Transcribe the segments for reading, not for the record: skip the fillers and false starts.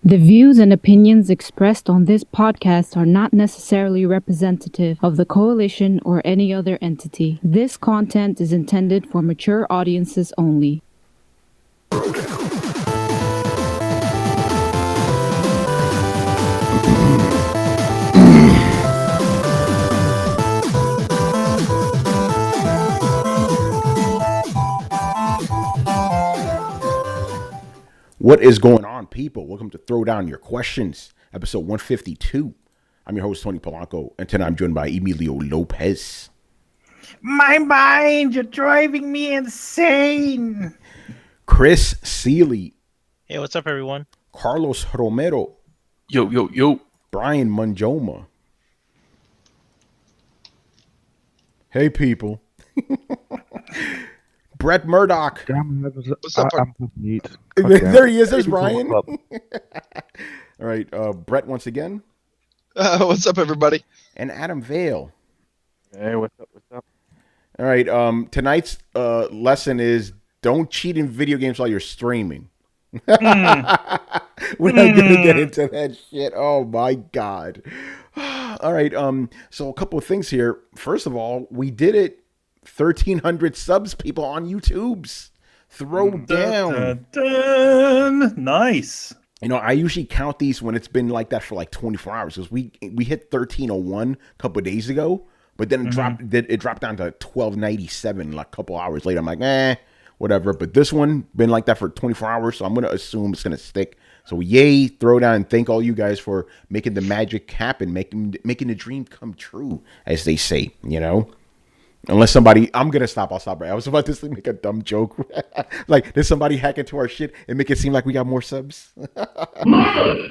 The views and opinions expressed on this podcast are not necessarily representative of the coalition or any other entity. This content is intended for mature audiences only. What is going on, people? Welcome to Throwdown Your Questions, episode 152. I'm your host, Tony Polanco, and tonight I'm joined by Emilio Lopez. My mind, you're driving me insane. Chris Seeley. Hey, what's up, everyone? Carlos Romero. Yo. Brian Manjoma. Hey, people. Brett Murdoch. What's up? There he is. There's Brian. All right. Brett once again. What's up, everybody? And Adam Vale. Hey, what's up? All right. Tonight's lesson is don't cheat in video games while you're streaming. We're not gonna get into that shit. Oh my god. All right. So a couple of things here. First of all, we did it. 1,300 subs, people on YouTube's Throwdown. Nice. You know, I usually count these when it's been like that for like 24 hours because we hit 1301 a couple of days ago, but then it dropped down to 1297 like a couple hours later. I'm like, whatever. But this one been like that for 24 hours, so I'm gonna assume it's gonna stick. So yay, Throwdown, and thank all you guys for making the magic happen, making the dream come true, as they say. You know. Unless somebody, I'm going to stop. I'll stop right. I was about to make a dumb joke. Like, did somebody hack into our shit and make it seem like we got more subs?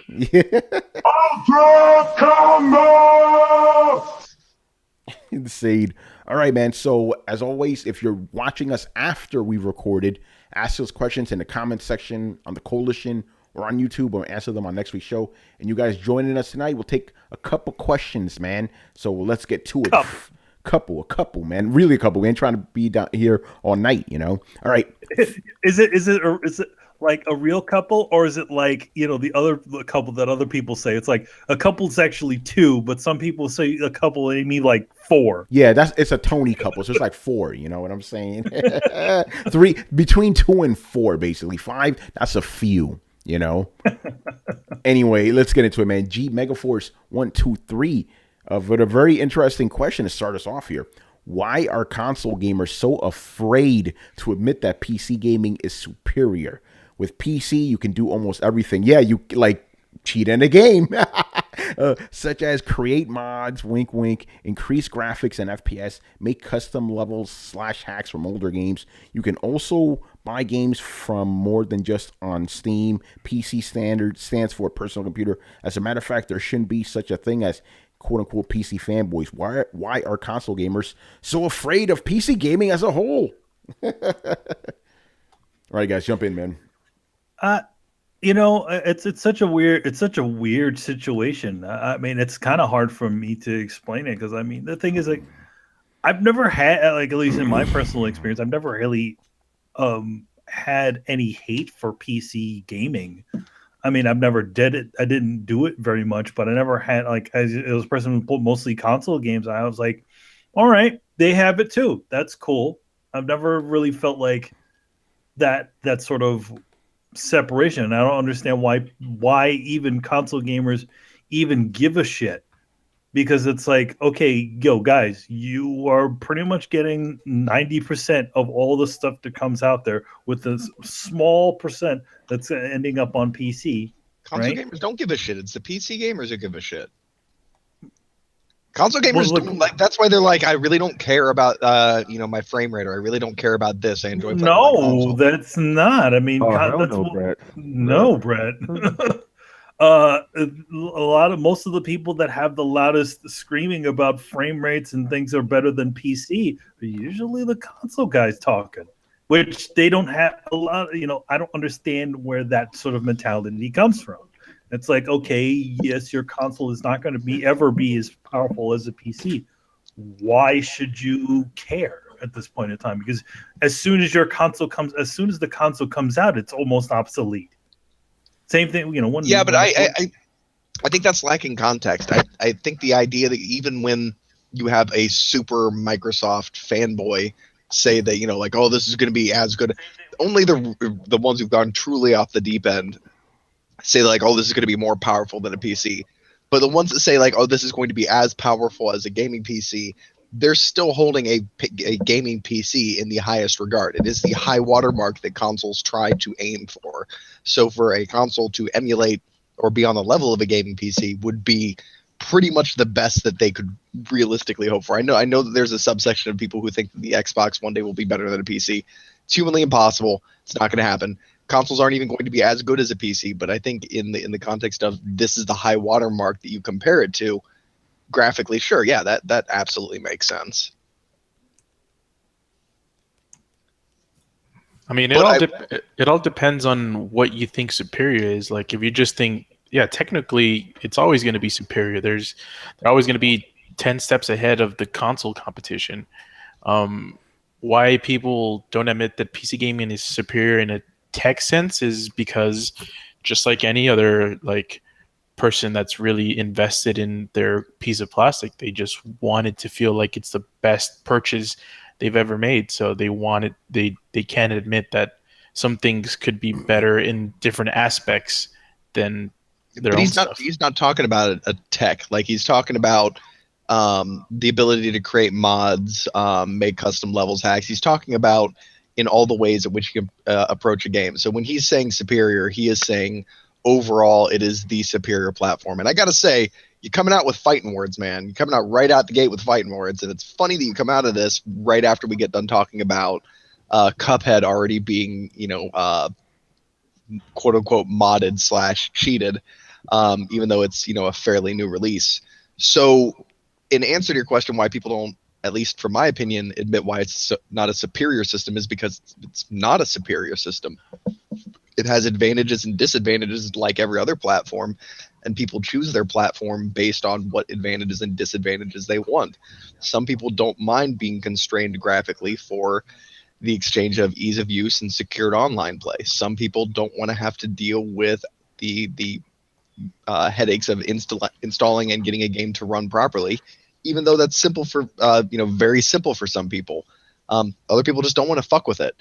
Yeah. Insane. All right, man. So, as always, if you're watching us after we've recorded, ask those questions in the comment section on the Coalition or on YouTube. We'll answer them on next week's show. And you guys joining us tonight, we'll take a couple questions, man. So, let's get to it. A couple, man. Really a couple. We ain't trying to be down here all night, you know? All right. Is it like a real couple, or is it like, you know, the couple that other people say? It's like a couple's actually two, but some people say a couple, they mean like four. Yeah, it's a Tony couple. So it's like four, you know what I'm saying? Between 2 and 4, basically. 5, that's a few, you know? Anyway, let's get into it, man. G Megaforce 123. But a very interesting question to start us off here. Why are console gamers so afraid to admit that PC gaming is superior? With PC, you can do almost everything. Yeah, you like cheat in a game, such as create mods, wink, wink, increase graphics and FPS, make custom levels / hacks from older games. You can also buy games from more than just on Steam. PC stands for personal computer. As a matter of fact, there shouldn't be such a thing as quote-unquote PC fanboys. Why are console gamers so afraid of PC gaming as a whole? All right, guys, jump in, man. You know, it's such a weird situation. I mean, it's kind of hard for me to explain it because, I mean, the thing is, like, I've never had, like, at least in my personal experience, I've never really had any hate for PC gaming. I mean, I've never did it. I didn't do it very much, but I never had, like, it was a person who put mostly console games. I was like, all right, they have it too. That's cool. I've never really felt like that sort of separation. I don't understand why even console gamers even give a shit. Because it's like, okay, yo, guys, you are pretty much getting 90% of all the stuff that comes out there with this small percent that's ending up on PC. Console gamers don't give a shit. It's the PC gamers who give a shit. Console gamers don't, like. That's why they're like, I really don't care about my frame rate, or I really don't care about this. I enjoy playing. No, that's not. I mean, Brett. No, Brett. Most of the people that have the loudest screaming about frame rates and things are better than PC are usually the console guys talking, which they don't have a lot. You know, I don't understand where that sort of mentality comes from. It's like, okay, yes, your console is not going to ever be as powerful as a PC. Why should you care at this point in time? Because as soon as the console comes out, it's almost obsolete. Same thing, Yeah, but I think that's lacking context. I think the idea that even when you have a super Microsoft fanboy say that, like, oh, this is going to be as good, only the ones who've gone truly off the deep end say like, oh, this is going to be more powerful than a PC. But the ones that say like, oh, this is going to be as powerful as a gaming PC, they're still holding a gaming PC in the highest regard. It is the high watermark that consoles try to aim for. So for a console to emulate or be on the level of a gaming PC would be pretty much the best that they could realistically hope for. I know that there's a subsection of people who think that the Xbox one day will be better than a PC. It's humanly impossible. It's not going to happen. Consoles aren't even going to be as good as a PC, but I think in the context of this is the high watermark that you compare it to, graphically, sure, yeah, that absolutely makes sense. I mean, it all depends on what you think superior is. Like, if you just think, yeah, technically, it's always going to be superior. They're always going to be 10 steps ahead of the console competition. Why people don't admit that PC gaming is superior in a tech sense is because, just like any other person that's really invested in their piece of plastic, they just want it to feel like it's the best purchase they've ever made. So they can't admit that some things could be better in different aspects than their own stuff. He's not talking about a tech. Like, he's talking about the ability to create mods, make custom levels, hacks. He's talking about in all the ways in which you can approach a game. So when he's saying superior, he is saying overall it is the superior platform. And I got to say, you're coming out with fighting words, man. You're coming out right out the gate with fighting words. And it's funny that you come out of this right after we get done talking about Cuphead already being, quote unquote modded / cheated, even though it's, a fairly new release. So in answer to your question, why people don't, at least from my opinion, admit why it's not a superior system is because it's not a superior system. It has advantages and disadvantages like every other platform, and people choose their platform based on what advantages and disadvantages they want. Some people don't mind being constrained graphically for the exchange of ease of use and secured online play. Some people don't want to have to deal with the headaches of installing and getting a game to run properly, even though that's simple for very simple for some people. Other people just don't want to fuck with it.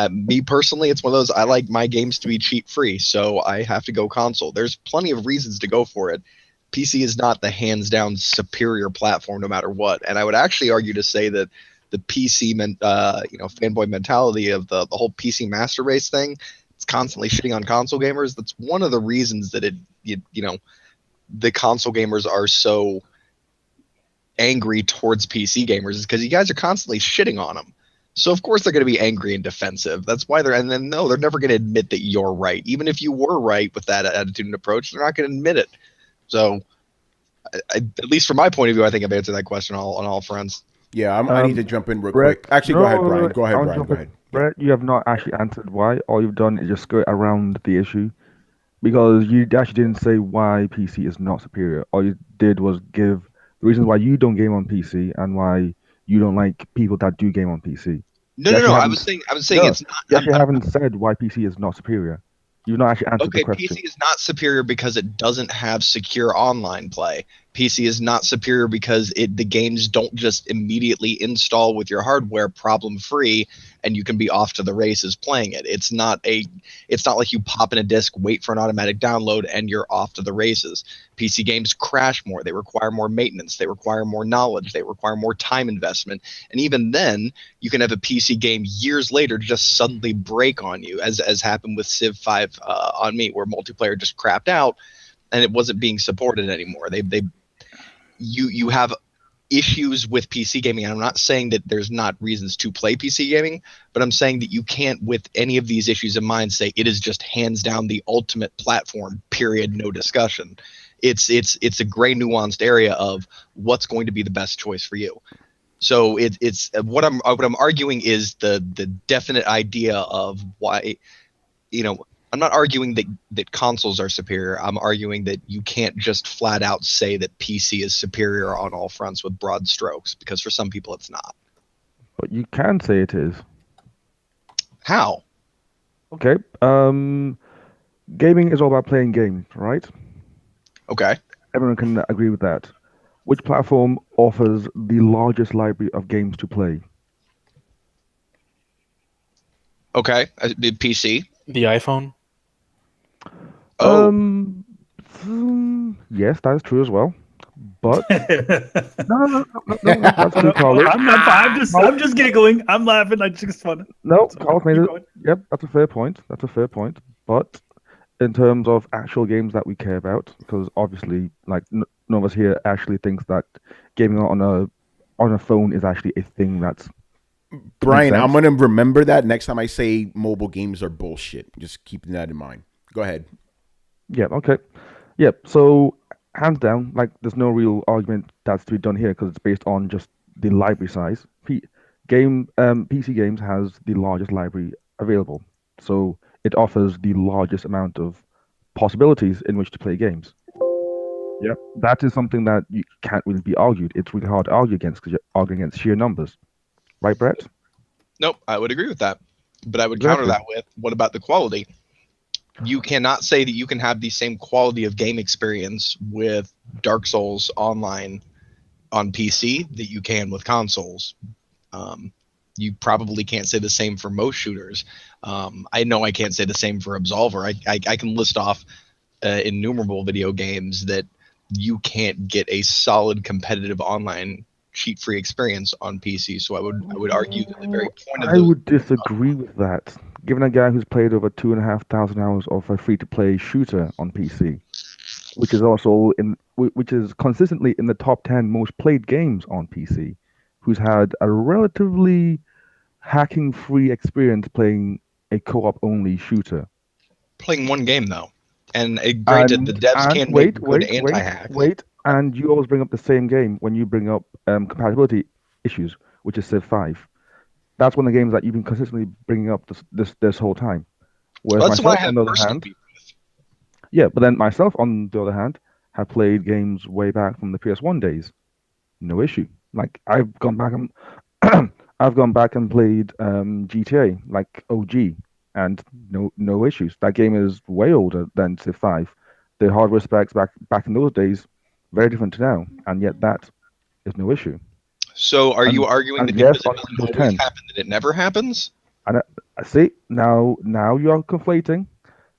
Me personally, it's one of those, I like my games to be cheat free, so I have to go console. There's plenty of reasons to go for it. PC is not the hands down superior platform no matter what. And I would actually argue to say that the PC fanboy mentality of the whole PC master race thing, it's constantly shitting on console gamers. That's one of the reasons that the console gamers are so angry towards PC gamers, is because you guys are constantly shitting on them. So of course they're going to be angry and defensive. That's why they're never going to admit that you're right. Even if you were right with that attitude and approach, they're not going to admit it. So at least from my point of view, I think I've answered that question on all fronts. Yeah, I need to jump in real quick. Actually, go ahead, Brian. Go ahead. Brett, you have not actually answered why. All you've done is just skirt around the issue, because you actually didn't say why PC is not superior. All you did was give the reasons why you don't game on PC and why you don't like people that do game on PC. No. I was saying it's not. You actually haven't said why PC is not superior. You've not actually answered the question. PC is not superior because it doesn't have secure online play. PC is not superior because the games don't just immediately install with your hardware problem free and you can be off to the races playing it. It's not like you pop in a disc, wait for an automatic download, and you're off to the races. PC games crash more. They require more maintenance. They require more knowledge. They require more time investment. And even then, you can have a PC game years later just suddenly break on you, as happened with Civ 5 on me, where multiplayer just crapped out and it wasn't being supported anymore. You have issues with PC gaming. And I'm not saying that there's not reasons to play PC gaming, but I'm saying that you can't, with any of these issues in mind, say it is just hands down the ultimate platform, period, no discussion. It's a gray, nuanced area of what's going to be the best choice for you. So it's what I'm arguing is the definite idea of why, I'm not arguing that consoles are superior. I'm arguing that you can't just flat out say that PC is superior on all fronts with broad strokes, because for some people it's not. But you can say it is. How? Okay. gaming is all about playing games, right? Okay. Everyone can agree with that. Which platform offers the largest library of games to play? Okay. The PC. The iPhone. Oh. Um, yes, that is true as well. But no, that's true, Carlos. I'm just giggling. I'm laughing. I just fun. No, So, Carlos made keep it. going. Yep, that's a fair point. That's a fair point. But in terms of actual games that we care about, because obviously, like none of us here actually thinks that gaming on a phone is actually a thing that's makes Brian, I'm sense. gonna remember that next time I say mobile games are bullshit. Just keeping that in mind. Go ahead. Yeah, okay. Yep. So hands down, like there's no real argument that's to be done here because it's based on just the library size. PC games has the largest library available, so it offers the largest amount of possibilities in which to play games. Yep. That is something that you can't really be argued. It's really hard to argue against because you're arguing against sheer numbers, right, Brett? Nope. I would agree with that. But I would counter Exactly. that with, what about the quality? You cannot say that you can have the same quality of game experience with Dark Souls online on PC that you can with consoles. Um, you probably can't say the same for most shooters. I know I can't say the same for Absolver. I can list off innumerable video games that you can't get a solid competitive online cheat-free experience on PC. So I would argue that the very point of I those. would disagree with that. Given a guy who's played over 2,500 hours of a free-to-play shooter on PC, which is also which is consistently in the top 10 most played games on PC, who's had a relatively hacking-free experience playing a co-op only shooter. Playing one game though, and granted, the And devs and can make wait, good wait, wait, anti-hacks. wait, and you always bring up the same game when you bring up compatibility issues, which is Civ 5. That's one of the games that you've been consistently bringing up this whole time. Whereas Well, that's why I myself, on have the other personal hand, beef. yeah, but then myself, on the other hand, have played games way back from the PS1 days. No issue. Like I've gone back and I've gone back and played GTA, like OG, and no issues. That game is way older than Civ 5. The hardware specs back in those days very different to now, and yet that is no issue. So, are you And arguing that yes, because it on doesn't Windows always 10. happen, that it never happens? And I see now you are conflating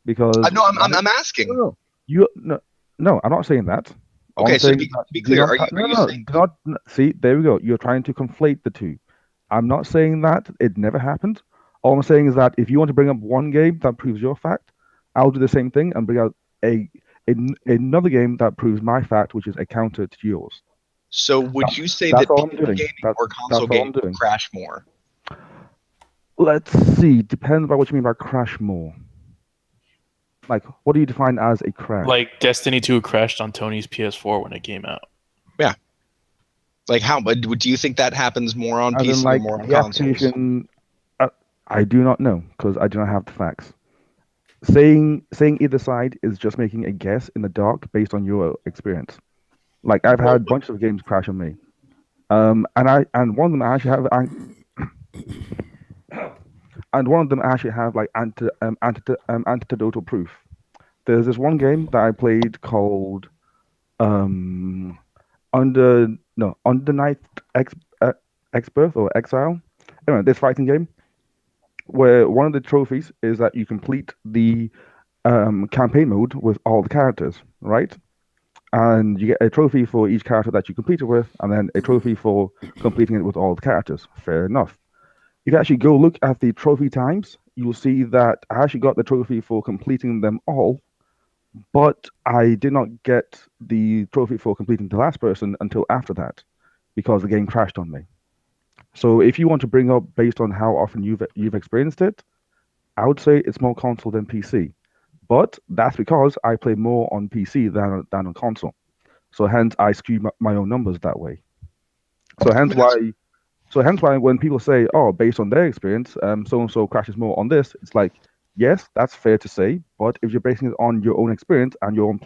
because No, I'm, why? I'm I'm asking. No, you no, I'm not saying that. All I'm Okay, so saying to is be, that to be do clear, not are you are no you no saying? do not see there we go. You're trying to conflate the two. I'm not saying that it never happened. All I'm saying is that if you want to bring up one game that proves your fact, I'll do the same thing and bring out another game that proves my fact, which is a counter to yours. So, would you say That's that all I'm PC doing. gaming or console That's all I'm gaming doing. crash more? Let's see. Depends on what you mean by crash more. Like, what do you define as a crash? Like Destiny 2 crashed on Tony's PS4 when it came out. Yeah. Like how? But do you think that happens more on As in, PC or like more on the consoles? application. I do not know because I do not have the facts. Saying either side is just making a guess in the dark based on your experience. Like I've Well, had bunches of games crash on me. And one of them I actually have and one of them I actually have like antidotal proof. There's this one game that I played called um under Night X Birth or Exile. Anyway, this fighting game where one of the trophies is that you complete the campaign mode with all the characters, right? And you get a trophy for each character that you completed with, and then a trophy for completing it with all the characters. Fair enough. If you actually go look at the trophy times, you'll see that I actually got the trophy for completing them all, but I did not get the trophy for completing the last person until after that because the game crashed on me. So if you want to bring up based on how often you've experienced it, I would say it's more console than PC. But that's because I play more on PC than on console. So hence I skew my own numbers that way. So I hence mean, that's why so hence why when people say, "Oh, based on their experience, so and so crashes more on this," it's like, yes, that's fair to say. But if you're basing it on your own experience and your own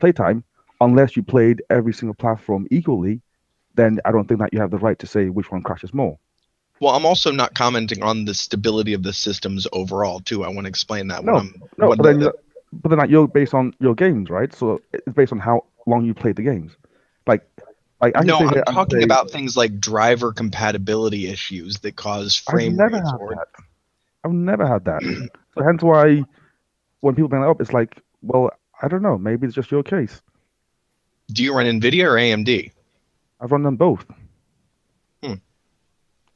playtime, unless you played every single platform equally, then I don't think that you have the right to say which one crashes more. well. I'm also not commenting on the stability of the systems overall too. I want to explain that. What No, I'm no, what but then but then like you're based on your games, right? So it's based on how long you played the games. Like, I can No, sit I'm here and talking say about things like driver compatibility issues that cause I've frame never rates had or that. I've never had that. So hence why when people bring it up, it's like, well, I don't know. Maybe it's just your case. do you run NVIDIA or AMD? I've run them both. Hmm.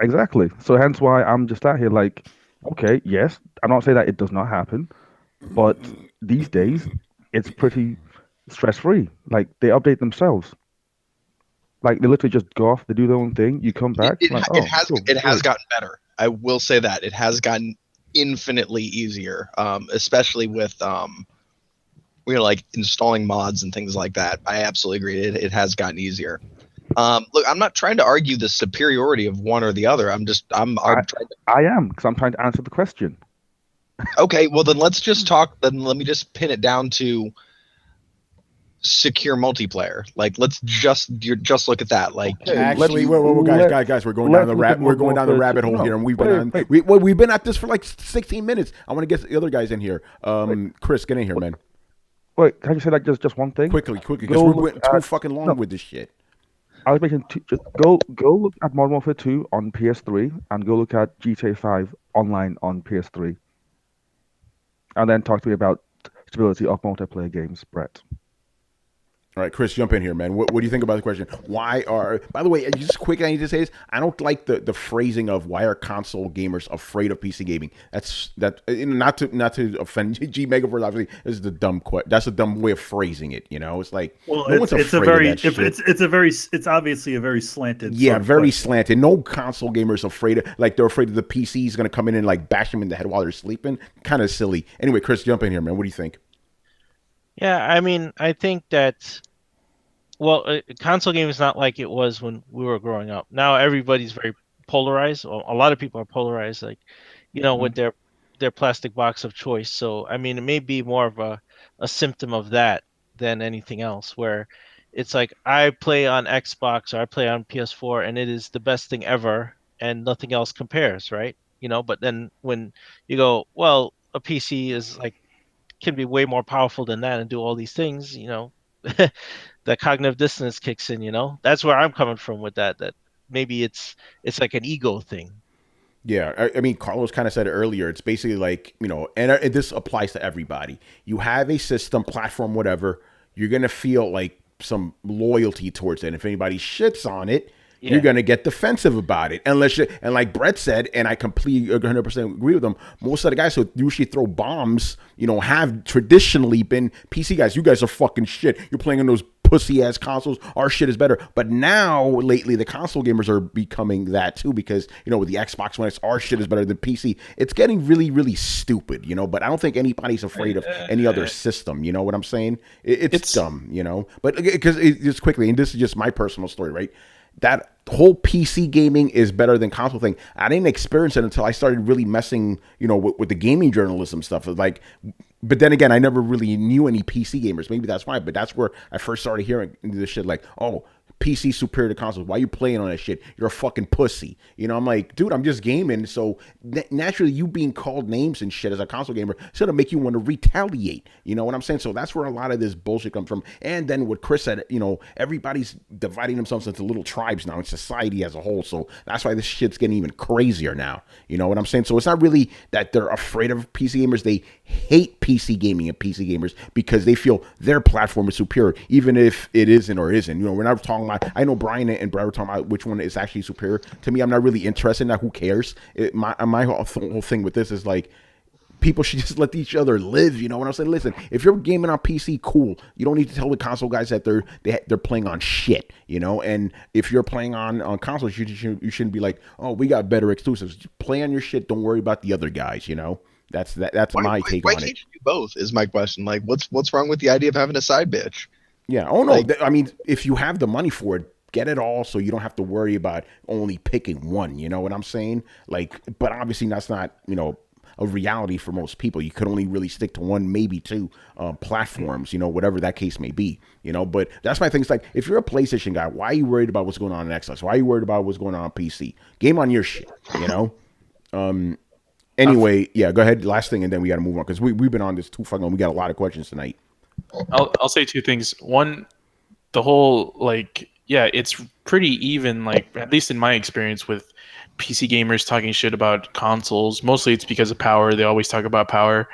Exactly. So hence why I'm just out here like, okay, yes, I'm not saying that it does not happen, but these days it's pretty stress free. Like they update themselves. Like they literally just go off, they do their own thing. You come It, back, it, like, it oh, has cool, it has great. gotten better. I will say that it has gotten infinitely easier, especially with like installing mods and things like that. I absolutely agree. It has gotten easier. Look, I'm not trying to argue the superiority of one or the other. I'm trying to. I am because I'm trying to answer the question. Okay, well then let's just talk. Then let me just pin it down to secure multiplayer. Like let's just look at that. Like Okay, Actually, guys, we're going down let's the look at we're going Modern down the Warfare rabbit 2. hole No, here, and wait. we've been at this for like 16 minutes. I want to get the other guys in here. Chris, get in here, man. Wait, can you say like just one thing? Quickly, because Go we're look going too at fucking long no. with this shit. I was making just go look at Modern Warfare 2 on PS3 and go look at GTA 5 online on PS3, and then talk to me about stability of multiplayer games, Brett. All right, Chris, jump in here, man. What do you think about the question? Why are, by the way, just quick, I need to say this. I don't like the phrasing of why are console gamers afraid of PC gaming. Not to offend G Megaport, obviously, is the dumb that's a dumb way of phrasing it. You know, it's like Well, no one's it's a afraid very of that shit. it's obviously a very slanted. Yeah, sort of very question. slanted. No console gamers afraid of, like they're afraid of the PC is going to come in and like bash them in the head while they're sleeping. Kind of silly. Anyway, Chris, jump in here, man. What do you think? Yeah, I mean, I think that, well, console game is not like it was when we were growing up. Now everybody's very polarized. Well, a lot of people are polarized, like, with their plastic box of choice. So, I mean, it may be more of a symptom of that than anything else, where it's like I play on Xbox or I play on PS4 and it is the best thing ever and nothing else compares, right? But then when you go, well, a PC is like can be way more powerful than that and do all these things, that cognitive dissonance kicks in. That's where I'm coming from with that maybe it's like an ego thing. Yeah, I mean, Carlos kind of said it earlier. It's basically like, and this applies to everybody. You have a system, platform, whatever. You're going to feel like some loyalty towards it. If anybody shits on it, you're going to get defensive about it. And like Brett said, and I completely 100% agree with him, most of the guys who usually throw bombs, have traditionally been PC guys. You guys are fucking shit. You're playing on those pussy ass consoles. Our shit is better. But now lately the console gamers are becoming that too, because with the Xbox One, it's our shit is better than PC. It's getting really, really stupid, but I don't think anybody's afraid of any other system. You know what I'm saying? It's dumb, but because just quickly, and this is just my personal story, right? That whole PC gaming is better than console thing. I didn't experience it until I started really messing, with the gaming journalism stuff. Like, but then again, I never really knew any PC gamers. Maybe that's why. But that's where I first started hearing this shit. Like, oh, PC superior to consoles. Why are you playing on that shit? You're a fucking pussy. I'm like, dude, I'm just gaming. So naturally, you being called names and shit as a console gamer sort of make you want to retaliate. You know what I'm saying? So that's where a lot of this bullshit comes from. And then what Chris said, everybody's dividing themselves into little tribes now in society as a whole. So that's why this shit's getting even crazier now. You know what I'm saying? So it's not really that they're afraid of PC gamers. They hate PC gaming and PC gamers because they feel their platform is superior, even if it isn't or isn't. We're not talking about, I know Brian and Brad were talking about which one is actually superior. To me, I'm not really interested in that. Who cares? My whole thing with this is like, people should just let each other live. You know what I'm saying? Listen, if you're gaming on PC, cool. You don't need to tell the console guys that they're playing on shit. And if you're playing on consoles, you shouldn't be like, oh, we got better exclusives. Just play on your shit. Don't worry about the other guys. That's my take on it. Why can't you do both? Is my question. Like, what's wrong with the idea of having a side bitch? Yeah. Oh no. Like, I mean, if you have the money for it, get it all, so you don't have to worry about only picking one. You know what I'm saying? Like, but obviously that's not a reality for most people. You could only really stick to one, maybe two platforms. Whatever that case may be. But that's my thing. It's like, if you're a PlayStation guy, why are you worried about what's going on in Xbox? Why are you worried about what's going on PC? Game on your shit. Anyway, yeah, go ahead. Last thing, and then we got to move on because we've been on this too fucking long. We got a lot of questions tonight. I'll say two things. One, the whole it's pretty even. Like at least in my experience with PC gamers talking shit about consoles. Mostly it's because of power. They always talk about power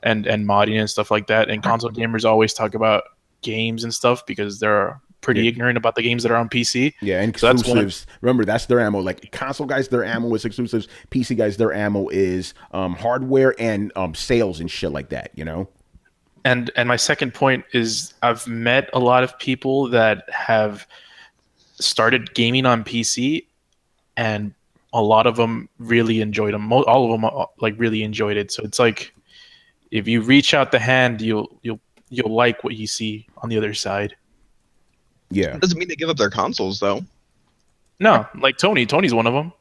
and modding and stuff like that. And console gamers always talk about games and stuff because they're pretty ignorant about the games that are on PC. Yeah, and so exclusives. Remember, that's their ammo. Like console guys, their ammo is exclusives. PC guys, their ammo is hardware and sales and shit like that. You know. And my second point is I've met a lot of people that have started gaming on PC, and a lot of them really enjoyed them. All of them like really enjoyed it. So it's like if you reach out the hand, you'll like what you see on the other side. Yeah, That doesn't mean they give up their consoles though. No, like Tony's one of them.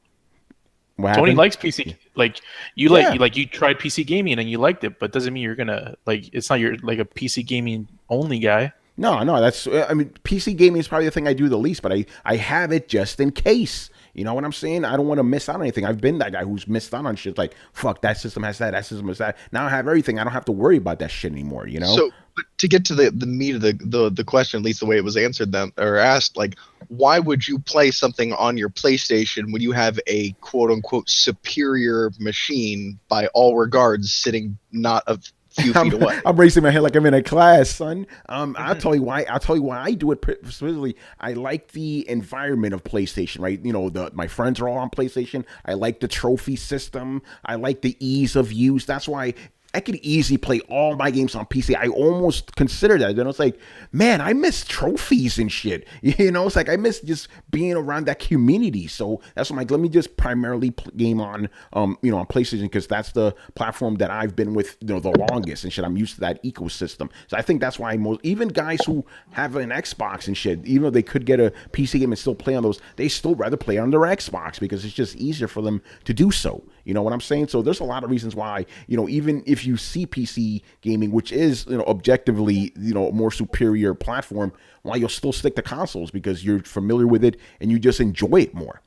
what Tony happened? likes PC. Like you Yeah. you tried PC gaming and you liked it, but doesn't mean you're gonna like. It's not your like a PC gaming only guy. No, that's. I mean, PC gaming is probably the thing I do the least, but I have it just in case. You know what I'm saying? I don't want to miss out on anything. I've been that guy who's missed out on shit. Like, fuck, that system has that system has that. Now I have everything. I don't have to worry about that shit anymore. You know? So, but to get to the meat of the question, at least the way it was answered them or asked, like, why would you play something on your PlayStation when you have a quote unquote superior machine by all regards sitting not a few feet away? I'm raising my head like I'm in a class, son. I'll tell you why. I'll tell you why I do it specifically. I like the environment of PlayStation, right? You know, my friends are all on PlayStation. I like the trophy system. I like the ease of use. That's why I could easily play all my games on PC. I almost consider that. You know, it's like, man, I miss trophies and shit. You know, it's like I miss just being around that community. So that's why I'm like, let me just primarily game on, on PlayStation because that's the platform that I've been with, the longest and shit. I'm used to that ecosystem. So I think that's why even guys who have an Xbox and shit, even though they could get a PC game and still play on those, they still rather play on their Xbox because it's just easier for them to do so. You know what I'm saying? So there's a lot of reasons why, even if you see PC gaming, which is, objectively, a more superior platform, why you'll still stick to consoles because you're familiar with it and you just enjoy it more,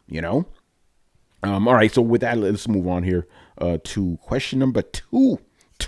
All right. So with that, let's move on here to question number two.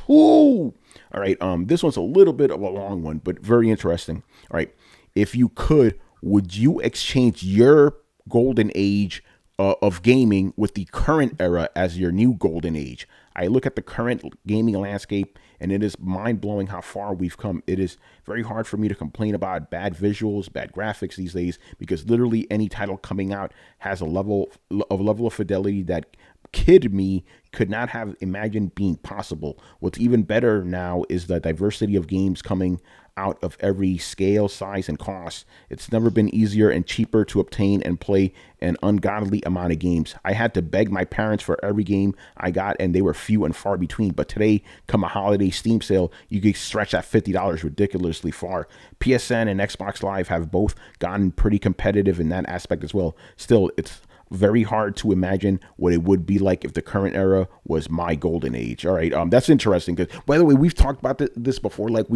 All right. This one's a little bit of a long one, but very interesting. All right. If you could, would you exchange your golden age of gaming with the current era as your new golden age? I look at the current gaming landscape and it is mind-blowing how far we've come. It is very hard for me to complain about bad visuals, bad graphics these days because literally any title coming out has a level of fidelity that kid me could not have imagined being possible. What's even better now is the diversity of games coming out of every scale, size, and cost. It's never been easier and cheaper to obtain and play an ungodly amount of games. I had to beg my parents for every game I got, and they were few and far between. But today, come a holiday Steam sale, you can stretch that $50 ridiculously far. PSN and Xbox Live have both gotten pretty competitive in that aspect as well. Still, it's very hard to imagine what it would be like if the current era was my golden age. All right, that's interesting because, by the way, we've talked about this before. Like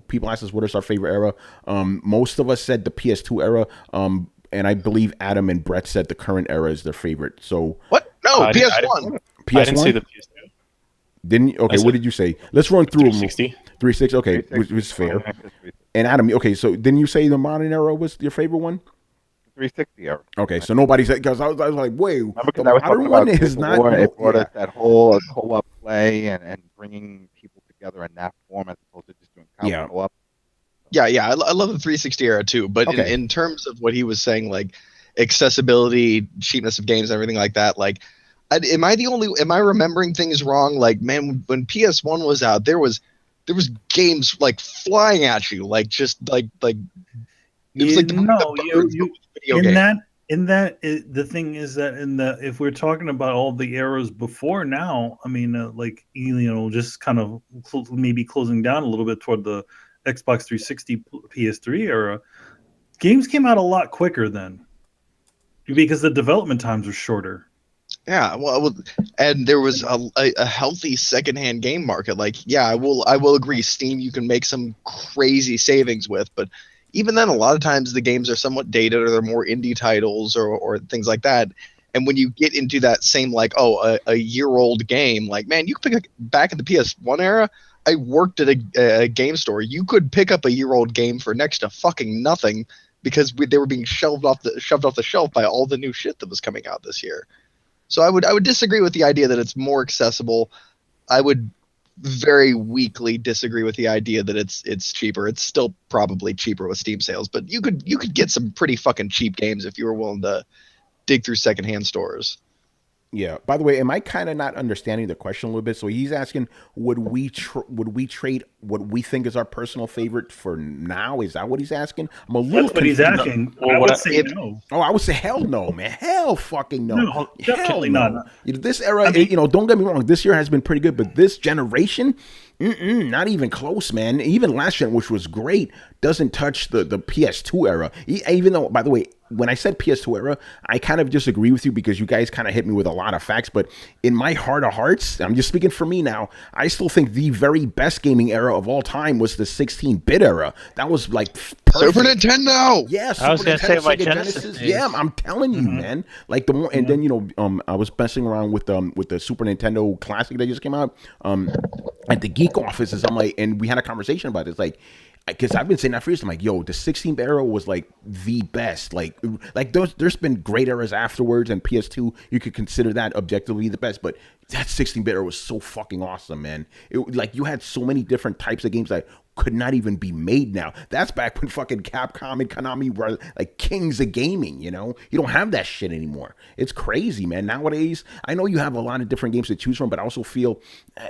people ask us what is our favorite era. Most of us said the PS2 era, and I believe Adam and Brett said the current era is their favorite. So What? No, PS1. PS1. I didn't say the PS2. Didn't you? Okay, what did you say? Let's run through them. 360. 360. Okay, which is fair. And Adam, okay, so didn't you say the modern era was your favorite one? 360 era. Okay, so nobody said because I was like, wait, the I was modern talking one about is not. it brought us that whole co-op play and bringing people together in that form as opposed to just doing co-op. Yeah, I love the 360 era too. But Okay. in terms of what he was saying, like accessibility, cheapness of games, everything like that, like, am I remembering things wrong? Like, man, when PS1 was out, there was games like flying at you, like just like it was like video game. The thing is that if we're talking about all the eras before now, I mean, just kind of maybe closing down a little bit toward the Xbox 360 PS3 era, games came out a lot quicker then because the development times were shorter. Yeah, well, and there was a healthy secondhand game market. Like, yeah, I will agree. Steam, you can make some crazy savings with, but even then, a lot of times the games are somewhat dated or they're more indie titles or things like that. And when you get into that same like, a year-old game, like, man, you could pick back in the PS1 era. I worked at a game store. You could pick up a year-old game for next to fucking nothing because they were being shoved off the shelf by all the new shit that was coming out this year. So I would disagree with the idea that it's more accessible. I would very weakly disagree with the idea that it's cheaper. It's still probably cheaper with Steam sales, but you could get some pretty fucking cheap games if you were willing to dig through secondhand stores. Yeah. By the way, am I kind of not understanding the question a little bit? So he's asking, would we trade what we think is our personal favorite for now? Is that what he's asking? I'm a little. That's what he's asking. Well, I what would say no. Oh, I would say hell no, man. Hell fucking no. No, definitely not. This era, don't get me wrong. This year has been pretty good, but this generation, not even close, man. Even last gen, which was great, doesn't touch the PS2 era. Even though, by the way, when I said PS2 era, I kind of disagree with you because you guys kind of hit me with a lot of facts. But in my heart of hearts, I'm just speaking for me now, I still think the very best gaming era of all time was the 16-bit era. That was like perfect. Super Nintendo. Yes, I was Super gonna say Nintendo, my Sega Genesis days. Yeah, I'm telling you, man. Like the more, and then I was messing around with the Super Nintendo Classic that just came out at the Geek offices. I'm like, and we had a conversation about it. It's like, because I've been saying that for years. I'm like, yo, the 16-bit era was like the best. Like there's been great eras afterwards, and PS2 you could consider that objectively the best. But that 16-bit era was so fucking awesome, man. Like you had so many different types of games that could not even be made now. That's back when fucking Capcom and Konami were like kings of gaming, you know? You don't have that shit anymore. It's crazy, man. Nowadays, I know you have a lot of different games to choose from, but I also feel,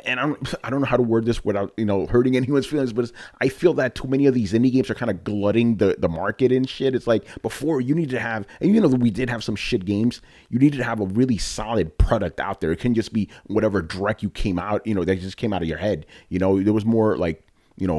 and I don't know how to word this without, hurting anyone's feelings, but I feel that too many of these indie games are kind of glutting the market and shit. It's like before you need to have, and even though we did have some shit games, you needed to have a really solid product out there. It couldn't just be whatever direct you came out, that just came out of your head. There was more like, just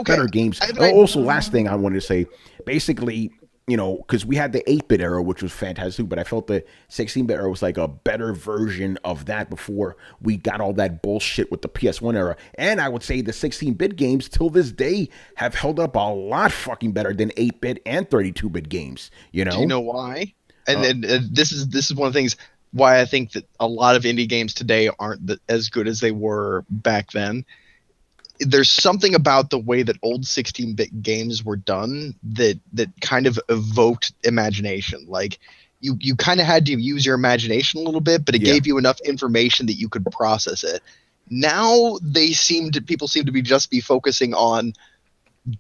better games. Also, last thing I wanted to say, basically, because we had the 8-bit era, which was fantastic, but I felt the 16-bit era was like a better version of that before we got all that bullshit with the PS1 era. And I would say the 16-bit games till this day have held up a lot fucking better than 8-bit and 32-bit games. Do you know why? And this is one of the things why I think that a lot of indie games today aren't as good as they were back then. There's something about the way that old 16-bit games were done that kind of evoked imagination. Like you kind of had to use your imagination a little bit, but it gave you enough information that you could process it. Now people seem to be focusing on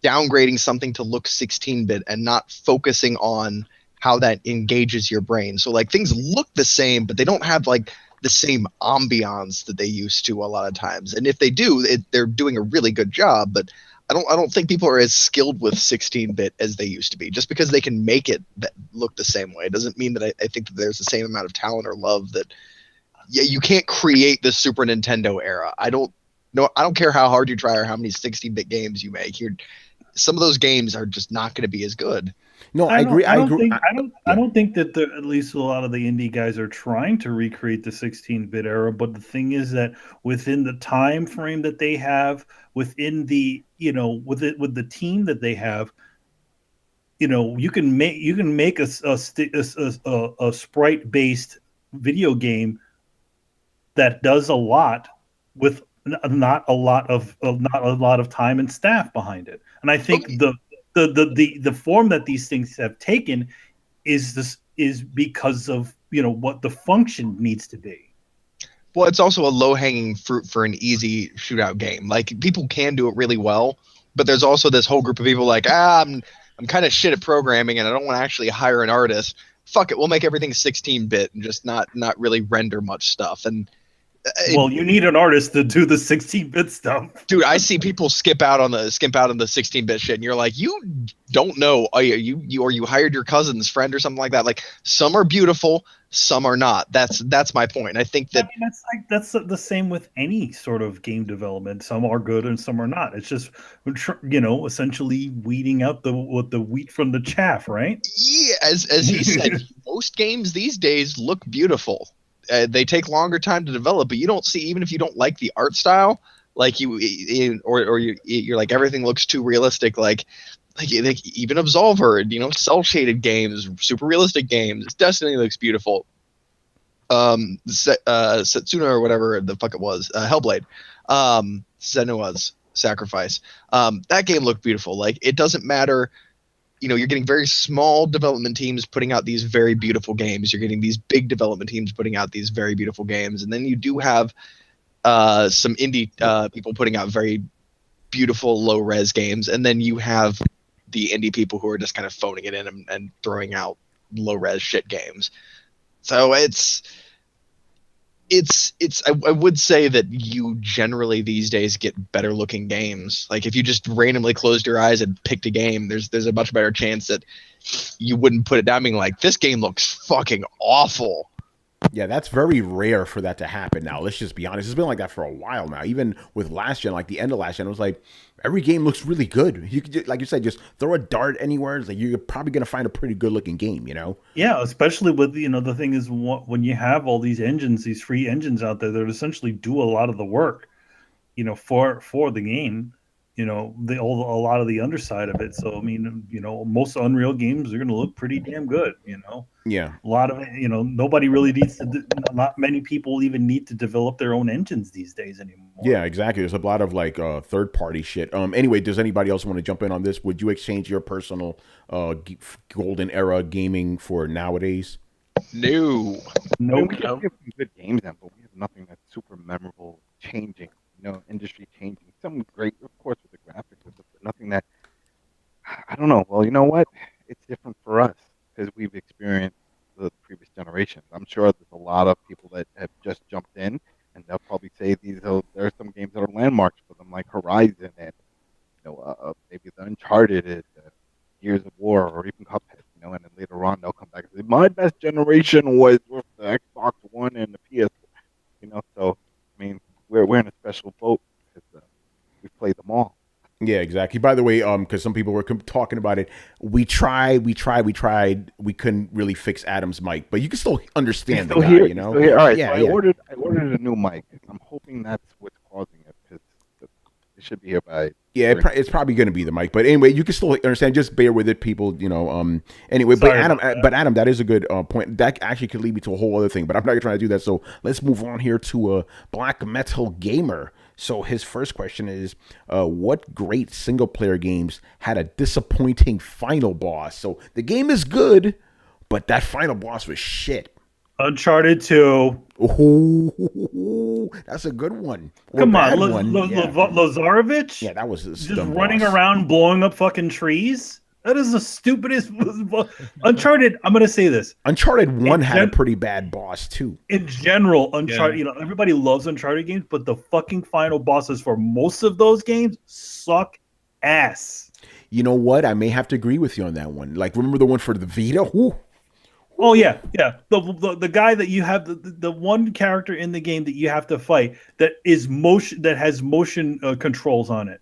downgrading something to look 16-bit and not focusing on how that engages your brain. So like things look the same, but they don't have like the same ambiance that they used to a lot of times. And if they do, they're doing a really good job. But I don't think people are as skilled with 16-bit as they used to be. Just because they can make it look the same way doesn't mean that I think that there's the same amount of talent or love that. Yeah, you can't create the Super Nintendo era. I don't care how hard you try or how many 16-bit games you make. Some of those games are just not going to be as good. No, I agree. I don't think that at least a lot of the indie guys are trying to recreate the 16-bit era. But the thing is that within the time frame that they have, within the with the team that they have, you can make a sprite based video game that does a lot with not a lot of time and staff behind it. And I think the form that these things have taken is because of what the function needs to be. Well, it's also a low-hanging fruit for an easy shootout game. Like people can do it really well, but there's also this whole group of people like, I'm kind of shit at programming and I don't want to actually hire an artist. Fuck it, we'll make everything 16-bit and just not really render much stuff. And well, you need an artist to do the 16-bit stuff, dude. I see people skimp out on the 16-bit shit, and you're like, you don't know. You hired your cousin's friend or something like that. Like some are beautiful, some are not. That's my point. I think that that's the same with any sort of game development. Some are good and some are not. It's just essentially weeding out the wheat from the chaff, right? Yeah, as he said, most games these days look beautiful. They take longer time to develop, but you don't see, even if you don't like the art style, like you're like everything looks too realistic. Like like even Absolver, cell shaded games, super realistic games. Destiny looks beautiful. Setsuna or whatever the fuck it was, Hellblade, Senua's Sacrifice. That game looked beautiful. Like, it doesn't matter. You're getting very small development teams putting out these very beautiful games. You're getting these big development teams putting out these very beautiful games, and then you do have some indie people putting out very beautiful low res games, and then you have the indie people who are just kind of phoning it in and throwing out low res shit games. So I would say that you generally these days get better looking games. Like, if you just randomly closed your eyes and picked a game, there's a much better chance that you wouldn't put it down being like, this game looks fucking awful. Yeah, that's very rare for that to happen now. Let's just be honest. It's been like that for a while now. Even with last gen, like the end of last gen, it was like every game looks really good. You could, like you said, just throw a dart anywhere. It's like you're probably going to find a pretty good looking game, Yeah, especially with, the thing is, when you have all these engines, these free engines out there that essentially do a lot of the work, for the game, a lot of the underside of it. So, I mean, most Unreal games are going to look pretty damn good, Yeah. A lot of it, nobody really needs to, not many people even need to develop their own engines these days anymore. Yeah, exactly. There's a lot of like third party shit. Anyway, does anybody else want to jump in on this? Would you exchange your personal golden era gaming for nowadays? No. Nope. We have some good games then, but we have nothing that's super memorable, changing, industry changing. Some great, of course, with the graphics, but nothing that, I don't know. Well, you know what? It's different for us because we've experienced the previous generations. I'm sure there's a lot of people that have just jumped in, and they'll probably say there are some games that are landmarks for them, like Horizon and maybe the Uncharted, Gears of War, or even Cuphead. And then later on they'll come back and say, my best generation was with the Xbox One and the PS. So I mean, we're in a special boat because we've played them all. Yeah, exactly. By the way, because some people were talking about it, we tried. We couldn't really fix Adam's mic, but you can still understand the guy. All right. Yeah, so I ordered a new mic. I'm hoping that's what's causing it because it should be here by. Yeah, it's probably going to be the mic, but anyway, you can still understand. Just bear with it, people. Anyway, Sorry but Adam, that is a good point. That actually could lead me to a whole other thing, but I'm not trying to do that. So let's move on here to Black Metal Gamer. So his first question is, what great single player games had a disappointing final boss? So the game is good, but that final boss was shit. Uncharted 2. Ooh, that's a good one. Come on, Yeah. Lazarevic? Yeah, that was a just dumb running boss. around blowing up fucking trees. That is the stupidest. Uncharted. I'm gonna say this. Uncharted 1 had a pretty bad boss too. In general, Uncharted. Everybody loves Uncharted games, but the fucking final bosses for most of those games suck ass. You know what? I may have to agree with you on that one. Like, remember the one for the Vita? Ooh. Oh yeah. The guy that you have, the one character in the game that you have to fight that is motion, that has motion controls on it.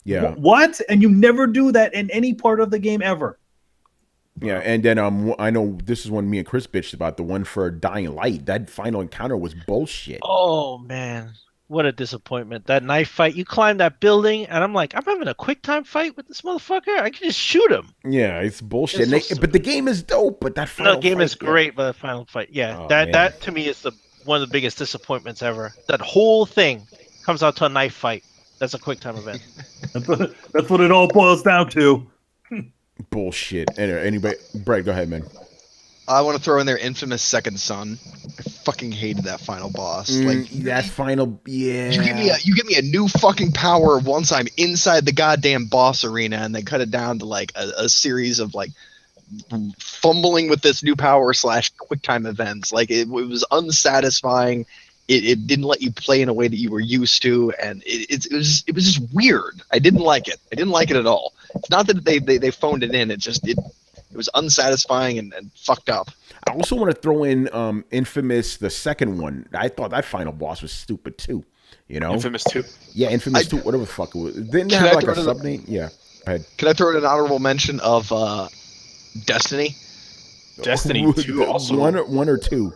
Yeah. What? And you never do that in any part of the game ever. Yeah, and then I know this is one me and Chris bitched about, the one for Dying Light. That final encounter was bullshit. Oh man, what a disappointment! That knife fight. You climb that building, and I'm like, I'm having a quick time fight with this motherfucker. I can just shoot him. Yeah, it's bullshit. It's but the game is dope. But that final game fight, is great, but the final fight, Oh, that to me is one of the biggest disappointments ever. That whole thing comes out to a knife fight. That's a quick time event. That's what it all boils down to. Bullshit. Anybody? Brett, go ahead, man. I want to throw in there Infamous Second Son. I fucking hated that final boss. That final, yeah. You give me a new fucking power once I'm inside the goddamn boss arena, and they cut it down to like a series of like fumbling with this new power / QuickTime events. Like it was unsatisfying. It didn't let you play in a way that you were used to, and it was just weird. I didn't like it. I didn't like it at all. It's not that they phoned it in. It was unsatisfying and fucked up. I also want to throw in Infamous, the second one. I thought that final boss was stupid too. Infamous 2. Yeah, Infamous 2, whatever the fuck it was. Didn't they have like a subname? Yeah. Go ahead. Can I throw in an honorable mention of Destiny? Destiny 2 also. One or two.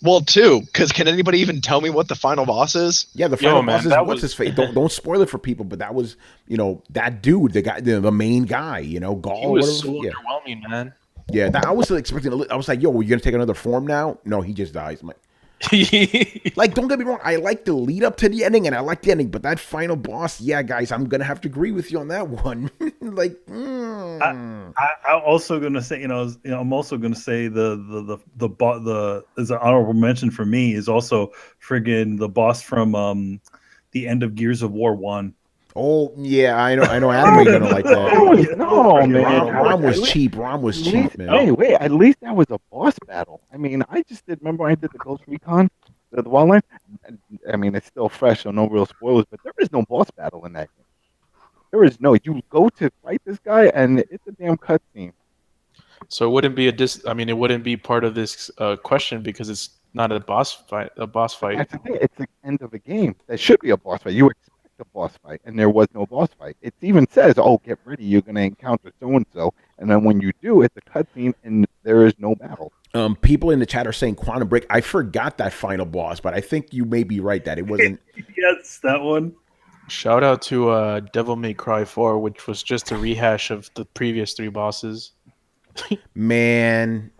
Well, two, because can anybody even tell me what the final boss is? Yeah, the final man, boss is that what's was- his face. Don't spoil it for people, but that was that dude, the guy, the main guy, Gaul. He was Whatever. so underwhelming, man. Yeah. I was expecting. I was like, yo, we're gonna take another form now. No, he just dies. I'm like, don't get me wrong. I like the lead up to the ending, and I like the ending, but that final boss, yeah, guys, I'm gonna have to agree with you on that one. I'm also gonna say, I'm also gonna say the as an honorable mention for me is also friggin' the boss from the end of Gears of War 1. Oh yeah, I know. Adam ain't gonna like that. No, man. Rom was cheap. Rom was cheap, man. Hey, wait. At least that was a boss battle. I mean, I just did. Remember, I did the Ghost Recon, the Wildlife. I mean, it's still fresh, so no real spoilers. But there is no boss battle in that game. There is no. You go to fight this guy, and it's a damn cutscene. So it wouldn't be it wouldn't be part of this question because it's not a boss fight. That's the thing. It's the end of the game. There should be a boss fight. You expect a boss fight, and there was no boss fight. It even says, "Oh, get ready. You're going to encounter so and so," and then when you do, it's a cutscene, and there is no battle. People in the chat are saying Quantum Break. I forgot that final boss, but I think you may be right that it wasn't. Yes, that one. Shout out to Devil May Cry 4, which was just a rehash of the previous 3 bosses. Man,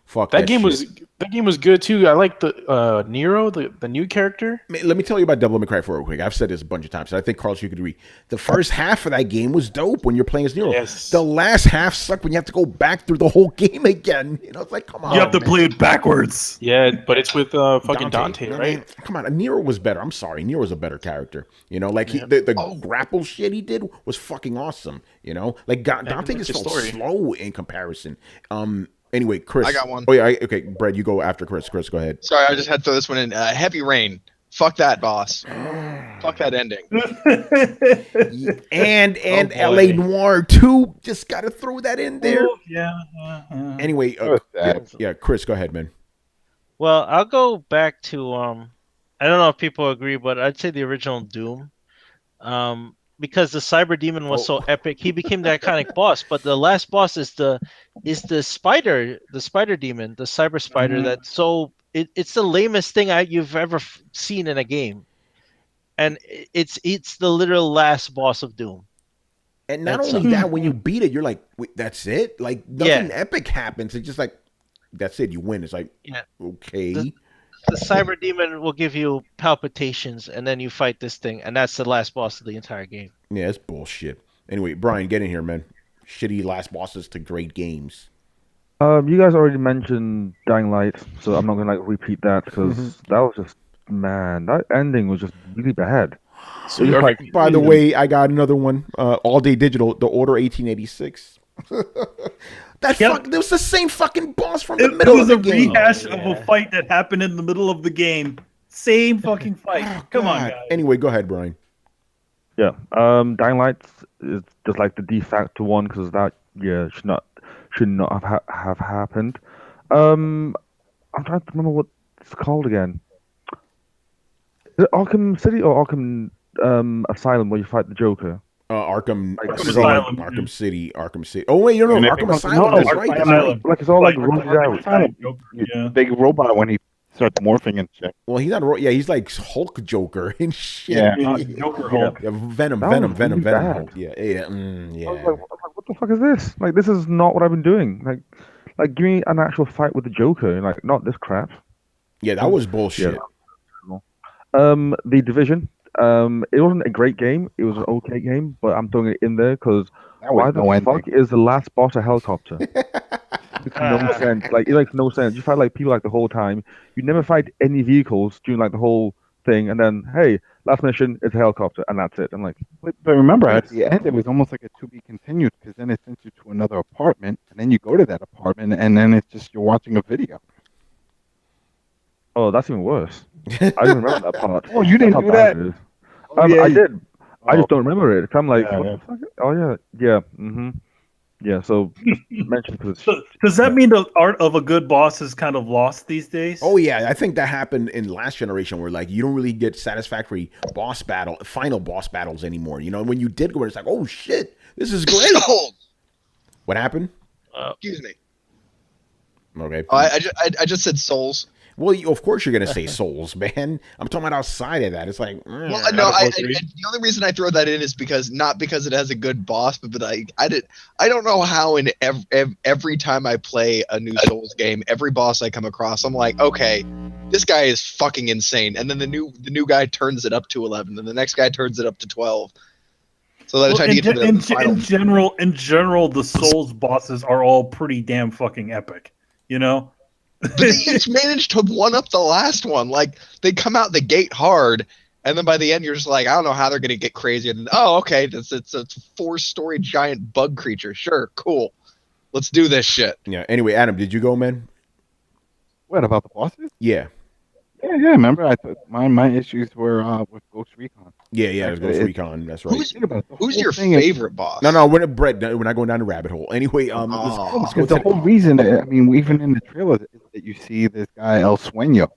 fuck that game shit. That game was good too. I like the Nero, the new character. Let me tell you about Devil May Cry 4 real quick. I've said this a bunch of times. So I think, Carlos, you could agree. The first half of that game was dope when you're playing as Nero. Yes. The last half sucked when you have to go back through the whole game again. It's like, come on. You have to play it backwards. Yeah, but it's with fucking Dante, right? Come on, Nero was better. I'm sorry, Nero was a better character. The grapple shit he did was fucking awesome. Dante just felt slow in comparison. Anyway, Chris. I got one. Oh yeah, okay, Brad, you go after Chris. Chris, go ahead. Sorry, I just had to throw this one in. Heavy Rain. Fuck that boss. Fuck that ending. and LA Noire too. Just gotta throw that in there. Yeah. Anyway, yeah, Chris, go ahead, man. Well, I'll go back to I don't know if people agree, but I'd say the original Doom. Because the Cyber Demon was so epic, he became the iconic boss. But the last boss is the spider, the Spider Demon, the Cyber Spider. That's so it's the lamest thing you've ever seen in a game, and it's the literal last boss of Doom. And not only that, when you beat it, you're like, wait, that's it? Like nothing epic happens. It's just like that's it. You win. It's like okay. The Cyber Demon will give you palpitations, and then you fight this thing, and that's the last boss of the entire game. Yeah, it's bullshit. Anyway, Brian, get in here, man. Shitty last bosses to great games. You guys already mentioned Dying Light, so I'm not gonna repeat that because that was just that ending was just really bad. So by the way, I got another one. All Day Digital, The Order 1886. It was the same fucking boss from the middle of the game. It was a rehash of a fight that happened in the middle of the game. Same fucking fight. Come on, guys. Anyway, go ahead, Brian. Yeah, Dying Light is just like the de facto one because that should not have happened. I'm trying to remember what it's called again. Is it Arkham City or Arkham Asylum where you fight the Joker? Arkham Asylum. Arkham City. Oh wait, no, Arkham Asylum. That's right. Arkham Asylum. Like it's all like rolled out. Yeah. Big robot when he starts morphing and shit. Well, he's not. Yeah, he's like Hulk Joker and shit. Yeah. Joker Hulk. Yeah, Venom really bad. Hulk. Yeah. I was like, what the fuck is this? Like, this is not what I've been doing. Like, give me an actual fight with the Joker. Like, not this crap. Yeah, that was bullshit. Yeah. The Division. It wasn't a great game. It was an okay game, but I'm throwing it in there because why the fuck is the last boss a helicopter? It makes no sense. Like, it makes no sense. You fight like people like the whole time. You never fight any vehicles during like the whole thing, and then hey, last mission is a helicopter, and that's it. I'm like, but remember at the end it was almost like a to be continued because then it sends you to another apartment, and then you go to that apartment, and then it's just you're watching a video. oh, that's even worse. I didn't remember that part. Oh, you didn't do that? I did. I just don't remember it. I'm like, Yeah, what the fuck? Oh yeah. Yeah, so just mention because So, does that mean the art of a good boss is kind of lost these days? Oh yeah, I think that happened in last generation where like you don't really get satisfactory final boss battles anymore. You know, when you did go, it's like, oh shit, this is great. What happened? Excuse me. Okay. Oh, I just said souls. Well, of course you're gonna say Souls, man. I'm talking about outside of that. It's like, Well, Out no, of all three? the only reason I throw that in is because not because it has a good boss, but I don't know how in every time I play a new Souls game, every boss I come across, I'm like, okay, this guy is fucking insane, and then the new guy turns it up to 11, and the next guy turns it up to 12. So by the time you get to the final, in general, the Souls bosses are all pretty damn fucking epic. You know. but they each managed to one up the last one. Like they come out the gate hard, and then by the end you're just like, I don't know how they're gonna get crazy. And oh, okay, it's a 4-story giant bug creature. Sure, cool. Let's do this shit. yeah. Anyway, Adam, did you go, man? What about the bosses? Yeah. Yeah. Remember, I thought my issues were with Ghost Recon. Yeah. It Actually, goes Recon. That's right. Think about it, the Who's whole your thing is- favorite boss? No, we're not, Brett. We're not going down the rabbit hole. Anyway, Oh. let's go Because the to whole reason, I mean, even in the trailer, is that you see this guy El Sueño.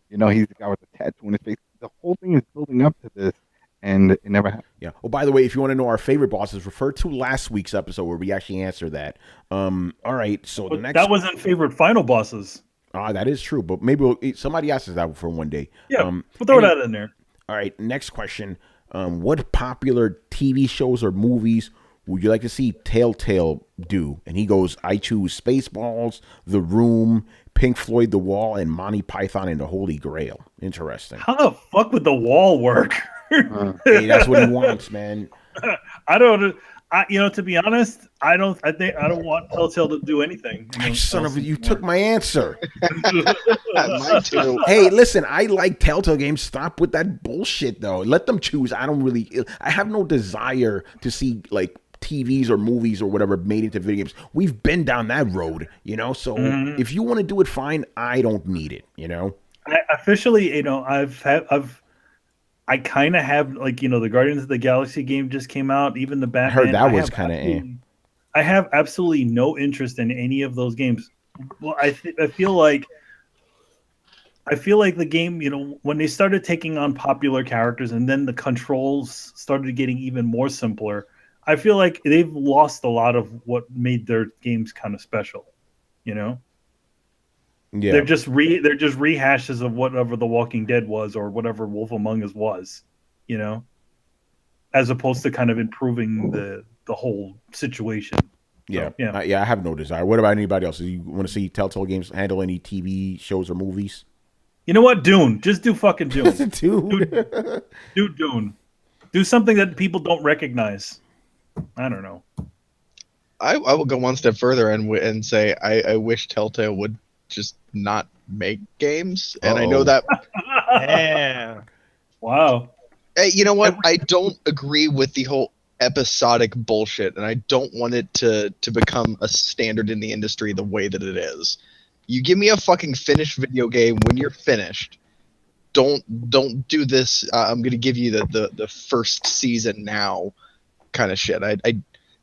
You know, he's the guy with the tattoo on his face. The whole thing is building up to this, and it never happened. Yeah. Oh, by the way, if you want to know our favorite bosses, refer to last week's episode where we actually answered that. All right. So the next That wasn't favorite final bosses. that is true, but maybe somebody asked us that for one day. Yeah, we'll throw that in there. All right. Next question. What popular TV shows or movies would you like to see Telltale do? And he goes, I choose Spaceballs, The Room, Pink Floyd, The Wall, and Monty Python and the Holy Grail. Interesting. How the fuck would the wall work? Hey, that's what he wants, man. I don't. To be honest, I don't want Telltale to do anything. Son of a, you took my answer. Mine too. Hey, listen, I like Telltale games. Stop with that bullshit, though. Let them choose. I have no desire to see, like, TVs or movies or whatever made into video games. We've been down that road, So if you want to do it, fine. I don't need it, I officially, I kind of have, like, the Guardians of the Galaxy game just came out. Even the Batman. I heard that was kind of I have absolutely no interest in any of those games. Well, I feel like the game, when they started taking on popular characters and then the controls started getting even more simpler, I feel like they've lost a lot of what made their games kind of special. Yeah. They're just rehashes of whatever The Walking Dead was or whatever Wolf Among Us was, as opposed to kind of improving the whole situation. Yeah. So, yeah. I have no desire. What about anybody else? Do you want to see Telltale games handle any TV shows or movies? You know what? Dune. Just do fucking Dune. Dude. Do Dune. Do something that people don't recognize. I don't know. I will go one step further and say I wish Telltale would just not make games. And I know that. Yeah. Wow. Hey, you know what? I don't agree with the whole episodic bullshit, and I don't want it to become a standard in the industry the way that it is. You give me a fucking finished video game when you're finished. Don't do this. I'm gonna give you the first season now kind of shit. I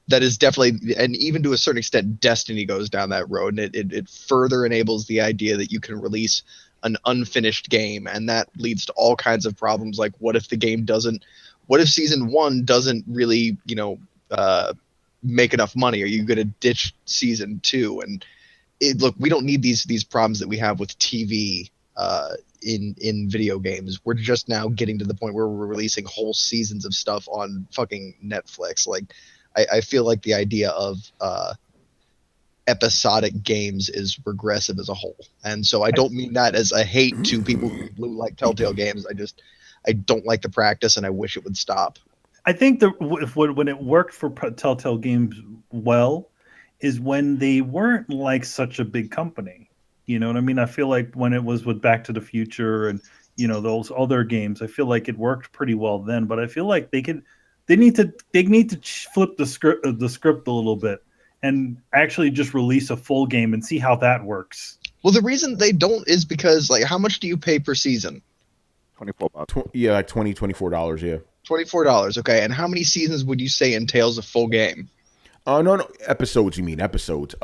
that is definitely, and even to a certain extent, Destiny goes down that road, and it further enables the idea that you can release an unfinished game, and that leads to all kinds of problems. Like, what if season 1 doesn't really, make enough money? Are you going to ditch season 2? And look, we don't need these problems that we have with TV in video games. We're just now getting to the point where we're releasing whole seasons of stuff on fucking Netflix. Like, I feel like the idea of episodic games is regressive as a whole. And so I don't mean that as a hate to people who like Telltale games. I don't like the practice, and I wish it would stop. I think when it worked for Telltale games well is when they weren't like such a big company. You know what I mean? I feel like when it was with Back to the Future and those other games, I feel like it worked pretty well then. But I feel like they need to flip the script a little bit and actually just release a full game and see how that works. Well, the reason they don't is because, like, how much do you pay per season? $24. Yeah, like $20, $24, yeah. $24, okay. And how many seasons would you say entails a full game? No, episodes, you mean episodes.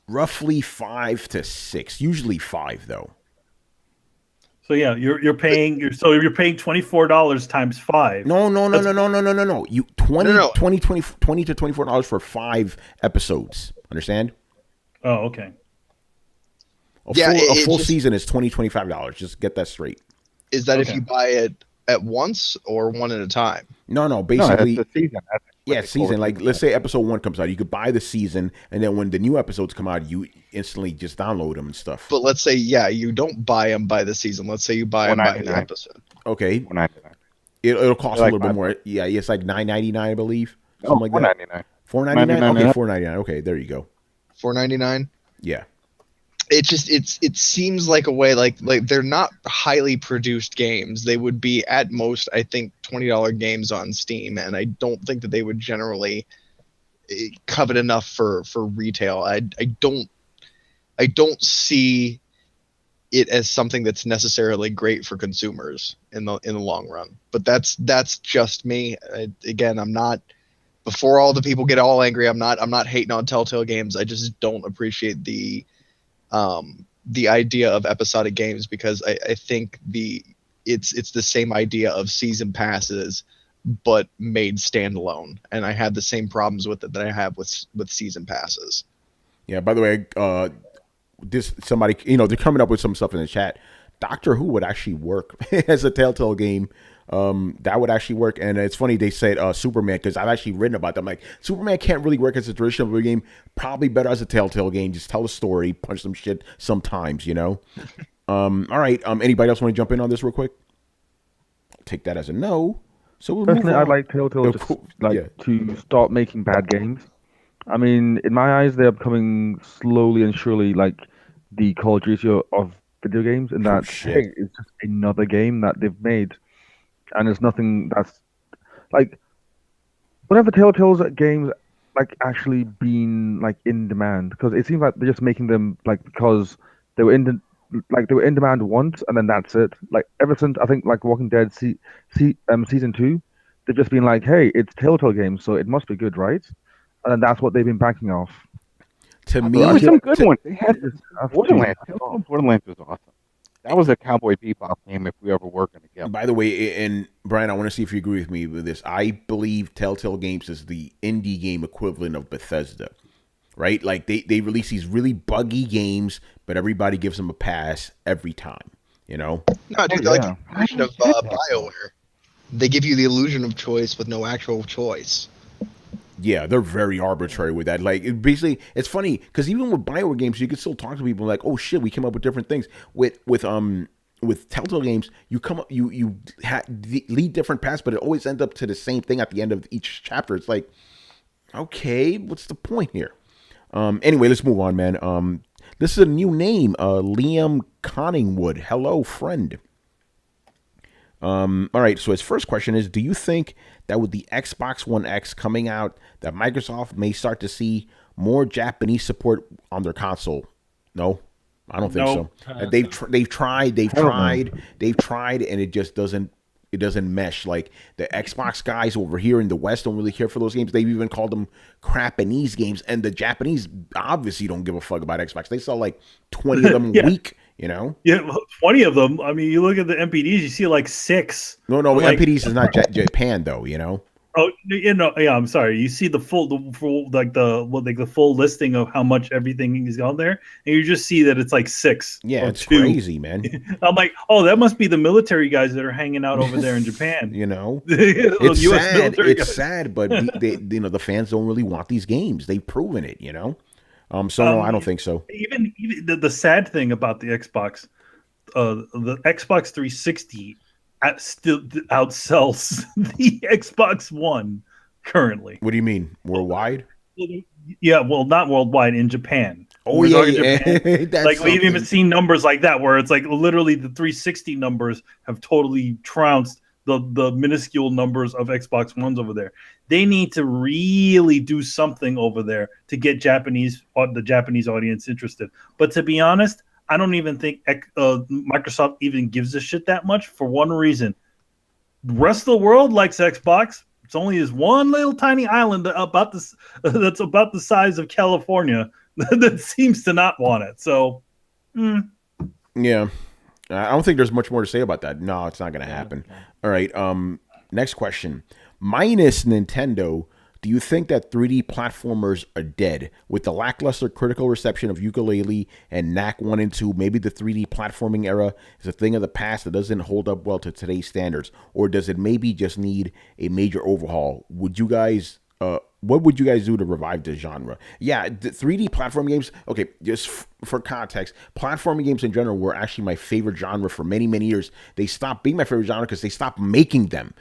Roughly 5 to 6, usually 5 though. So yeah, you're paying $24 times 5. No. You $20 to $24 for 5 episodes. Understand? Oh, okay. A full season is $25. Just get that straight. Is that if you buy it at once or one at a time? No, basically, that's the season. Season. Like, let's say episode 1 comes out, you could buy the season, and then when the new episodes come out, you instantly just download them and stuff. But let's say, you don't buy them by the season. Let's say you buy them by the episode. Okay. $1.99. It'll cost a little bit more. Yeah, it's like $9.99, I believe. Something like that. $4.99. Okay, $4.99. Okay, there you go. $4.99. Yeah. It seems like a way like they're not highly produced games. They would be at most, I think, $20 games on Steam, and I don't think that they would generally covet enough for retail. I don't see it as something that's necessarily great for consumers in the long run. But that's just me. Again, I'm not. Before all the people get all angry, I'm not hating on Telltale games. I just don't appreciate the idea of episodic games, because I think it's the same idea of season passes but made standalone, and I had the same problems with it that I have with season passes. Yeah, by the way, somebody, they're coming up with some stuff in the chat. Doctor Who would actually work as a Telltale game. That would actually work. And it's funny they said Superman, because I've actually written about them. Like, Superman can't really work as a traditional video game. Probably better as a Telltale game. Just tell a story, punch some shit sometimes, all right. Anybody else want to jump in on this real quick? Take that as a no. So we'll Personally, I'd like Telltale to stop making bad games. I mean, in my eyes, they're becoming slowly and surely like the Call of Duty of video games, and that hey, it's just another game that they've made, and it's nothing that's like. Whenever Telltale's games like actually been like in demand? Because it seems like they're just making them like because they were in demand once, and then that's it. Like ever since I think like Walking Dead season 2, they've just been like, hey, it's Telltale games, so it must be good, right? And then that's what they've been backing off. To me, there were some good ones. They had Borderlands. Borderlands was awesome. That was a Cowboy Bebop game if we ever working together. By the way, and Brian, I want to see if you agree with me with this. I believe Telltale Games is the indie game equivalent of Bethesda, right? Like they release these really buggy games, but everybody gives them a pass every time, No, dude, like the illusion of BioWare. They give you the illusion of choice with no actual choice. Yeah, they're very arbitrary with that. Like, it's funny because even with BioWare games, you can still talk to people like, "Oh shit, we came up with different things." With Telltale games, you lead different paths, but it always ends up to the same thing at the end of each chapter. It's like, okay, what's the point here? Anyway, let's move on, man. This is a new name, Liam Conningwood. Hello, friend. All right, so his first question is, do you think that with the Xbox One X coming out, that Microsoft may start to see more Japanese support on their console? No, I don't think so. They've tried, and it just doesn't mesh. Like the Xbox guys over here in the West don't really care for those games. They've even called them Crapanese games, and the Japanese obviously don't give a fuck about Xbox. They sell like 20 of them a week. Yeah, 20 of them. I mean, you look at the MPDs, you see like 6. No, MPDs is not Japan though. Oh, yeah. I'm sorry. You see the full listing of how much everything is on there, and you just see that it's like 6. Yeah, it's 2. Crazy, man. I'm like, oh, that must be the military guys that are hanging out over there in Japan. It's sad. It's sad, but the fans don't really want these games. They've proven it. So no, I don't think so. Even the sad thing about the Xbox, the Xbox 360 still outsells the Xbox One currently. What do you mean, worldwide? Yeah, well, not worldwide, in Japan. Oh yeah. Japan, like we've even seen numbers like that where it's like literally the 360 numbers have totally trounced the minuscule numbers of Xbox Ones over there. They need to really do something over there to get the Japanese audience interested. But to be honest, I don't even think Microsoft even gives a shit that much for one reason. The rest of the world likes Xbox. It's only this one little tiny island that's about the size of California that seems to not want it. So, yeah. I don't think there's much more to say about that. No, it's not going to happen. All right. Next question. Minus Nintendo, Do you think that 3D platformers are dead? With the lackluster critical reception of Yooka-Laylee and Knack 1 and 2, maybe the 3D platforming era is a thing of the past that doesn't hold up well to today's standards? Or does it maybe just need a major overhaul? What would you guys do to revive the genre? Yeah, the 3D platform games. Okay, just for context, platforming games in general were actually my favorite genre for many, many years. They stopped being my favorite genre because they stopped making them.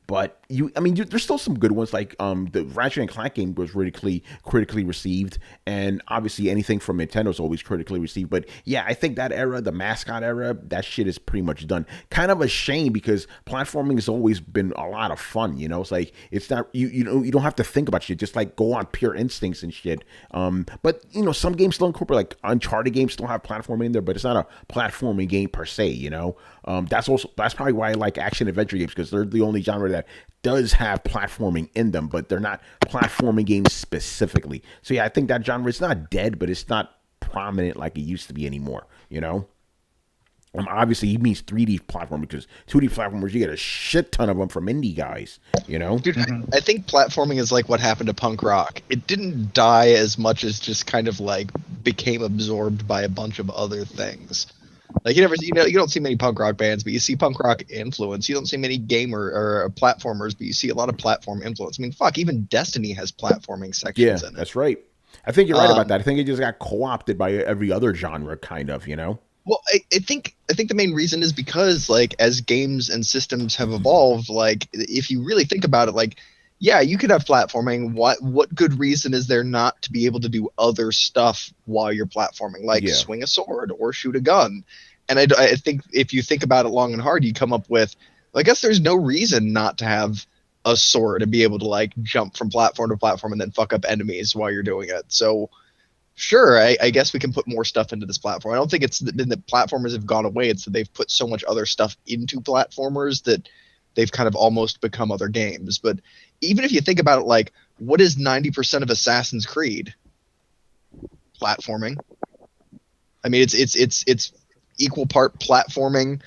But there's still some good ones like the Ratchet and Clank game was really critically received, and obviously anything from Nintendo is always critically received. But yeah, I think that era, the mascot era, that shit is pretty much done. Kind of a shame because platforming has always been a lot of fun. It's like it's not you don't have to think about shit, just like go on pure instincts and shit. But some games still incorporate, like Uncharted games still have platforming in there, but it's not a platforming game per se. That's probably why I like action adventure games, because they're the only genre that does have platforming in them, but they're not platforming games specifically. So yeah, I think that genre is not dead, but it's not prominent like it used to be anymore. Obviously he means 3D platform, because 2D platformers, you get a shit ton of them from indie guys. Dude, I think platforming is like what happened to punk rock. It didn't die as much as just kind of like became absorbed by a bunch of other things. Like you don't see many punk rock bands, but you see punk rock influence. You don't see many gamer or platformers, but you see a lot of platform influence. I mean, fuck, even Destiny has platforming sections in it. That's right. I think you're right about that. I think it just got co-opted by every other genre, kind of. Well, I think the main reason is because, like, as games and systems have evolved, like, if you really think about it, like, yeah, you could have platforming. What good reason is there not to be able to do other stuff while you're platforming, like swing a sword or shoot a gun? And I think if you think about it long and hard, you come up with, I guess there's no reason not to have a sword and be able to, like, jump from platform to platform and then fuck up enemies while you're doing it. So sure, I guess we can put more stuff into this platform. I don't think it's been that platformers have gone away. It's that they've put so much other stuff into platformers that they've kind of almost become other games. But even if you think about it, like, what is 90% of Assassin's Creed? Platforming. I mean, it's equal part platforming,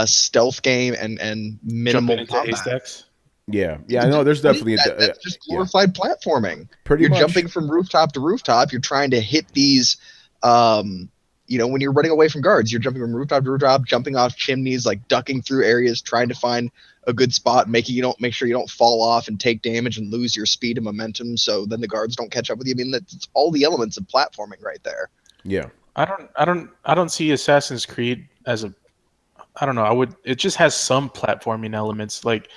stealth game, and minimal combat. Yeah, I know. There's definitely that's just glorified platforming. You're jumping from rooftop to rooftop. You're trying to hit these. When you're running away from guards, you're jumping from rooftop to rooftop, jumping off chimneys, like ducking through areas, trying to find a good spot, make sure you don't fall off and take damage and lose your speed and momentum, so then the guards don't catch up with you. I mean, that's all the elements of platforming right there. Yeah, I don't see Assassin's Creed as a. I don't know. It just has some platforming elements. Like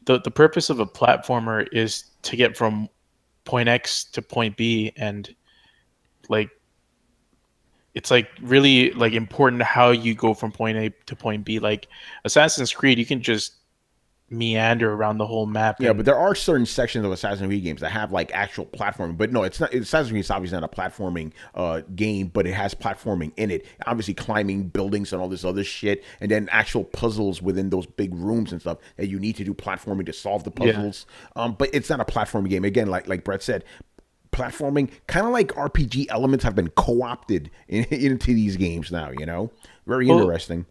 the purpose of a platformer is to get from point X to point B, and like it's like really like important how you go from point A to point B. Like Assassin's Creed, you can just meander around the whole map. Yeah, but there are certain sections of Assassin's Creed games that have like actual platforming. But no, it's not. Assassin's Creed is obviously not a platforming game, but it has platforming in it. Obviously, climbing buildings and all this other shit, and then actual puzzles within those big rooms and stuff that you need to do platforming to solve the puzzles. Yeah. But it's not a platforming game. Again, like Brett said, platforming, kind of like RPG elements, have been co-opted into these games now. Very interesting.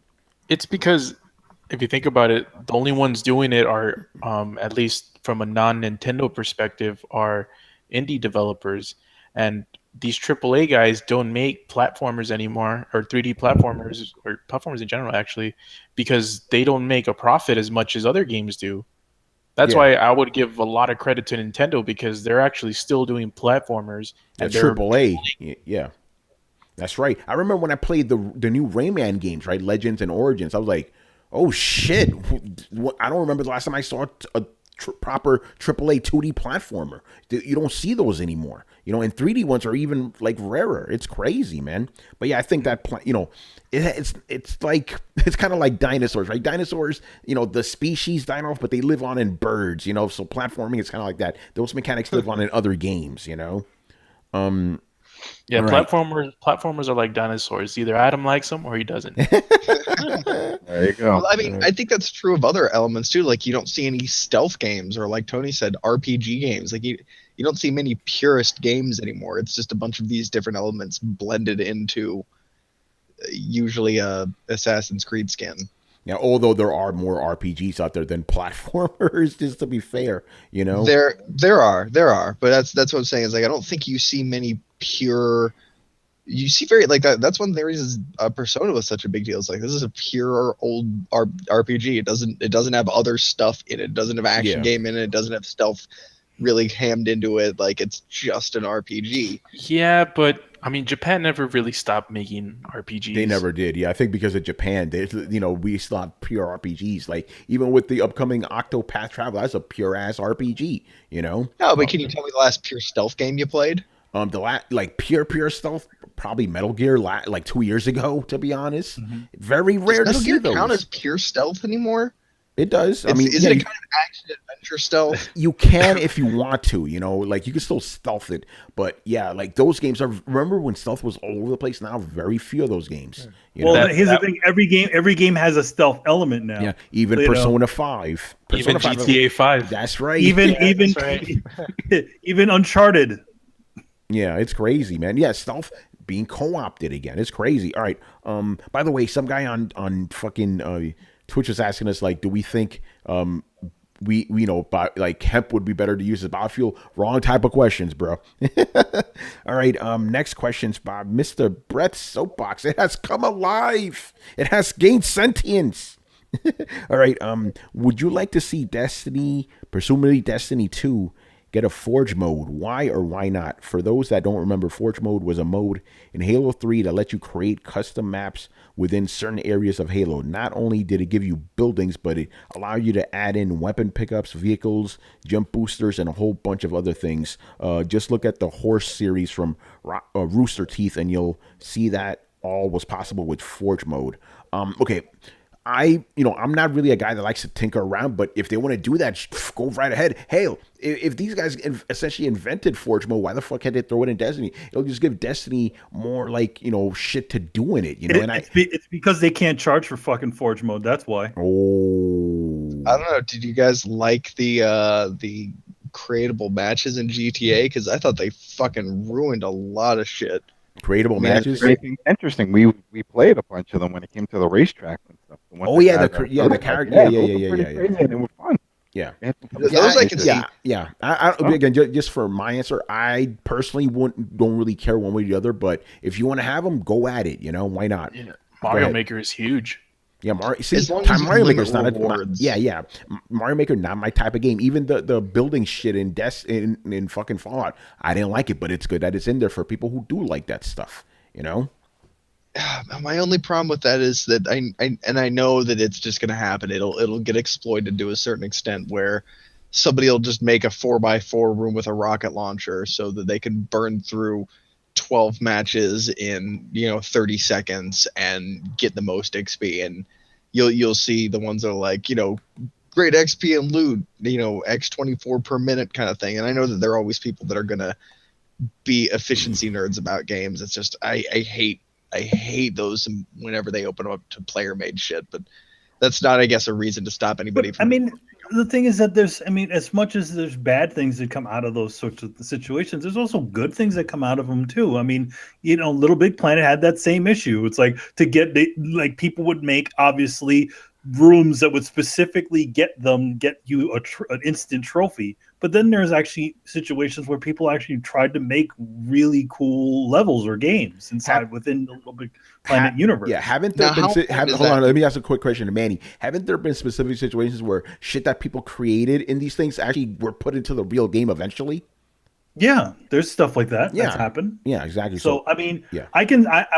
It's because, if you think about it, the only ones doing it are, at least from a non-Nintendo perspective, are indie developers. And these AAA guys don't make platformers anymore, or 3D platformers, or platformers in general, actually, because they don't make a profit as much as other games do. That's why I would give a lot of credit to Nintendo, because they're actually still doing platformers. And AAA. Yeah. That's right. I remember when I played the new Rayman games, right? Legends and Origins. I was like, oh shit! I don't remember the last time I saw a proper AAA 2D platformer. You don't see those anymore. And 3D ones are even like rarer. It's crazy, man. But yeah, I think that it's kind of like dinosaurs, right? Dinosaurs, the species die off, but they live on in birds. So platforming is kind of like that. Those mechanics live on in other games. Yeah, right. Platformers are like dinosaurs. Either Adam likes them or he doesn't. There you go. Well, I mean, I think that's true of other elements too. Like, you don't see any stealth games, or like Tony said, RPG games. Like you don't see many purist games anymore. It's just a bunch of these different elements blended into usually a Assassin's Creed skin. Yeah, although there are more RPGs out there than platformers, just to be fair, you know. There are, but that's what I'm saying is like I don't think you see many pure. You see very like that. That's one of the reasons Persona was such a big deal. It's like this is a pure old RPG. It doesn't have other stuff in it. It doesn't have action game in it. It doesn't have stealth really hammed into it. Like it's just an RPG. Yeah, but I mean, Japan never really stopped making RPGs. They never did. Yeah, I think because of Japan, we still have pure RPGs. Like even with the upcoming Octopath Traveler, that's a pure ass RPG. You know. No, but can you tell me the last pure stealth game you played? Like pure stealth, probably Metal Gear, like 2 years ago. To be honest, very rare to see those. Does Metal Gear count as pure stealth anymore? It does. I mean, is it a kind of action adventure stealth? You can if you want to, like you can still stealth it. But yeah, like those games are. Remember when stealth was all over the place? Now very few of those games. Here's the thing: every game has a stealth element now. Yeah, even Persona 5, even GTA 5. That's right. Even Uncharted. Yeah, it's crazy, man. Yeah, stealth being co-opted again. It's crazy. All right. By the way, some guy on fucking Twitch is asking us like, do we think we like hemp would be better to use as biofuel? Wrong type of questions, bro. All right. Next question's by Mr. Brett Soapbox. It has come alive. It has gained sentience. All right. Would you like to see Destiny, presumably Destiny 2, get a Forge mode? Why or why not? For those that don't remember, Forge mode was a mode in Halo 3 that let you create custom maps within certain areas of Halo. Not only did it give you buildings, but it allowed you to add in weapon pickups, vehicles, jump boosters, and a whole bunch of other things. Just look at the Horse series from Rooster Teeth, and you'll see that all was possible with Forge mode. Okay. I'm not really a guy that likes to tinker around, but if they want to do that, go right ahead. Hell, if these guys essentially invented Forge mode, why the fuck can't they throw it in Destiny? It'll just give Destiny more shit to do in it, It's because they can't charge for fucking Forge mode. That's why. Oh, I don't know. Did you guys like the creatable matches in GTA? Because I thought they fucking ruined a lot of shit. Creatable matches. Interesting. We played a bunch of them when it came to the racetrack and stuff. Oh yeah, the character. Yeah. And they were fun. Yeah. Those I can see. Yeah. Again, just for my answer, I personally don't really care one way or the other. But if you want to have them, go at it. Why not? Yeah. Mario Maker is huge. Yeah, Mario. See, as long as Mario Maker's not rewards. Mario Maker not my type of game. Even the building shit in in fucking Fallout, I didn't like it, but it's good that it's in there for people who do like that stuff. My only problem with that is that I know that it's just going to happen. It'll get exploited to a certain extent where somebody will just make a 4x4 room with a rocket launcher so that they can burn through 12 matches in 30 seconds and get the most XP, and you'll see the ones that are like great XP and loot X24 per minute kind of thing. And I know that there are always people that are gonna be efficiency nerds about games. It's just I hate those whenever they open up to player made shit, but that's not, I guess, a reason to stop anybody from. The thing is that as much as there's bad things that come out of those sorts of situations, there's also good things that come out of them too. Little Big Planet had that same issue. It's like people would make obviously rooms that would specifically get you an instant trophy. But then there's actually situations where people actually tried to make really cool levels or games within the Little Big Planet universe. Yeah, haven't there hold on, let me ask a quick question to Manny. Haven't there been specific situations where shit that people created in these things actually were put into the real game eventually? Yeah, there's stuff like that that's happened. Yeah, exactly. So I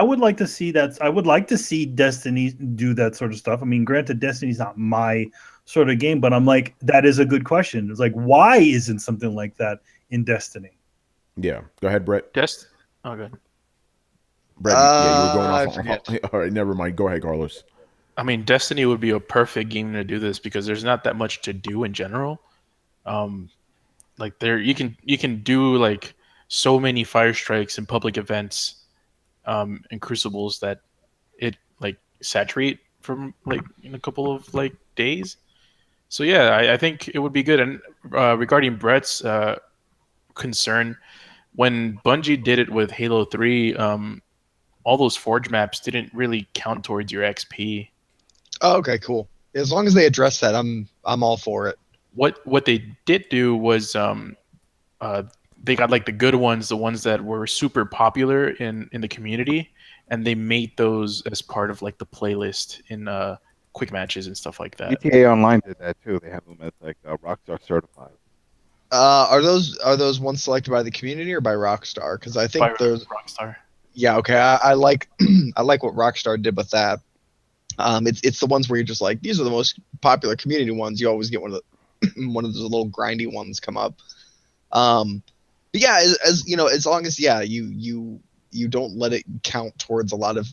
would like to see that. I would like to see Destiny do that sort of stuff. Granted, Destiny's not my sort of game, but I'm like, that is a good question. It's like, why isn't something like that in Destiny? Yeah, go ahead, Brett. Oh, good. Brett, you were going off. All right, never mind. Go ahead, Carlos. Destiny would be a perfect game to do this because there's not that much to do in general. You can do like so many fire strikes and public events and crucibles that it like saturate from like in a couple of like days. So yeah, I think it would be good. And regarding Brett's concern, when Bungie did it with Halo 3, all those Forge maps didn't really count towards your XP. Oh, okay, cool. As long as they address that, I'm all for it. What they did do was they got like the good ones, the ones that were super popular in the community, and they made those as part of like the playlist in quick matches and stuff like that. GTA Online did that too. They have them as like Rockstar certified. Are those ones selected by the community or by Rockstar? Because I think By there's Rockstar. yeah, okay. I like I like what Rockstar did with that. It's the ones where you're just like, these are the most popular community ones. You always get one of the one of those little grindy ones come up. But yeah, as you know, as long as you don't let it count towards a lot of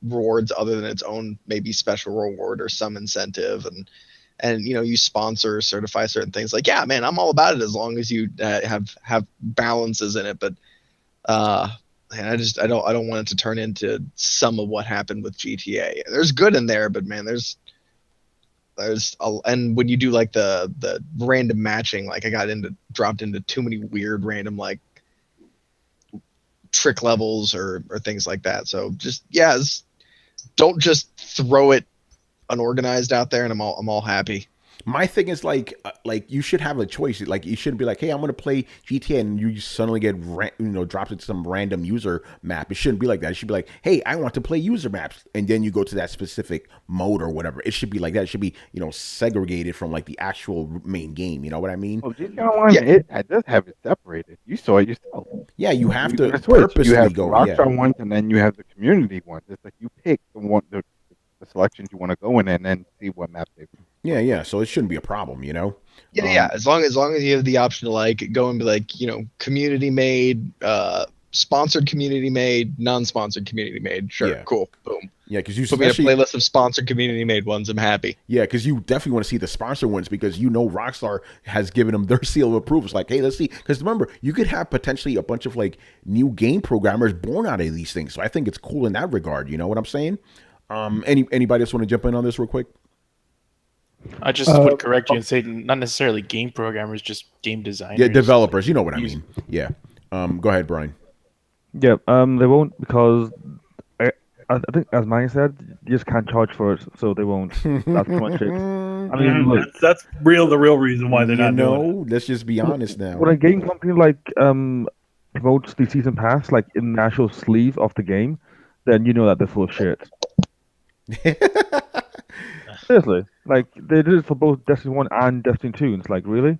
rewards other than its own maybe special reward or some incentive, and you sponsor or certify certain things. Like, yeah, man, I'm all about it as long as you have balances in it. But man, I don't want it to turn into some of what happened with GTA. There's good in there, but man, and when you do like the random matching, like I dropped into too many weird random like trick levels or things like that. So just don't just throw it unorganized out there, and I'm all happy. My thing is like you should have a choice. Like you shouldn't be like, hey, I'm gonna play GTA, and you suddenly get dropped into some random user map. It shouldn't be like that. It should be like, hey, I want to play user maps, and then you go to that specific mode or whatever. It should be like that. It should be segregated from like the actual main game. You know what I mean? Well, GTA Online, it does have it separated. You saw it yourself. Yeah, you have to switch. purposely You have go. Rockstar ones, and then you have the community ones. It's like you pick the selections you want to go in, and then see what map they. Yeah. So it shouldn't be a problem, Yeah. As long as you have the option to like go and be like, community made, sponsored community made, non-sponsored community made. Sure, Yeah. cool, boom. Yeah, because you Put me in a playlist of sponsored community made ones. I'm happy. Yeah, because you definitely want to see the sponsor ones because Rockstar has given them their seal of approval. It's like, hey, let's see. Because remember, you could have potentially a bunch of like new game programmers born out of these things. So I think it's cool in that regard. You know what I'm saying? Anybody else want to jump in on this real quick? I just would correct you and say not necessarily game programmers, just game designers. Yeah, developers. You know what I mean? Yeah. Go ahead, Brian. Yeah, they won't because I think, as Mike said, you just can't charge for it, so they won't. That's pretty much it. I mean, look, That's the real reason why they're not doing it. Let's just be honest now. when a game company like promotes the season pass like in the actual sleeve of the game, then you know that they're full of shit. Seriously, like they did it for both Destiny 1 and Destiny 2, and it's like, really?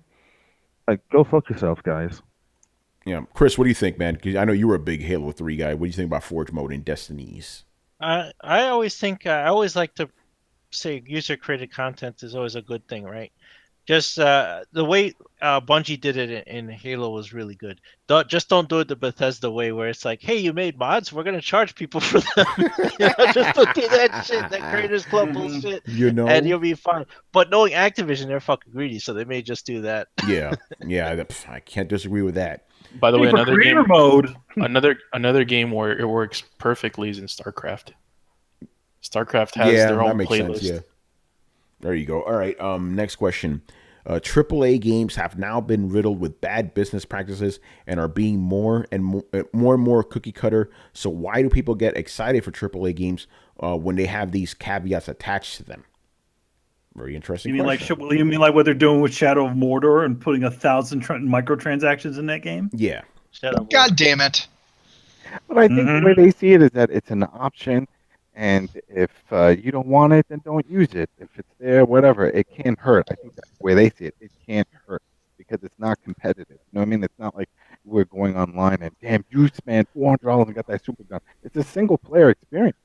Like, go fuck yourself, guys. Yeah, Chris, what do you think, man? Because I know you were a big Halo 3 guy. What do you think about Forge mode in Destinies? I always like to say user created content is always a good thing, right? Just the way Bungie did it in Halo was really good. Just don't do it the Bethesda way, where it's like, hey, you made mods, we're gonna charge people for them. Just don't do that shit, that Creators Club bullshit, and you'll be fine. But knowing Activision, they're fucking greedy, so they may just do that. Yeah, I can't disagree with that. By the way, another game mode. another game where it works perfectly is in StarCraft. StarCraft has their own playlist. Sense, yeah. There you go. All right. Next question. AAA games have now been riddled with bad business practices and are being more and more cookie cutter. So why do people get excited for AAA games when they have these caveats attached to them? Very interesting. You mean like what they're doing with Shadow of Mordor and putting 1,000 microtransactions in that game? Yeah. God damn it. But I think the way they see it is that it's an option, and if you don't want it, then don't use it. If it's there, whatever, it can't hurt. I think that's the way they see it. It can't hurt because it's not competitive. You know what I mean? It's not like we're going online and, damn, you spent $400 and got that super gun. It's a single-player experience.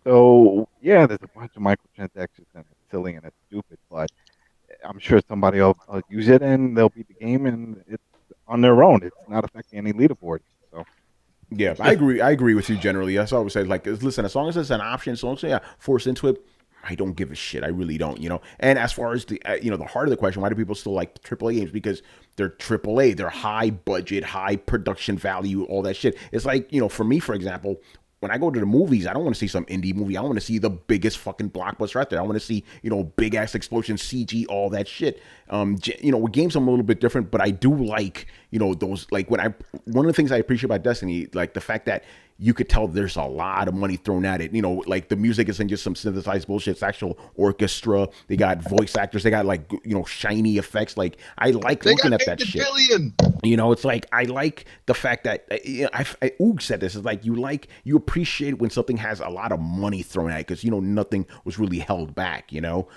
So, yeah, there's a bunch of microtransactions, and it's silly and it's stupid, but I'm sure somebody will use it, and they'll beat the game, and it's on their own. It's not affecting any leaderboard. So. Yeah, I agree with you generally. That's what I always say. Like, listen, as long as it's an option, as long as you're forced into it, I don't give a shit. I really don't, And as far as the the heart of the question, why do people still like AAA games? Because they're AAA, they're high budget, high production value, all that shit. It's like, for me, for example, when I go to the movies, I don't want to see some indie movie. I want to see the biggest fucking blockbuster out there. I want to see, big ass explosions, CG, all that shit. With games, I'm a little bit different, but I do like, those, like one of the things I appreciate about Destiny, like the fact that, you could tell there's a lot of money thrown at it. You know, like the music isn't just some synthesized bullshit. It's actual orchestra. They got voice actors. They got like, you know, shiny effects. Like I like They looking got at that David shit. Billion. You know, it's like I like the fact that Oog said this is like you appreciate when something has a lot of money thrown at it because you know nothing was really held back. You know,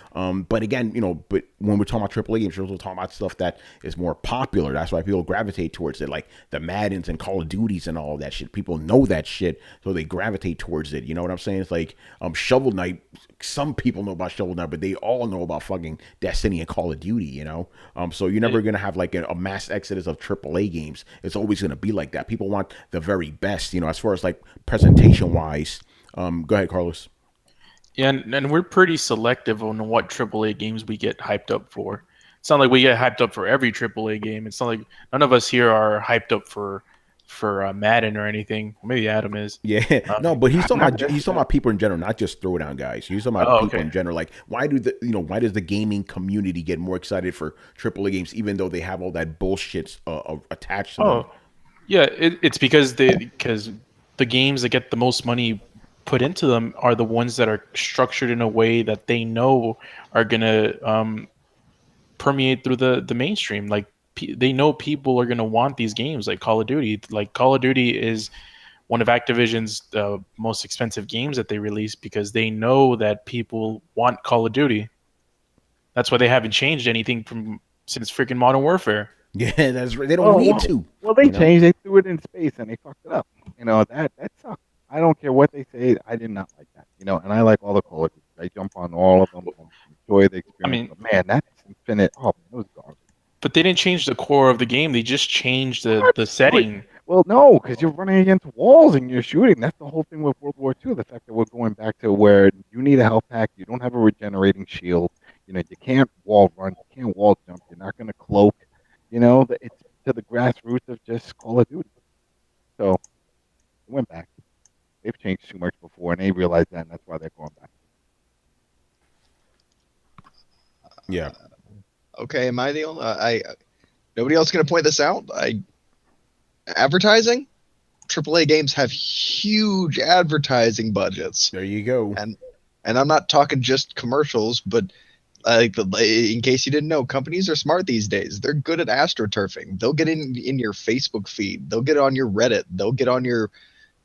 but again, you know, but when we're talking about AAA games, we're also talking about stuff that is more popular. That's why people gravitate towards it, like the Maddens and Call of Duties and all of that shit. People know that shit, so they gravitate towards it. You know what I'm saying? It's like Shovel Knight. Some people know about Shovel Knight, but they all know about fucking Destiny and Call of Duty. You know, so you're never gonna have like a mass exodus of AAA games. It's always gonna be like that. People want the very best. You know, as far as like presentation wise. Go ahead, Carlos. Yeah, and we're pretty selective on what AAA games we get hyped up for. It's not like we get hyped up for every AAA game. It's not like none of us here are hyped up for Madden or anything. Maybe Adam is. Yeah, no, but he's talking about people in general, not just Throwdown guys. He's talking about people in general. Like, why does the gaming community get more excited for AAA games, even though they have all that bullshit attached to them? Yeah, it's because the games that get the most money put into them are the ones that are structured in a way that they know are gonna permeate through the mainstream. Like they know people are gonna want these games, like Call of Duty. Like Call of Duty is one of Activision's most expensive games that they release because they know that people want Call of Duty. That's why they haven't changed anything since freaking Modern Warfare. Yeah, that's right. They don't need to. Well, they changed. They threw it in space and they fucked it up. You know, that sucks. I don't care what they say. I did not like that. You know, and I like all the Call of Duty. I jump on all of them. Enjoy the experience. I mean, but man, that's Infinite. Oh, man, it was garbage. But they didn't change the core of the game. They just changed the setting. Well, no, because you're running against walls and you're shooting. That's the whole thing with World War II. The fact that we're going back to where you need a health pack, you don't have a regenerating shield. You know, you can't wall run, you can't wall jump. You're not going to cloak. You know, it's to the grassroots of just Call of Duty. So, it went back. They've changed too much before, and they realized that, and that's why they're going back. Yeah. Okay, am I the only? Nobody else going to point this out? Advertising. AAA games have huge advertising budgets. There you go. And I'm not talking just commercials, but in case you didn't know, companies are smart these days. They're good at astroturfing. They'll get in your Facebook feed. They'll get on your Reddit. They'll get on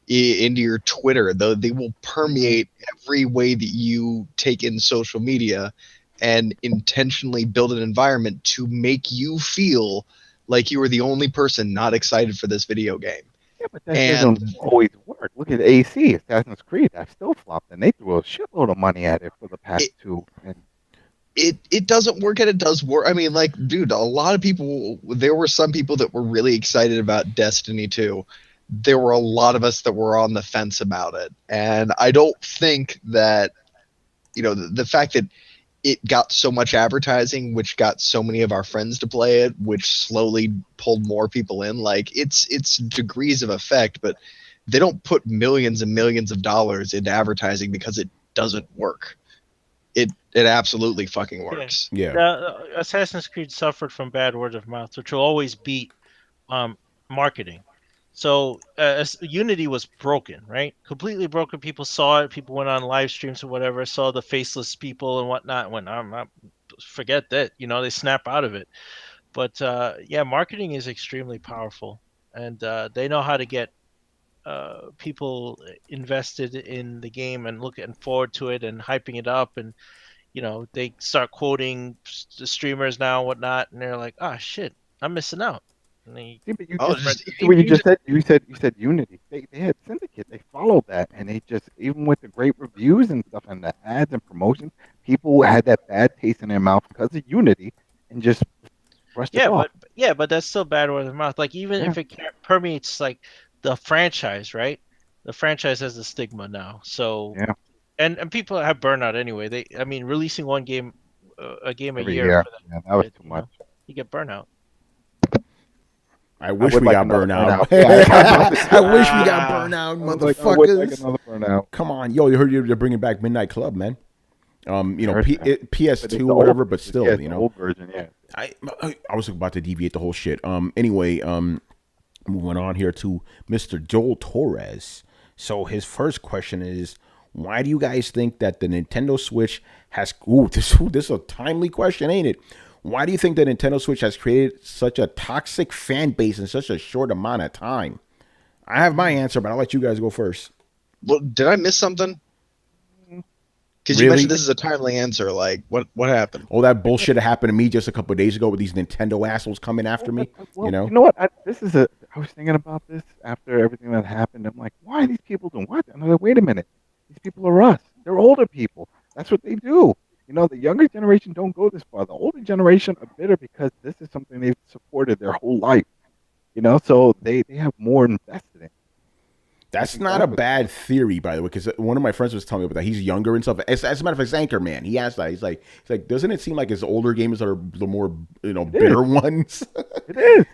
into your Twitter. They will permeate every way that you take in social media and intentionally build an environment to make you feel like you were the only person not excited for this video game. Yeah, but that doesn't always work. Look at AC, Assassin's Creed. That still flopped, and they threw a shitload of money at it for the past two. And it doesn't work, and it does work. I mean, like, dude, a lot of people. There were some people that were really excited about Destiny 2. There were a lot of us that were on the fence about it, and I don't think that, you know, the fact that it got so much advertising, which got so many of our friends to play it, which slowly pulled more people in. Like it's degrees of effect, but they don't put millions and millions of dollars into advertising because it doesn't work. It absolutely fucking works. Yeah. Assassin's Creed suffered from bad word of mouth, which will always beat marketing. So Unity was broken, right? Completely broken. People saw it. People went on live streams or whatever, saw the faceless people and whatnot. And went, forget that. You know, they snap out of it. But yeah, marketing is extremely powerful, and they know how to get people invested in the game and looking forward to it and hyping it up. And you know, they start quoting the streamers now and whatnot, and they're like, "Ah, shit, I'm missing out." But you just said you said Unity. They had Syndicate. They followed that, and they just, even with the great reviews and stuff and the ads and promotions, people had that bad taste in their mouth because of Unity, and just brushed it off. But that's still bad word of mouth. Like even if it permeates like the franchise, right? The franchise has a stigma now. So and people have burnout anyway. Releasing one game, a game a year. That was too much. You get burnout. I wish we got burnout. I wish we got burnout, motherfuckers. Come on, yo, you heard they're bringing back Midnight Club, man. You know, PS2 or whatever, but still, you know. Old version, yeah. I was about to deviate the whole shit. Anyway, moving on here to Mr. Joel Torres. So his first question is, why do you guys think that the Nintendo Switch has? Ooh, this is a timely question, ain't it? Why do you think the Nintendo Switch has created such a toxic fan base in such a short amount of time? I have my answer, but I'll let you guys go first. Well, did I miss something? Because you Really? mentioned this is a timely answer. Like, what happened? All that bullshit that happened to me just a couple of days ago with these Nintendo assholes coming after me. Well, You know? what? I was thinking about this after everything that happened. I'm like, why are these people doing what? And I'm like, wait a minute. These people are us. They're older people. That's what they do. The younger generation don't go this far. The older generation are bitter because this is something they've supported their whole life. So they have more invested in. That's think not that's a what- bad theory, by the way, because one of my friends was telling me about that. He's younger and stuff. As a matter of fact, Anchorman, he asked that. He's like, doesn't it seem like it's older gamers that are the more, bitter ones? It is.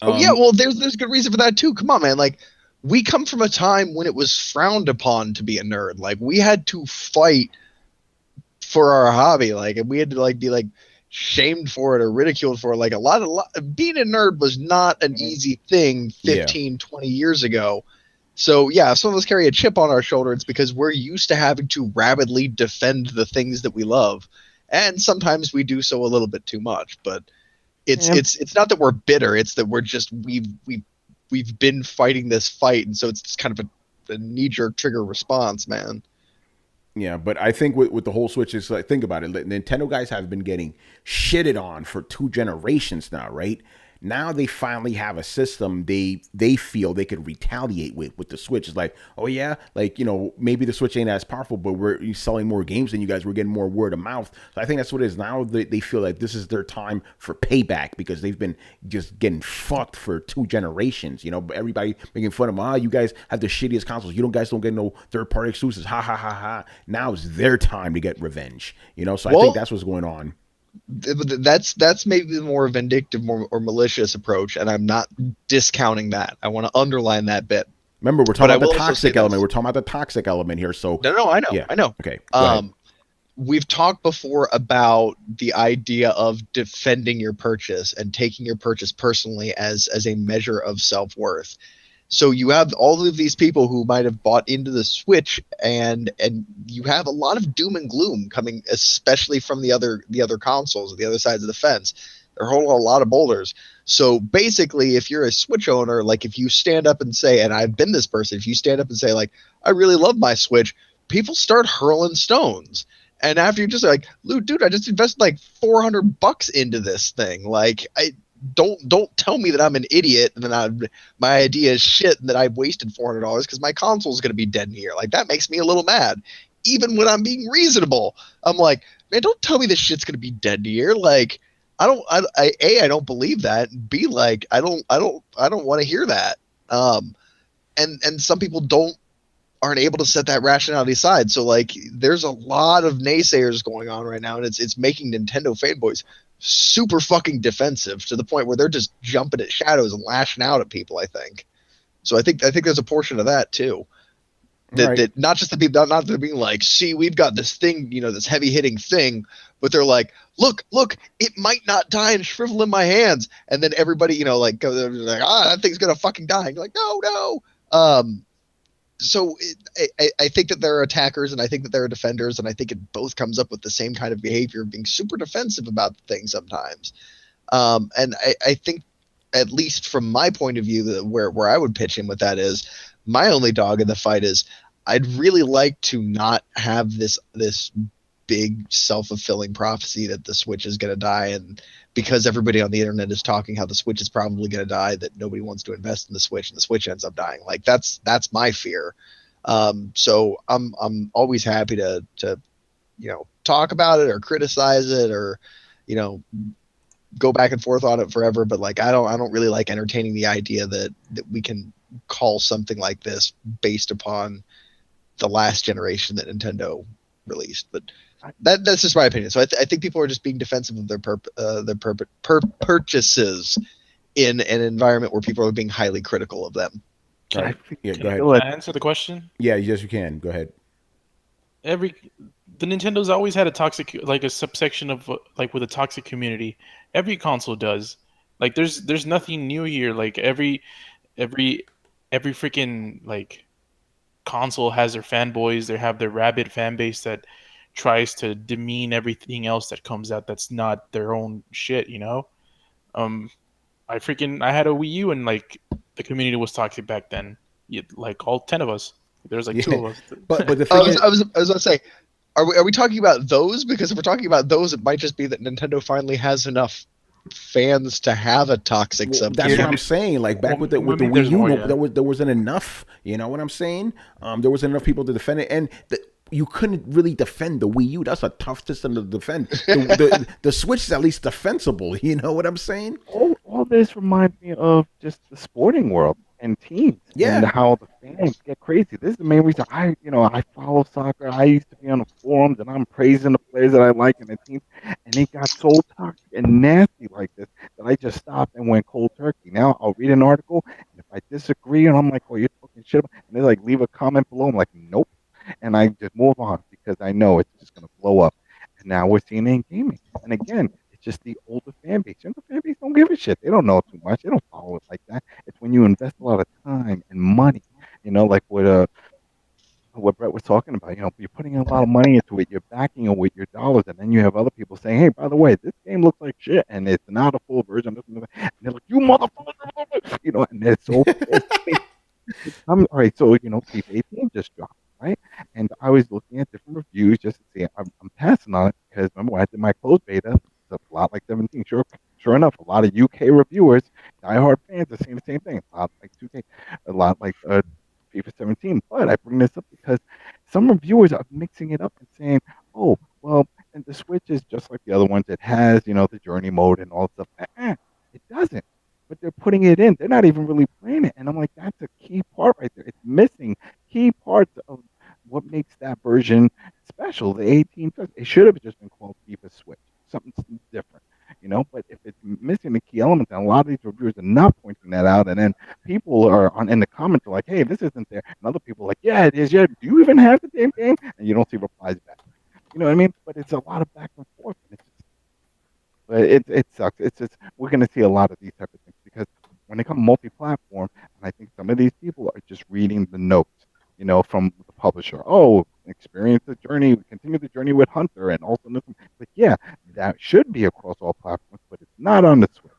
Oh yeah, well, there's good reason for that too. Come on, man. Like, we come from a time when it was frowned upon to be a nerd. Like, we had to fight for our hobby. Like, and we had to be shamed for it or ridiculed for it. Like, being a nerd was not an easy thing 15, 20 years ago. So yeah, if some of us carry a chip on our shoulder, it's because we're used to having to rabidly defend the things that we love, and sometimes we do so a little bit too much. But it's not that we're bitter; it's that we've been fighting this fight, and so it's just kind of a knee-jerk trigger response, man. Yeah, but I think with the whole Switch, is like, think about it. Nintendo guys have been getting shitted on for 2 generations now, right? Now they finally have a system they feel they could retaliate with the Switch. It's like, oh yeah, maybe the Switch ain't as powerful, but we're selling more games than you guys. We're getting more word of mouth. So I think that's what it is. Now they feel like this is their time for payback because they've been just getting fucked for 2 generations. Everybody making fun of them. You guys have the shittiest consoles. Guys don't get no third-party exclusives. Ha ha ha ha. Now it's their time to get revenge. So I think that's what's going on. That's maybe the more vindictive, or malicious approach, and I'm not discounting that. I want to underline that bit. Remember, we're talking about the toxic element. We're talking about the toxic element here. So no, I know, yeah. I know. Okay. We've talked before about the idea of defending your purchase and taking your purchase personally as a measure of self-worth. So you have all of these people who might have bought into the Switch, and you have a lot of doom and gloom coming, especially from the other consoles, the other sides of the fence. They're holding a lot of boulders. So basically, if you're a Switch owner, like, if you stand up and say, and I've been this person, if you stand up and say, like, I really love my Switch, people start hurling stones. And after you're just like, dude, I just invested like $400 into this thing. Like, don't tell me that I'm an idiot and that my idea is shit and that I've wasted $400 because my console is going to be dead in a year. Like, that makes me a little mad. Even when I'm being reasonable, I'm like, man, don't tell me this shit's going to be dead in a year. Like, I don't believe that. B, like, I don't want to hear that. And some people aren't able to set that rationality aside. So, like, there's a lot of naysayers going on right now, and it's making Nintendo fanboys super fucking defensive to the point where they're just jumping at shadows and lashing out at people. I think there's a portion of that too. That not just the people, not they're being like, see, we've got this thing, this heavy hitting thing, but they're like, look, it might not die and shrivel in my hands, and then everybody, like, goes like, that thing's gonna fucking die. And you're like, no. So I think that there are attackers and I think that there are defenders, and I think it both comes up with the same kind of behavior of being super defensive about the thing sometimes. And I think, at least from my point of view, where I would pitch in with that is, my only dog in the fight is, I'd really like to not have this big self-fulfilling prophecy that the Switch is going to die, and because everybody on the internet is talking how the Switch is probably going to die, that nobody wants to invest in the Switch and the Switch ends up dying. Like, that's my fear. So I'm always happy to talk about it or criticize it or go back and forth on it forever, but like I don't really like entertaining the idea that we can call something like this based upon the last generation that Nintendo released. But that's just my opinion. So I think people are just being defensive of their purchases in an environment where people are being highly critical of them. All right. Yeah, go ahead. Can I answer the question? Yeah, yes, you can. Go ahead. The Nintendo's always had a subsection of with a toxic community. Every console does. Like, there's nothing new here. Like, every freaking console has their fanboys. They have their rabid fan base that tries to demean everything else that comes out that's not their own shit. Um, I had a Wii U and like the community was toxic back then. Like all 10 of us. There's like two Yeah, of us. but the I thing was, is, I was, I was going to say, are we talking about those? Because if we're talking about those, it might just be that Nintendo finally has enough fans to have a toxic well, that's what subcommunity. I'm saying. Like back Well, with the maybe Wii there's U, more. no, Yeah. there wasn't enough. You know what I'm saying? There wasn't enough people to defend it, and you couldn't really defend the Wii U. That's a tough system to defend. The Switch is at least defensible. You know what I'm saying? All this reminds me of just the sporting world and teams and Yeah. how the fans get crazy. This is the main reason I follow soccer. I used to be on the forums and I'm praising the players that I like and the teams, and it got so toxic and nasty like this that I just stopped and went cold turkey. Now I'll read an article, and if I disagree and I'm like, "Oh, you're talking shit," and they like leave a comment below, I'm like, "Nope," and I just move on because I know it's just gonna blow up. And now we're seeing it in gaming. And again, it's just the older fan base. Younger fan base don't give a shit. They don't know too much. They don't follow it like that. It's when you invest a lot of time and money, like what Brett was talking about. You're putting a lot of money into it. You're backing it with your dollars, and then you have other people saying, "Hey, by the way, this game looks like shit, and it's not a full version." And they're like, "You motherfucker!" And they're so pissed. All right, so FIFA 18 just dropped, right? And I was looking at different reviews just to see. I'm passing on it because remember when I did my closed beta, it's a lot like 17. Sure enough, a lot of UK reviewers, diehard fans, are saying the same thing. A lot like 2K, a lot like FIFA 17. But I bring this up because some reviewers are mixing it up and saying, "Oh, well, and the Switch is just like the other ones. It has, the journey mode and all stuff." It doesn't, but they're putting it in. They're not even really playing it. And I'm like, that's a key part right there. It's missing key parts of what makes that version special. The 18 plus, it should have just been called FIFA Switch, something different, But if it's missing the key elements, and a lot of these reviewers are not pointing that out, and then people are in the comments are like, "Hey, this isn't there," and other people are like, "Yeah, it is. Yeah, do you even have the damn game?" And you don't see replies back. You know what I mean? But it's a lot of back and forth, and but it sucks. It's just we're going to see a lot of these type of things because when they come multi-platform, and I think some of these people are just reading the notes, from the publisher. Oh, experience the journey, continue the journey with Hunter, and also this. Like, yeah, that should be across all platforms, but it's not on the Switch.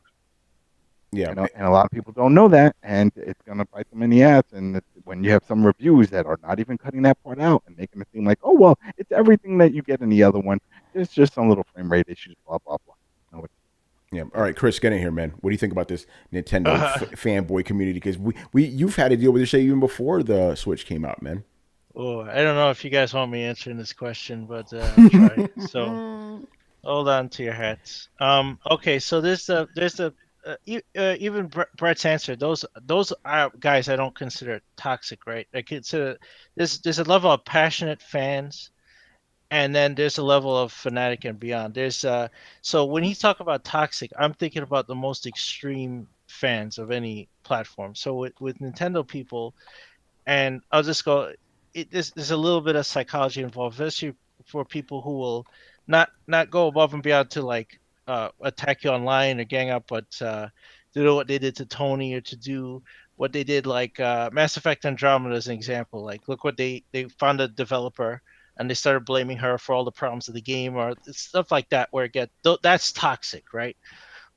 Yeah. And a lot of people don't know that, and it's going to bite them in the ass. And when you have some reviews that are not even cutting that part out and making it seem like, oh well, it's everything that you get in the other one. There's just some little frame rate issues, blah blah blah. No, Yeah. All right, Chris, get in here, man. What do you think about this Nintendo fanboy community? Because you've had to deal with this shit even before the Switch came out, man. Oh, I don't know if you guys want me answering this question, but I'll try. So hold on to your hats. Okay, so there's even Brett's answer. Those are guys I don't consider toxic, right? I consider there's a level of passionate fans, and then there's a level of fanatic and beyond. So when he talk about toxic, I'm thinking about the most extreme fans of any platform. So with Nintendo people, and I'll just go. There's a little bit of psychology involved, especially for people who will not go above and beyond to like attack you online or gang up, but to do what they did to Tony or to do what they did like Mass Effect Andromeda as an example. Like, look what they found a developer and they started blaming her for all the problems of the game or stuff like that. Where that's toxic, right?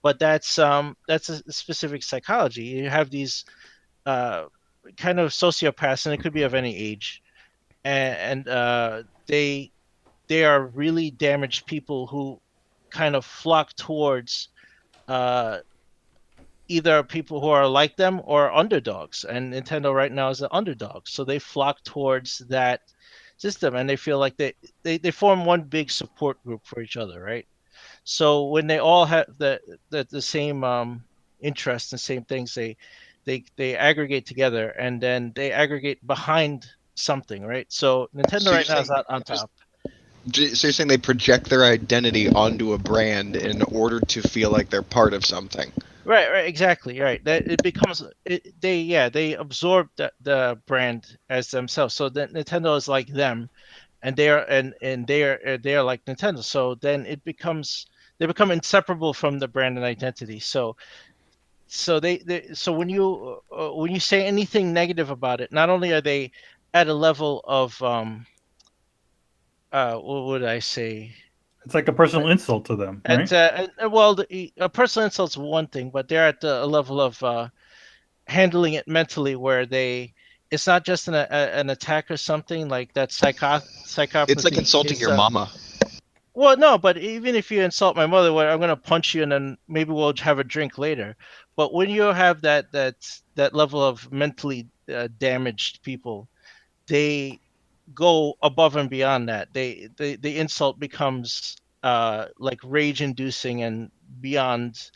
But that's a specific psychology. You have these uh, kind of sociopaths, and it could be of any age, and they are really damaged people who kind of flock towards uh, either people who are like them or underdogs. And Nintendo right now is an underdog, so they flock towards that system, and they feel like they form one big support group for each other, right? So when they all have the same interests and same things, they aggregate together, and then they aggregate behind something, right? So Nintendo So you're right now is saying not on top. so you're saying they project their identity onto a brand in order to feel like they're part of something. Right, exactly, right. That it becomes they absorb the brand as themselves. So that Nintendo is like them, and they are like Nintendo. So then they become inseparable from the brand and identity. So when you say anything negative about it, not only are they at a level of what would I say? It's like a personal insult to them, right? Well, a personal insult's one thing, but they're at a level of handling it mentally where it's not just an attack or something like that. Psychopathy. It's like insulting your mama. Well, no, but even if you insult my mother, well, I'm gonna punch you, and then maybe we'll have a drink later. But when you have that level of mentally damaged people, they go above and beyond that. The insult becomes like rage inducing and beyond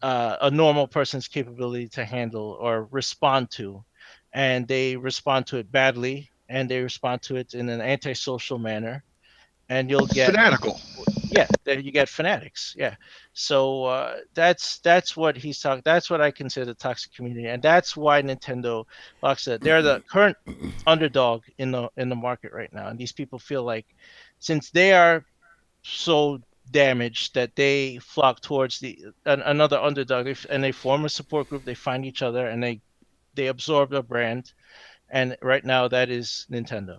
a normal person's capability to handle or respond to, and they respond to it badly, and they respond to it in an antisocial manner, and you'll get Fanatical. yeah, there you get fanatics. Yeah, so that's what he's talking. That's what I consider the toxic community, and that's why Nintendo, like I said, they're the current underdog in the market right now, and these people feel like since they are so damaged that they flock towards another underdog, and they form a support group. They find each other and they absorb a brand, and right now that is Nintendo.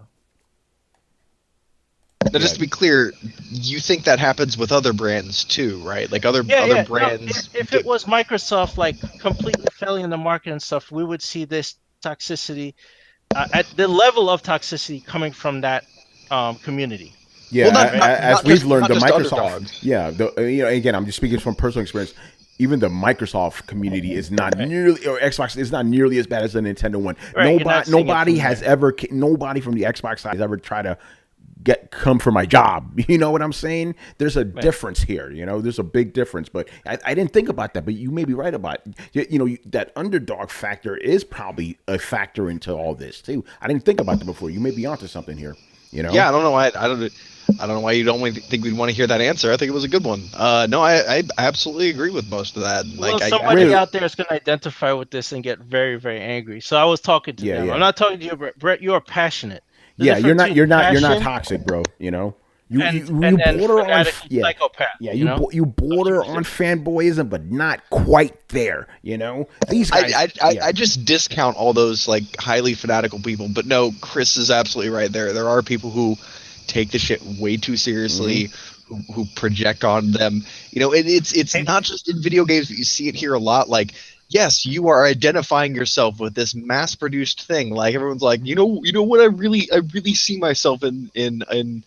Now, just to be clear, you think that happens with other brands too, right? Like other brands. No, if it was Microsoft like completely failing in the market and stuff, we would see this toxicity at the level of toxicity coming from that community. Yeah, well, as we've learned, the Microsoft. Underdogs. Yeah, again, I'm just speaking from personal experience. Even the Microsoft community is not nearly, or Xbox is not nearly as bad as the Nintendo one. Right, nobody from the Xbox side has ever tried to come for my job. You know what I'm saying? There's a difference here. There's a big difference. But I didn't think about that. But you may be right about it. That underdog factor is probably a factor into all this too. I didn't think about that before. You may be onto something here. Yeah, I don't know why. I don't know why you don't think we'd want to hear that answer. I think it was a good one. No, I absolutely agree with most of that. Well, somebody out there is going to identify with this and get very, very angry. So I was talking to them. I'm not talking to you, Brett. You are passionate. You're not toxic, bro. You border on psychopath. Yeah, you border on fanboyism, but not quite there. These guys. I just discount all those like highly fanatical people, but no, Chris is absolutely right. There are people who take the shit way too seriously, who project on them. It's not just in video games, but you see it here a lot. Like, yes, you are identifying yourself with this mass-produced thing. Like everyone's like, you know what? I really see myself in the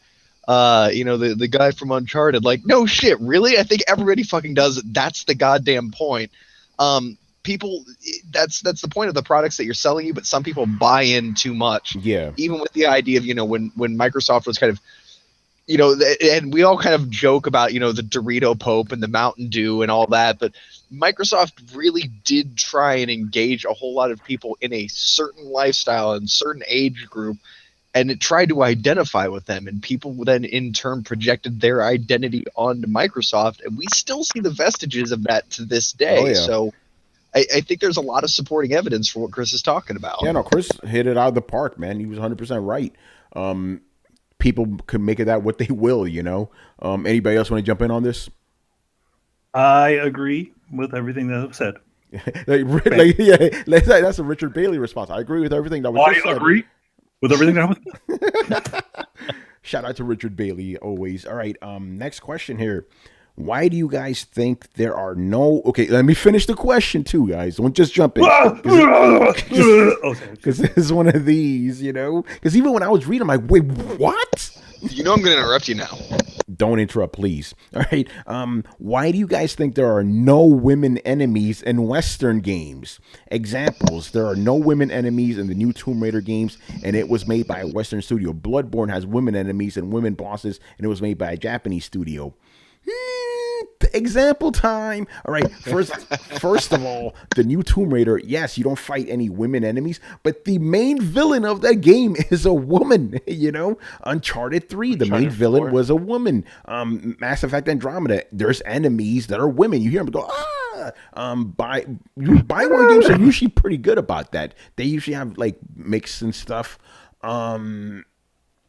guy from Uncharted. Like, no shit, really? I think everybody fucking does it. That's the goddamn point. People, that's the point of the products that you're selling you, but some people buy in too much. Yeah. Even with the idea of, when Microsoft was kind of, and we all kind of joke about, the Dorito Pope and the Mountain Dew and all that, but Microsoft really did try and engage a whole lot of people in a certain lifestyle and certain age group, and it tried to identify with them, and people then in turn projected their identity onto Microsoft, and we still see the vestiges of that to this day. Oh, yeah. So I think there's a lot of supporting evidence for what Chris is talking about. Yeah, no, Chris hit it out of the park, man. He was 100% right. People could make it that what they will, Anybody else want to jump in on this? I agree with everything that was said. That's a Richard Bailey response. I agree with everything that was said. I agree with everything that was said. Shout out to Richard Bailey always. All right, next question here. Why do you guys think there are no... Okay, let me finish the question too, guys. Don't just jump in. Because this is one of these, Because even when I was reading, I'm like, wait, what? I'm going to interrupt you now. Don't interrupt, please. All right. Why do you guys think there are no women enemies in Western games? Examples: there are no women enemies in the new Tomb Raider games, and it was made by a Western studio. Bloodborne has women enemies and women bosses, and it was made by a Japanese studio. Example time. All right. First of all, the new Tomb Raider, yes, you don't fight any women enemies, but the main villain of that game is a woman. Uncharted 3, the main villain was a woman. Mass Effect Andromeda, there's enemies that are women. You hear them go, Bioware games are usually pretty good about that. They usually have like mix and stuff.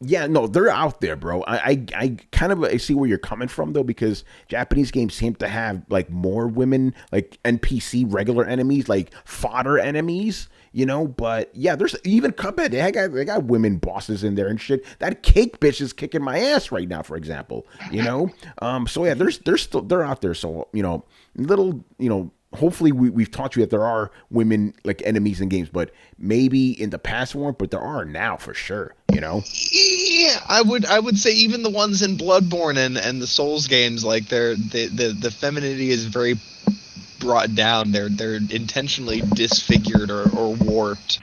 Yeah, no, they're out there, bro. I kind of I see where you're coming from though, because Japanese games seem to have like more women, like NPC regular enemies, like fodder enemies, you know. But yeah, there's even Cuphead. They got women bosses in there and shit. That cake bitch is kicking my ass right now, for example. You know, so yeah, they're out there. So little hopefully we've taught you that there are women like enemies in games, but maybe in the past weren't, but there are now for sure, Yeah, I would say even the ones in Bloodborne and the Souls games, like the femininity is very brought down. They're intentionally disfigured or warped.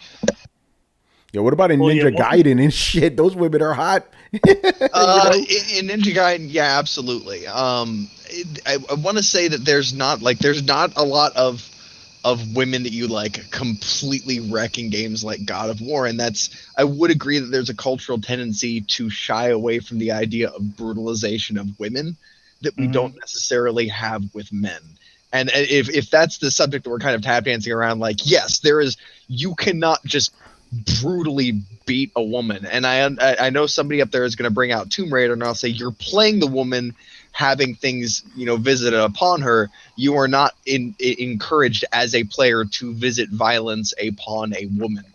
Yeah, what about in Ninja Gaiden and shit? Those women are hot. In Ninja Gaiden, yeah, absolutely. I want to say that there's not a lot of women that you like completely wreck in games like God of War, and I would agree that there's a cultural tendency to shy away from the idea of brutalization of women that we don't necessarily have with men. And if that's the subject that we're kind of tap dancing around, like, yes, you cannot just brutally beat a woman. And I know somebody up there is going to bring out Tomb Raider, and I'll say you're playing the woman, having things visited upon her. You are not encouraged as a player to visit violence upon a woman.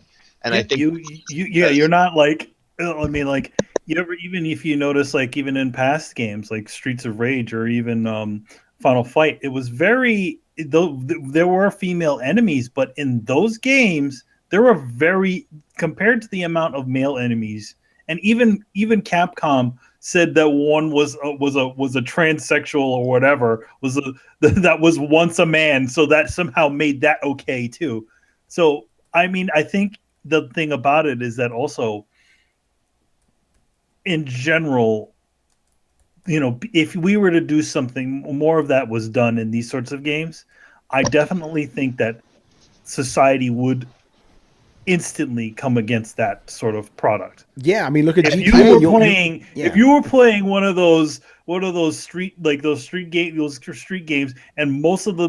And I think you're not like, I mean, like, even if you notice, like, even in past games like Streets of Rage or even Final Fight, it was there were female enemies, but in those games there were compared to the amount of male enemies, and even Capcom said that one was a transsexual or whatever, that was once a man, so that somehow made that okay too. So I mean, I think the thing about it is that also, in general, if we were to do something more of that was done in these sorts of games, I definitely think that society would instantly come against that sort of product. Yeah, I mean, look at if GTA. If you were playing one of those street games, and most of the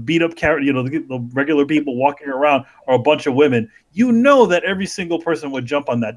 beat up character, the regular people walking around are a bunch of women, that every single person would jump on that.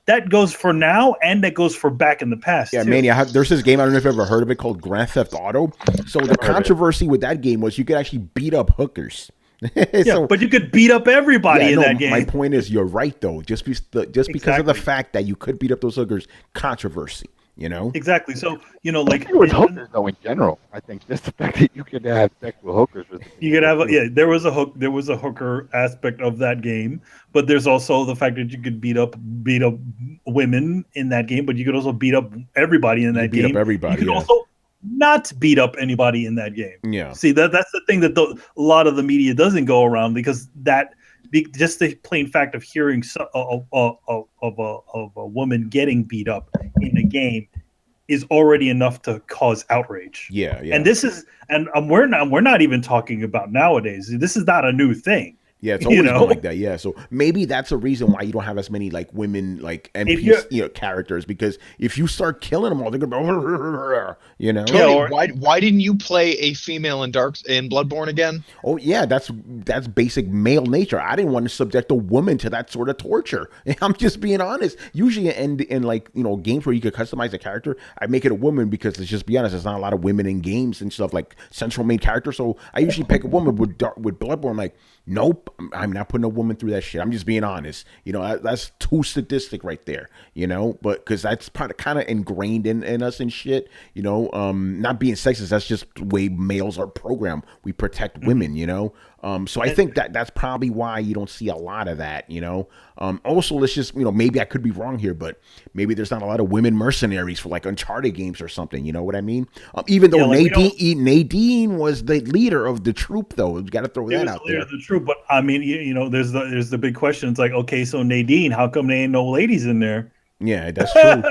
That goes for now, and that goes for back in the past. Yeah, too. Manny, there's this game, I don't know if you've ever heard of it, called Grand Theft Auto. So the controversy with that game was you could actually beat up hookers. But you could beat up everybody in that game. My point is, you're right though. Just because of the fact that you could beat up those hookers, controversy. Exactly. So like with hookers though in general, I think just the fact that you could have sex with hookers. You could have there was a hooker aspect of that game, but there's also the fact that you could beat up women in that game, but you could also beat up everybody in that game. Beat up everybody. You could also not beat up anybody in that game. Yeah. See, that's the thing that a lot of the media doesn't go around, because just the plain fact of hearing of a woman getting beat up in a game is already enough to cause outrage. Yeah. And this is, and we're not even talking about nowadays. This is not a new thing. Yeah, it's always been like that. Yeah, so maybe that's a reason why you don't have as many like women like NPC characters, because if you start killing them all, they're gonna be, Tony, why didn't you play a female in Bloodborne again? Oh yeah, that's basic male nature. I didn't want to subject a woman to that sort of torture. I'm just being honest. Usually in like games where you could customize a character, I make it a woman, because let's just be honest, there's not a lot of women in games and stuff, like central main character. So I usually pick a woman. With Bloodborne, I'm like, nope, I'm not putting a woman through that shit. I'm just being honest. That's too sadistic right there. But because that's kind of ingrained in us and shit. Not being sexist. That's just the way males are programmed. We protect women. So I think that's probably why you don't see a lot of that. Also, let's just maybe I could be wrong here, but maybe there's not a lot of women mercenaries for like Uncharted games or something. You know what I mean? Even though Nadine was the leader of the troop, though, you got to throw that out there. The troop, but I mean, there's the big question. It's like, okay, so Nadine, how come there ain't no ladies in there? Yeah, that's true.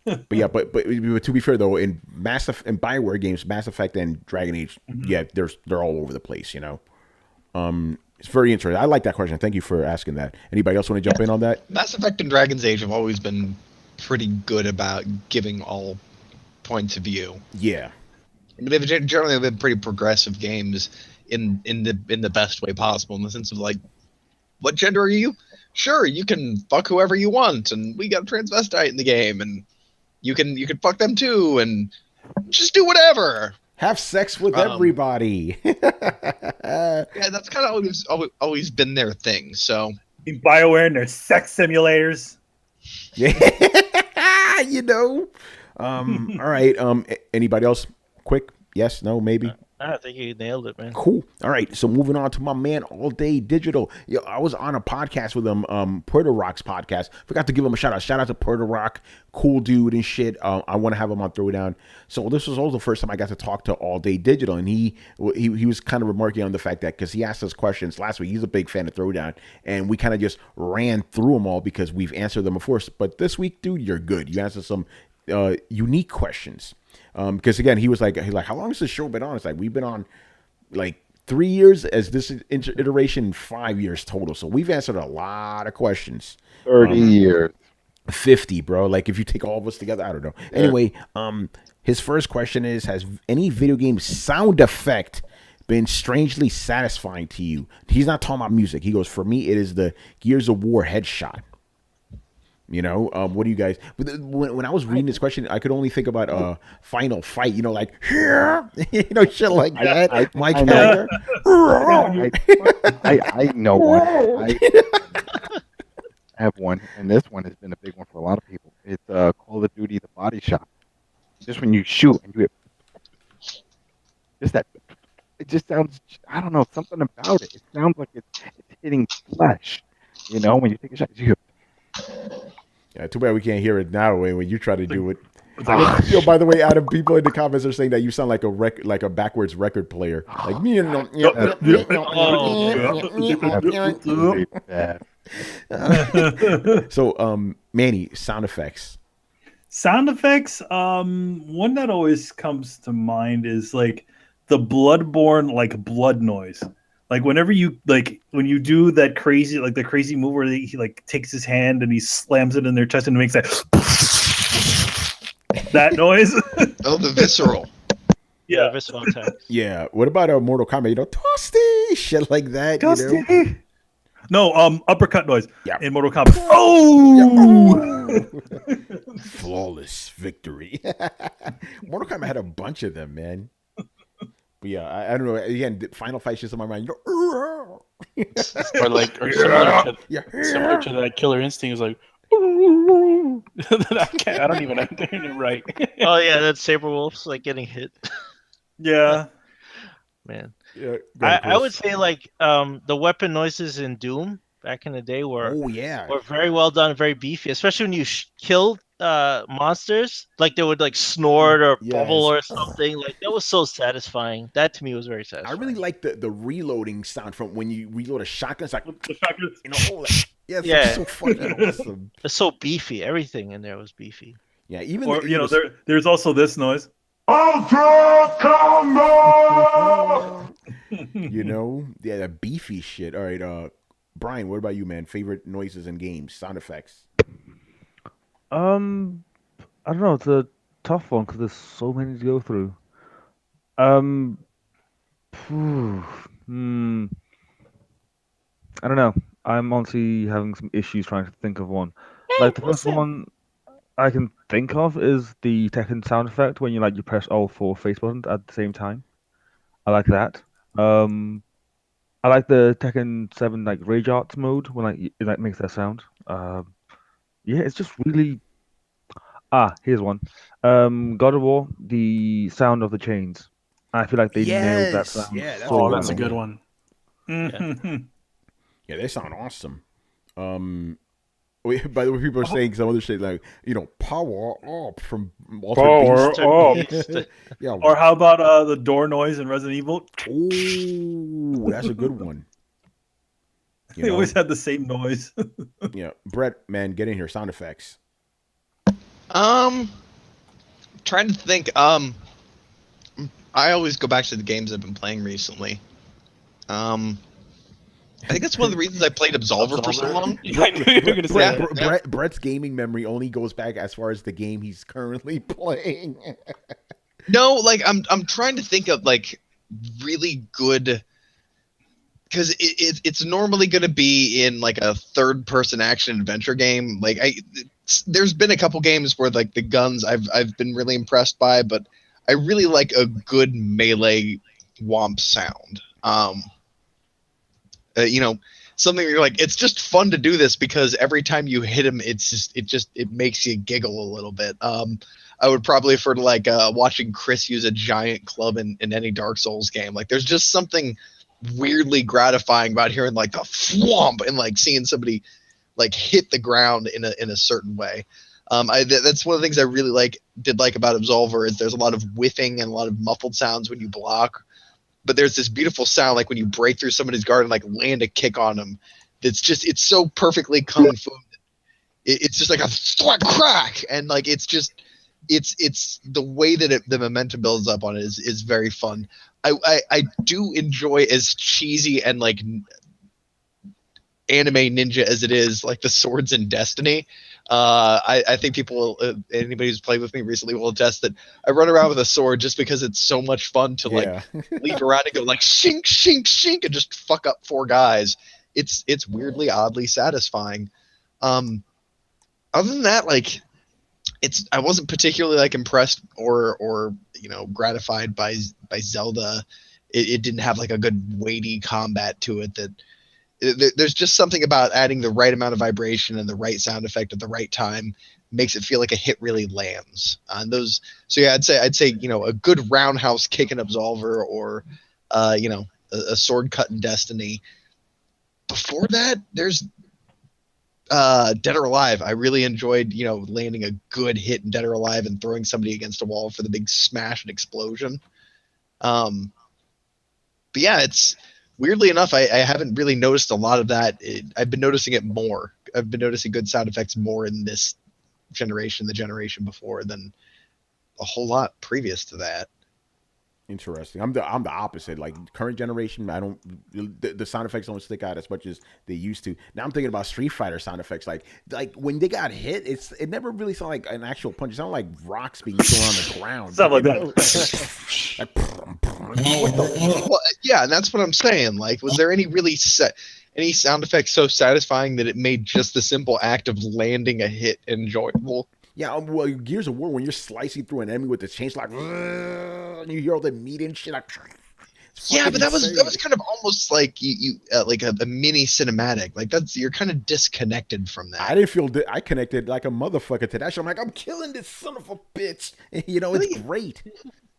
But yeah, but to be fair though, in Bioware games, Mass Effect and Dragon Age, yeah, they're all over the place. It's very interesting. I like that question. Thank you for asking that. Anybody else want to jump in on that? Mass Effect and Dragon's Age have always been pretty good about giving all points of view. Yeah, I mean, they've generally been pretty progressive games in the best way possible, in the sense of like what gender are you? Sure, you can fuck whoever you want, and we got a transvestite in the game, and you can fuck them too, and just do whatever. Have sex with everybody. Yeah, that's kind of always been their thing. So In BioWare and their sex simulators. Yeah, you know. All right. Anybody else? Quick? Yes? No? Maybe? I think you nailed it, man. Cool. All right. So moving on to my man, All Day Digital. Yo, I was on a podcast with him, Puerto Rock's podcast. Forgot to give him a shout out. Shout out to Puerto Rock. Cool dude and shit. I want to have him on Throwdown. So this was also the first time I got to talk to All Day Digital, and he was kind of remarking on the fact that because he asked us questions last week. He's a big fan of Throwdown, and we kind of just ran through them all because we've answered them before. But this week, dude, you're good. You answered some unique questions. Because again, he was like, how long has this show been on? It's like, we've been on like 3 years as this iteration, 5 years total. So we've answered a lot of questions. 30 years. 50, bro. Like if you take all of us together, I don't know. Yeah. Anyway, his first question is, has any video game sound effect been strangely satisfying to you? He's not talking about music. He goes, for me, it is the Gears of War headshot. You know, what do you guys? When I was reading this question, I could only think about Final Fight. You know, like you know, shit like that. I know one. I have one, and this one has been a big one for a lot of people. It's Call of Duty: The Body Shop. Just when you shoot and you just that, it just sounds. I don't know, something about it. It sounds like it's hitting flesh. You know, when you take a shot, you. Yeah, too bad we can't hear it now when you try to do it. Yo, by the way, Adam, people in the comments are saying that you sound like a backwards record player. Like me and So, Manny, sound effects. Sound effects. One that always comes to mind is like the Bloodborne blood noise. Like whenever you when you do that crazy the crazy move where he takes his hand and he slams it in their chest and makes that that noise. Oh, the visceral. Yeah, visceral attack. Yeah. What about a Mortal Kombat? You know, toasty shit like that. Toasty. You know? No, uppercut noise. Yeah. In Mortal Kombat. Oh. Yeah. Flawless victory. Mortal Kombat had a bunch of them, man. But yeah, I don't know. Again, Final Fight's just on my mind. Or similar to that Killer Instinct is like. I don't even know it right. Oh yeah, that Saberwolf's getting hit. Yeah, man. Yeah, I would say the weapon noises in Doom back in the day were very well done, very beefy, especially when you kill monsters. Like they would snort or bubble or something. Like that was so satisfying. That to me was very satisfying. I really like the reloading sound from when you reload a shotgun. It's like the shotgun. You know, it's so fucking awesome. It's so beefy. Everything in there was beefy. Yeah, even there's also this noise. Ultra combo. You know, the beefy shit. All right, Brian, what about you, man? Favorite noises in games, sound effects? I don't know. It's a tough one because there's so many to go through. I don't know. I'm honestly having some issues trying to think of one. The first one I can think of is the Tekken sound effect when you press all four face buttons at the same time. I like that. I like the Tekken 7 Rage Arts mode when it makes that sound. Yeah, it's just really. Here's one. God of War, the sound of the chains. I feel like they nailed that sound. Yeah, that's a good one. Yeah, they sound awesome. By the way, people are saying some other shit power up from Power Beast. Up. Yeah. Or how about the door noise in Resident Evil? Ooh, that's a good one. They always had the same noise. Yeah, Brett, man, get in here. Sound effects. Trying to think. I always go back to the games I've been playing recently. I think that's one of the reasons I played Absolver for so long. I knew you were going to say that. Brett's gaming memory only goes back as far as the game he's currently playing. No, I'm trying to think of really good because it's normally going to be in like a third-person action adventure game. Like there's been a couple games where like the guns I've been really impressed by, but I really like a good melee womp sound. You know, something where you're like, it's just fun to do this because every time you hit him, it makes you giggle a little bit. I would probably refer to like watching Chris use a giant club in any Dark Souls game. Like there's just something weirdly gratifying about hearing like the thwomp and like seeing somebody like hit the ground in a certain way. That's one of the things I really did like about Absolver is there's a lot of whiffing and a lot of muffled sounds when you block. But there's this beautiful sound like when you break through somebody's guard and like land a kick on them. It's so perfectly kung fu. It's just like a crack, and like it's the way that the momentum builds up on it is very fun. I do enjoy, as cheesy and like anime ninja as it is, like the swords in Destiny. I think anybody who's played with me recently will attest that I run around with a sword just because it's so much fun to like leap around and go like shink, shink, shink and just fuck up 4 guys. It's weirdly, oddly satisfying. Other than that, like I wasn't particularly like impressed or gratified by Zelda. It didn't have like a good weighty combat to it that. There's just something about adding the right amount of vibration and the right sound effect at the right time makes it feel like a hit really lands on those. So yeah, I'd say a good roundhouse kick in Absolver or a sword cut in Destiny. Before that, there's Dead or Alive. I really enjoyed landing a good hit in Dead or Alive and throwing somebody against a wall for the big smash and explosion. But yeah, it's. Weirdly enough, I haven't really noticed a lot of that. I've been noticing it more. I've been noticing good sound effects more in this generation, the generation before, than a whole lot previous to that. Interesting. I'm the opposite. Like current generation, the sound effects don't stick out as much as they used to. Now I'm thinking about Street Fighter sound effects. Like when they got hit, it never really sounded like an actual punch. It sounded like rocks being thrown on the ground. Something like that. Well, yeah, and that's what I'm saying. Like, was there any sound effects so satisfying that it made just the simple act of landing a hit enjoyable? Yeah, well, Gears of War, when you're slicing through an enemy with the chains, like, and you hear all the meat and shit, like, yeah, but that was kind of almost like you like a mini cinematic. Like you're kind of disconnected from that. I didn't feel I connected like a motherfucker to that shit. I'm like, I'm killing this son of a bitch. It's great.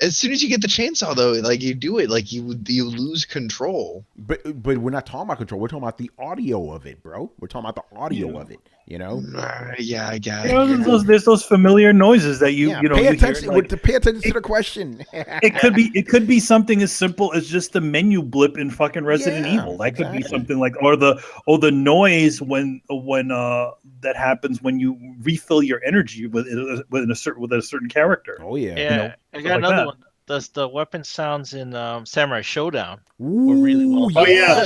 As soon as you get the chainsaw, though, like you do it, like you lose control. But we're not talking about control. We're talking about the audio of it, bro. We're talking about the audio of it. Yeah, I guess. There's those familiar noises that pay attention. Pay attention to the question. It could be something as simple as just the menu blip in fucking Resident Evil. That could be something like, or the noise when that happens when you refill your energy with a certain character. Oh yeah. Yeah. I got another one. The weapon sounds in Samurai Showdown were really well done. Oh yeah,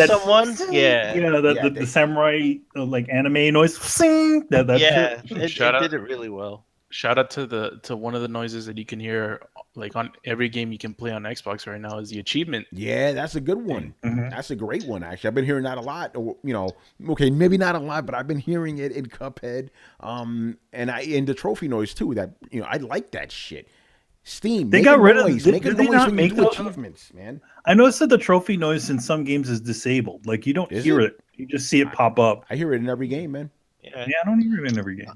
someone. The samurai like anime noise. It did it really well. Shout out to one of the noises that you can hear like on every game you can play on Xbox right now is the achievement. Yeah, that's a good one. Mm-hmm. That's a great one, actually. I've been hearing that a lot. Okay, maybe not a lot, but I've been hearing it in Cuphead. And the trophy noise too. That I like that shit. Steam. They got rid of noise. Make a noise when you do achievements, man. I noticed that the trophy noise in some games is disabled. Like you don't hear it. You just see it pop up. I hear it in every game, man. Yeah, I don't hear it in every game.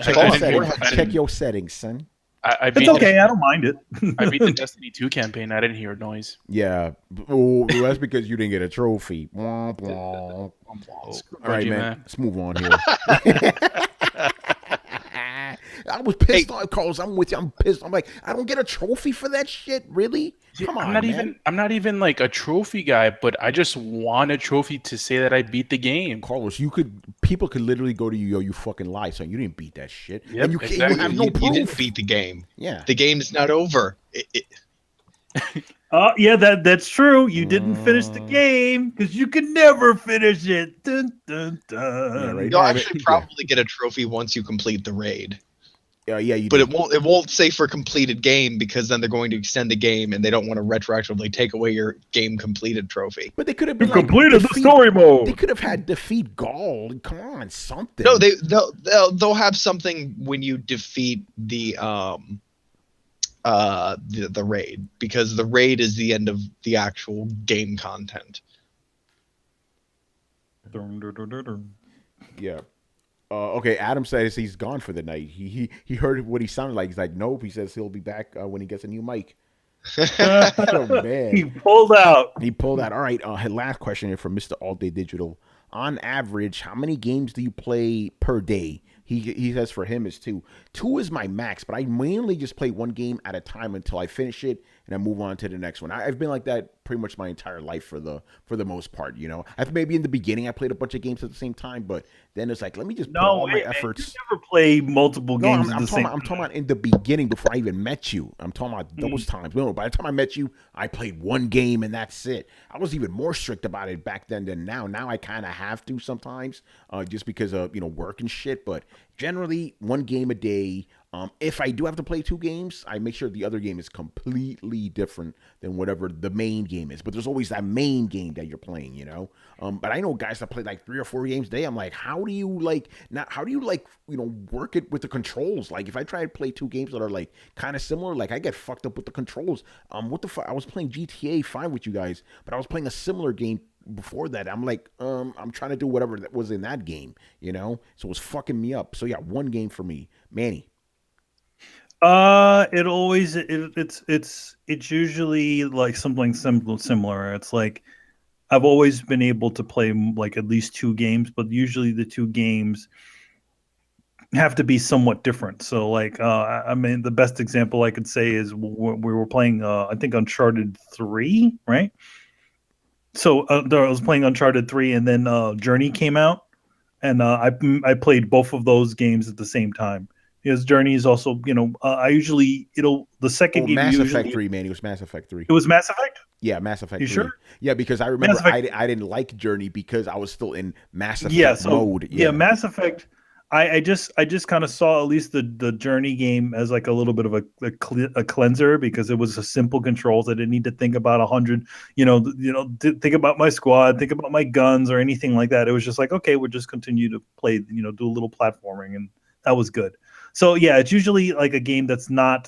Check your settings, son. It's okay. I don't mind it. I beat the Destiny 2 campaign. I didn't hear a noise. Yeah. Well, that's because you didn't get a trophy. All right, man. Let's move on here. I was pissed off, Carlos. I'm with you. I'm pissed. I'm like, I don't get a trophy for that shit. Really? Come on, I'm not even like a trophy guy, but I just want a trophy to say that I beat the game. Carlos, people could literally go to you, yo, you fucking lie, son. You didn't beat that shit. Yep, and you have no proof. You didn't beat the game. Yeah. The game's not over. Yeah, that's true. You didn't finish the game because you could never finish it. Dun, dun, dun. Yeah, right. You'll actually probably get a trophy once you complete the raid. Yeah, you But did. it won't say for completed game, because then they're going to extend the game and they don't want to retroactively take away your game completed trophy. But they could have You been like completed the story They mode. could have had defeat Gaul. Come on, something. No, they'll have something when you defeat the raid, because the raid is the end of the actual game content. Yeah. Okay, Adam says he's gone for the night. He heard what he sounded like. He's like, nope. He says he'll be back when he gets a new mic. Oh man, He pulled out. he pulled out. All right. Last question here from Mr. All Day Digital. On average, how many games do you play per day? He says for him is two. Two is my max, but I mainly just play one game at a time until I finish it and I move on to the next one. I've been like that pretty much my entire life for the most part. You know, I think maybe in the beginning I played a bunch of games at the same time, but then it's like let me just put all my efforts. You never play multiple games I'm talking about in the beginning before I even met you. I'm talking about those times. No, by the time I met you, I played one game and that's it. I was even more strict about it back then than now. Now I kind of have to sometimes, just because of work and shit. But generally, one game a day. If I do have to play two games, I make sure the other game is completely different than whatever the main game is. But there's always that main game that you're playing, But I know guys that play like 3 or 4 games a day. I'm like, how do you work it with the controls? Like if I try to play 2 games that are like kind of similar, like I get fucked up with the controls. What the fuck? I was playing GTA 5 with you guys, but I was playing a similar game before that. I'm like, I'm trying to do whatever that was in that game, So it was fucking me up. So yeah, one game for me, Manny. It's usually like something similar. It's like I've always been able to play like at least 2 games, but usually the 2 games have to be somewhat different. So like I mean the best example I could say is we were playing I think Uncharted 3, right? So I was playing Uncharted 3 and then Journey came out, and I played both of those games at the same time. Because Journey is also, I usually the second game Mass usually, Effect 3, man. It was Mass Effect 3. It was Mass Effect? Yeah, Mass Effect You 3. sure? Yeah, because I remember I didn't like Journey because I was still in Mass Effect mode. Yeah, Mass Effect. I just kind of saw at least the Journey game as like a little bit of a cleanser, because it was a simple controls. I didn't need to think about 100, think about my squad, think about my guns or anything like that. It was just like, okay, we'll just continue to play, do a little platforming, and that was good. So yeah, it's usually like a game that's not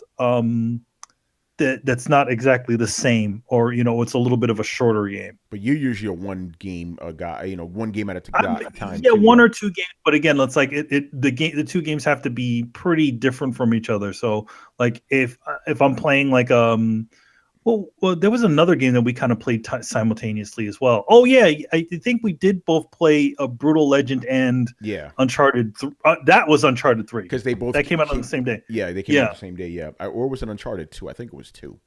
that's not exactly the same, or it's a little bit of a shorter game. But you're usually a one game guy, one game at a time. Yeah, one or 2 games. But again, let's like the 2 games have to be pretty different from each other. So like if I'm playing like well, there was another game that we kind of played simultaneously as well. Oh yeah, I think we did both play a Brutal Legend and Uncharted. That was Uncharted 3 because they both came out on the same day. Yeah, they came out the same day. Yeah, or was it Uncharted 2? I think it was 2.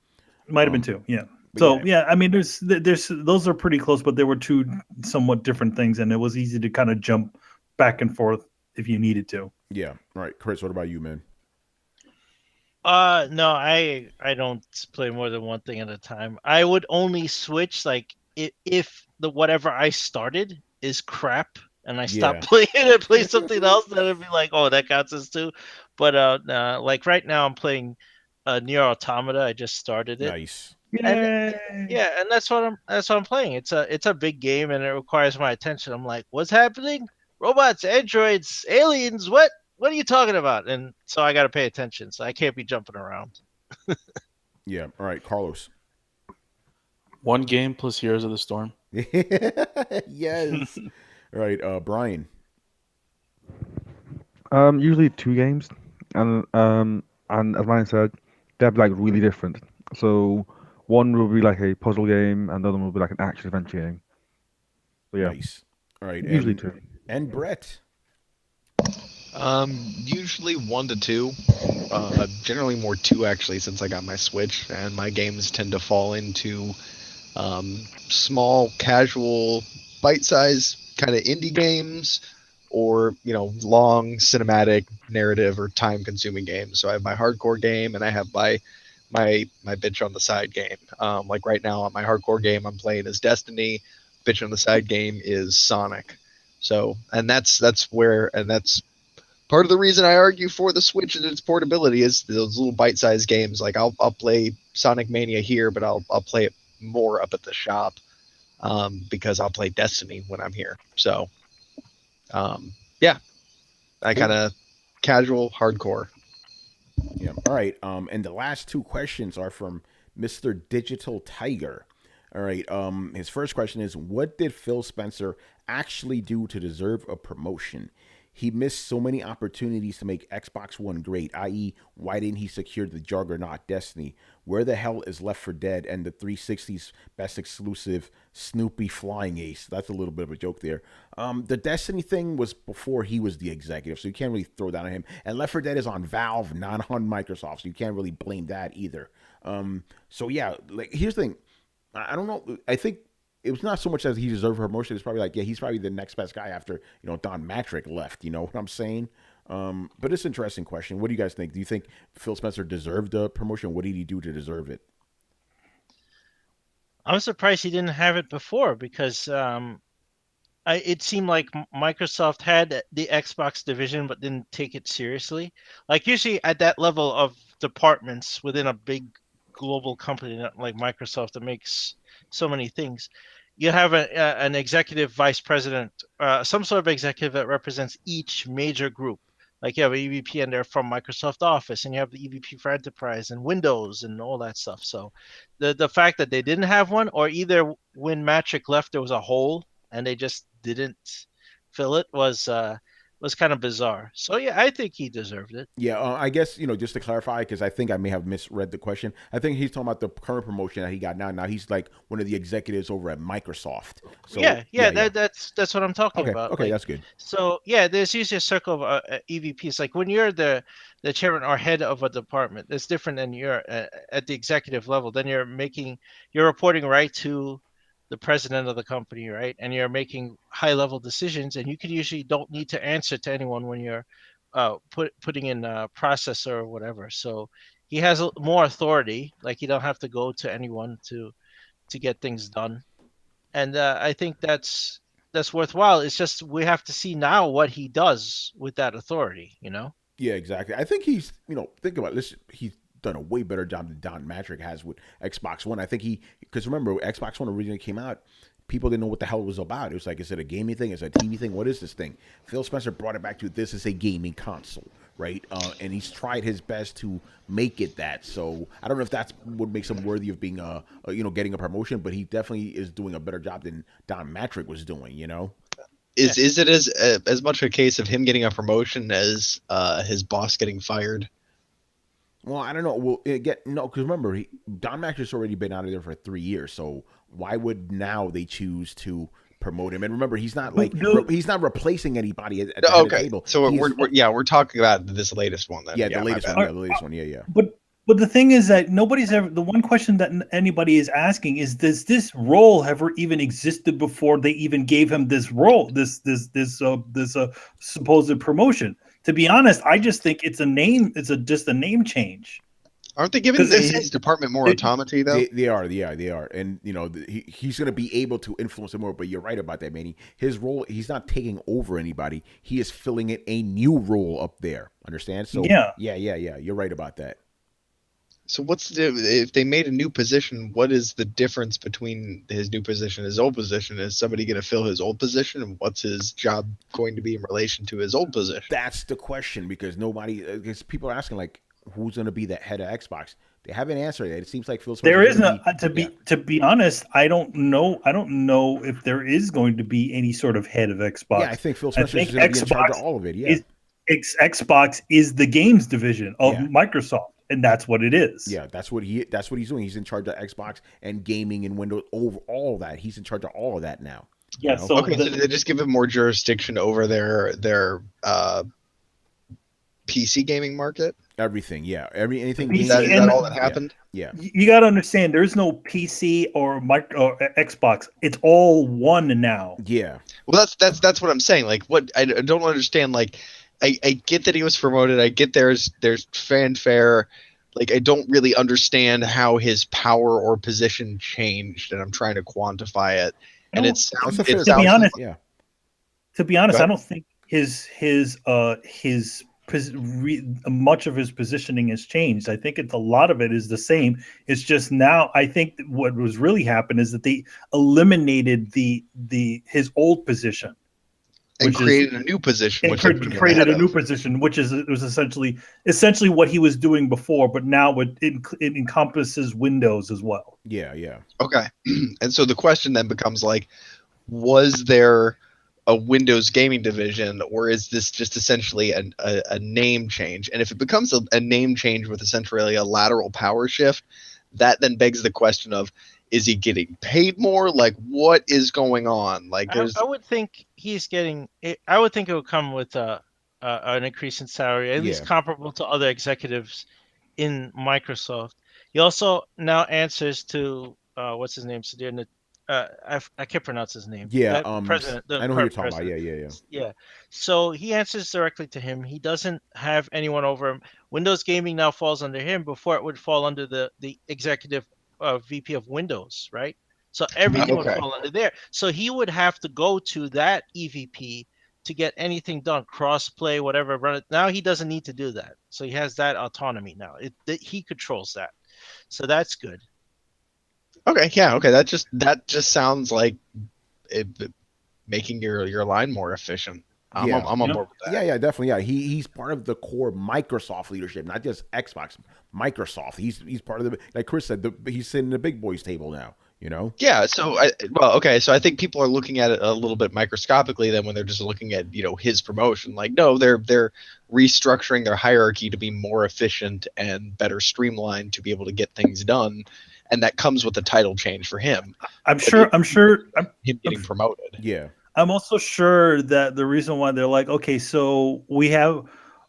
It might have been 2. Yeah. So yeah, I mean, there's those are pretty close, but there were 2 somewhat different things, and it was easy to kind of jump back and forth if you needed to. Yeah. All right, Chris. What about you, man? No, I don't play more than one thing at a time. I would only switch like if the whatever I started is crap and I stop playing it and play something else, then it'd be like, oh, that counts as 2. But like right now I'm playing Nier Automata. I just started it. Nice. And, and that's what I'm playing. It's a big game and it requires my attention. I'm like, what's happening? Robots, androids, aliens, what? What are you talking about? And so I got to pay attention. So I can't be jumping around. Yeah. All right, Carlos. One game plus Heroes of the Storm. Yes. All right, Brian. Usually 2 games, and as Ryan said, they're like really different. So one will be like a puzzle game, and the other one will be like an action adventure game. So yeah. Nice. All right. Usually 2. And Brett. Usually 1 to 2. Generally more 2 actually, since I got my Switch, and my games tend to fall into small, casual, bite-sized kind of indie games, or long cinematic narrative or time-consuming games. So I have my hardcore game, and I have my bitch on the side game. Like right now, my hardcore game I'm playing is Destiny. Bitch on the side game is Sonic. So, and that's Part of the reason I argue for the Switch and its portability is those little bite-sized games. Like I'll play Sonic Mania here, but I'll play it more up at the shop because I'll play Destiny when I'm here. So yeah, I kind of casual, hardcore. Yeah. All right. And the last two questions are from Mr. Digital Tiger. All right. His first question is, what did Phil Spencer actually do to deserve a promotion? He missed so many opportunities to make Xbox One great, i.e., why didn't he secure the juggernaut Destiny? Where the hell is Left 4 Dead and the 360's best exclusive Snoopy Flying Ace? That's a little bit of a joke there. The Destiny thing was before he was the executive, so you can't really throw that on him. And Left 4 Dead is on Valve, not on Microsoft, so you can't really blame that either. So yeah, like here's the thing. I don't know. I think it was not so much as he deserved a promotion. It's probably like, yeah, he's probably the next best guy after, Don Matrick left. You know what I'm saying? But it's an interesting question. What do you guys think? Do you think Phil Spencer deserved a promotion? What did he do to deserve it? I'm surprised he didn't have it before because it seemed like Microsoft had the Xbox division but didn't take it seriously. Like usually at that level of departments within a big global company like Microsoft that makes so many things, you have an executive vice president, some sort of executive that represents each major group. Like you have an EVP and they're from Microsoft Office, and you have the EVP for Enterprise and Windows and all that stuff. So the fact that they didn't have one, or either when Matrick left there was a hole and they just didn't fill it, was kind of bizarre. So yeah, I think he deserved it. Yeah, I guess, just to clarify, because I think I may have misread the question. I think he's talking about the current promotion that he got now. Now he's like one of the executives over at Microsoft. So yeah. That's what I'm talking about. Okay, like, that's good. So yeah, there's usually a circle of EVPs. Like when you're the chairman or head of a department, it's different than you're at the executive level. Then you're reporting right to the president of the company, right? And you're making high level decisions, and you can usually don't need to answer to anyone when you're putting in a process or whatever. So he has more authority. Like you don't have to go to anyone to get things done. And I think that's worthwhile. It's just we have to see now what he does with that authority. Yeah, exactly. I think he's, think about this. He's done a way better job than Don Matrick has with Xbox One. I think because remember, Xbox One originally came out, people didn't know what the hell it was about. It was like, is it a gaming thing? Is it a TV thing? What is this thing? Phil Spencer brought it back to this is a gaming console, right? And he's tried his best to make it that. So I don't know if that's what makes him worthy of being getting a promotion, but he definitely is doing a better job than Don Matrick was doing. Is it as much a case of him getting a promotion as his boss getting fired? Well, I don't know. Well, because remember, Don Matrick's already been out of there for 3 years. So why would now they choose to promote him? And remember, he's not he's not replacing anybody at the head of the table. So we're talking about this latest one then. Yeah, the latest one. Yeah, the latest one. Yeah. But the thing is that nobody's ever. The one question that anybody is asking is, does this role ever even existed before they even gave him this role? This supposed promotion. To be honest, I just think it's a name. It's just a name change. Aren't they giving his department more autonomy though? They are. They are. And he's going to be able to influence it more. But you're right about that, Manny. His role, he's not taking over anybody. He is filling in a new role up there. Understand? So yeah. You're right about that. So if they made a new position, what is the difference between his new position and his old position? Is somebody going to fill his old position, and what's his job going to be in relation to his old position? That's the question, because people are asking, like, who's going to be the head of Xbox? They haven't answered it. It seems like Phil Spencer. There is no, to be honest, I don't know if there is going to be any sort of head of Xbox. Yeah, I think Phil Spencer is going to be in charge of all of it. Yeah. Xbox is the games division of Microsoft. And that's what it is. Yeah, that's what he's doing. He's in charge of Xbox and gaming and Windows, over all of that. He's in charge of all of that now. Yeah. So they just give him more jurisdiction over their PC gaming market. Everything, yeah. Anything. Is that all that happened? Yeah. You got to understand, there's no PC or Xbox. It's all one now. Yeah. Well, that's what I'm saying. Like, what I don't understand. Like, I get that he was promoted. I get there's fanfare. Like, I don't really understand how his power or position changed, and I'm trying to quantify it. And it sounds to be honest, I don't think much of his positioning has changed. I think a lot of it is the same. It's just now I think that what was really happened is that they eliminated his old position, And which created a new position, which they put him in the created head a new of. position, which it was essentially what he was doing before, but now it encompasses Windows as well. Yeah. Okay. And so the question then becomes like, was there a Windows gaming division, or is this just essentially a name change? And if it becomes a name change with essentially a lateral power shift, that then begs the question of, is he getting paid more? Like, what is going on? Like, there's I would think he's getting. I would think it would come with an increase in salary, at least Yeah. comparable to other executives in Microsoft. He also now answers to what's his name, Sudhir. I can't pronounce his name. Yeah. That president, the I know who you're current talking about. president. Yeah. Yeah. So he answers directly to him. He doesn't have anyone over him. Windows Gaming now falls under him. Before it would fall under the executive VP of Windows, right? So everything would okay. fall under there. So he would have to go to that EVP to get anything done, cross-play, whatever. Run it. Now he doesn't need to do that. So he has that autonomy now. He controls that. So that's good. Okay, yeah, okay. That just sounds like it, making your line more efficient. I'm Yeah. on board with that. Yeah, definitely. Yeah, he's part of the core Microsoft leadership, not just Xbox. Microsoft. He's part of the, like Chris said, he's sitting at the big boys table now. You know. Yeah. So I think people are looking at it a little bit microscopically then when they're just looking at his promotion. Like, no, they're restructuring their hierarchy to be more efficient and better streamlined to be able to get things done, and that comes with a title change for him. I'm sure Him getting promoted. Yeah. I'm also sure that the reason why they're like, okay, so we have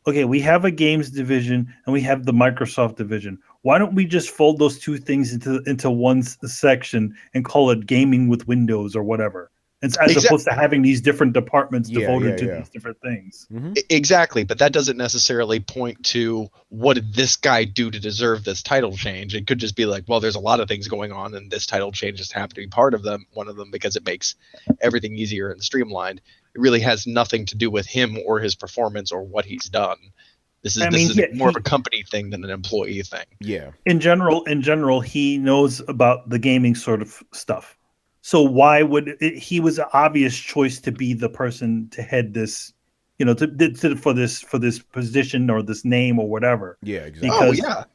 a games division and we have the Microsoft division. Why don't we just fold those two things into one section and call it gaming with Windows or whatever? As opposed to having these different departments devoted to these different things. Mm-hmm. Exactly, but that doesn't necessarily point to what did this guy do to deserve this title change. It could just be like, well, there's a lot of things going on, and this title change just happened to be part of them, one of them, because it makes everything easier and streamlined. It really has nothing to do with him or his performance or what he's done. This is more of a company thing than an employee thing. Yeah. In general, he knows about the gaming sort of stuff. So why would he was an obvious choice to be the person to head this, for this position or this name or whatever. Yeah, exactly. Because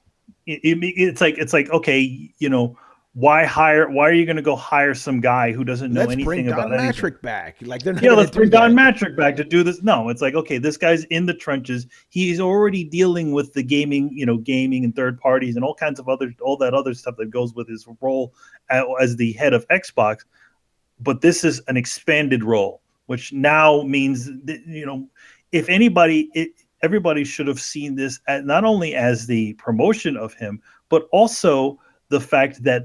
it's like okay, why are you going to go hire some guy who doesn't know anything about anything? Let's bring Don Matrick back. Like, let's bring Don Matrick back to do this. No, it's like, okay, this guy's in the trenches. He's already dealing with the gaming and third parties and all that other stuff that goes with his role as the head of Xbox. But this is an expanded role, which now means that, if everybody should have seen this not only as the promotion of him, but also the fact that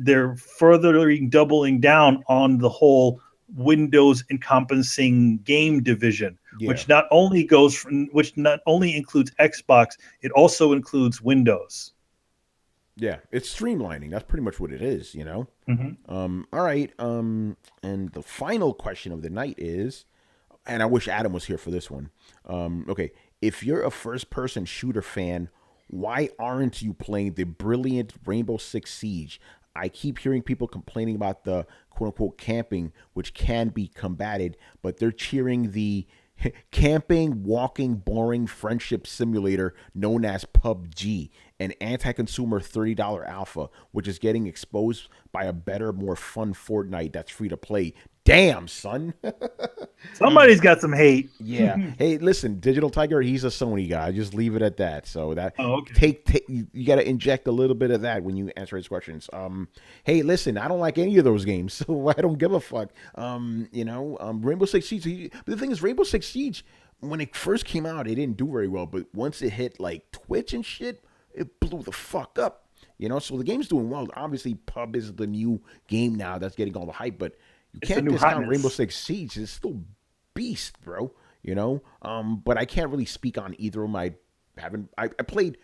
they're further doubling down on the whole Windows encompassing game division, which not only includes Xbox, it also includes Windows. Yeah, it's streamlining. That's pretty much what it is, Mm-hmm. All right. And the final question of the night is, and I wish Adam was here for this one. Okay, if you're a first-person shooter fan, why aren't you playing the brilliant Rainbow Six Siege? I keep hearing people complaining about the quote-unquote camping, which can be combated, but they're cheering the camping, walking, boring friendship simulator known as PUBG, an anti-consumer $30 alpha, which is getting exposed by a better, more fun Fortnite that's free to play. Damn, son. Somebody's got some hate. Yeah. Hey, listen, Digital Tiger, he's a Sony guy. Just leave it at that. So that okay. You got to inject a little bit of that when you answer his questions. Hey, listen, I don't like any of those games, so I don't give a fuck. Rainbow Six Siege. The thing is, Rainbow Six Siege, when it first came out, it didn't do very well, but once it hit like Twitch and shit, it blew the fuck up. So the game's doing well. Obviously, Pub is the new game now that's getting all the hype, but you can't discount Rainbow Six Siege. It's still beast, bro. But I can't really speak on either of them. I played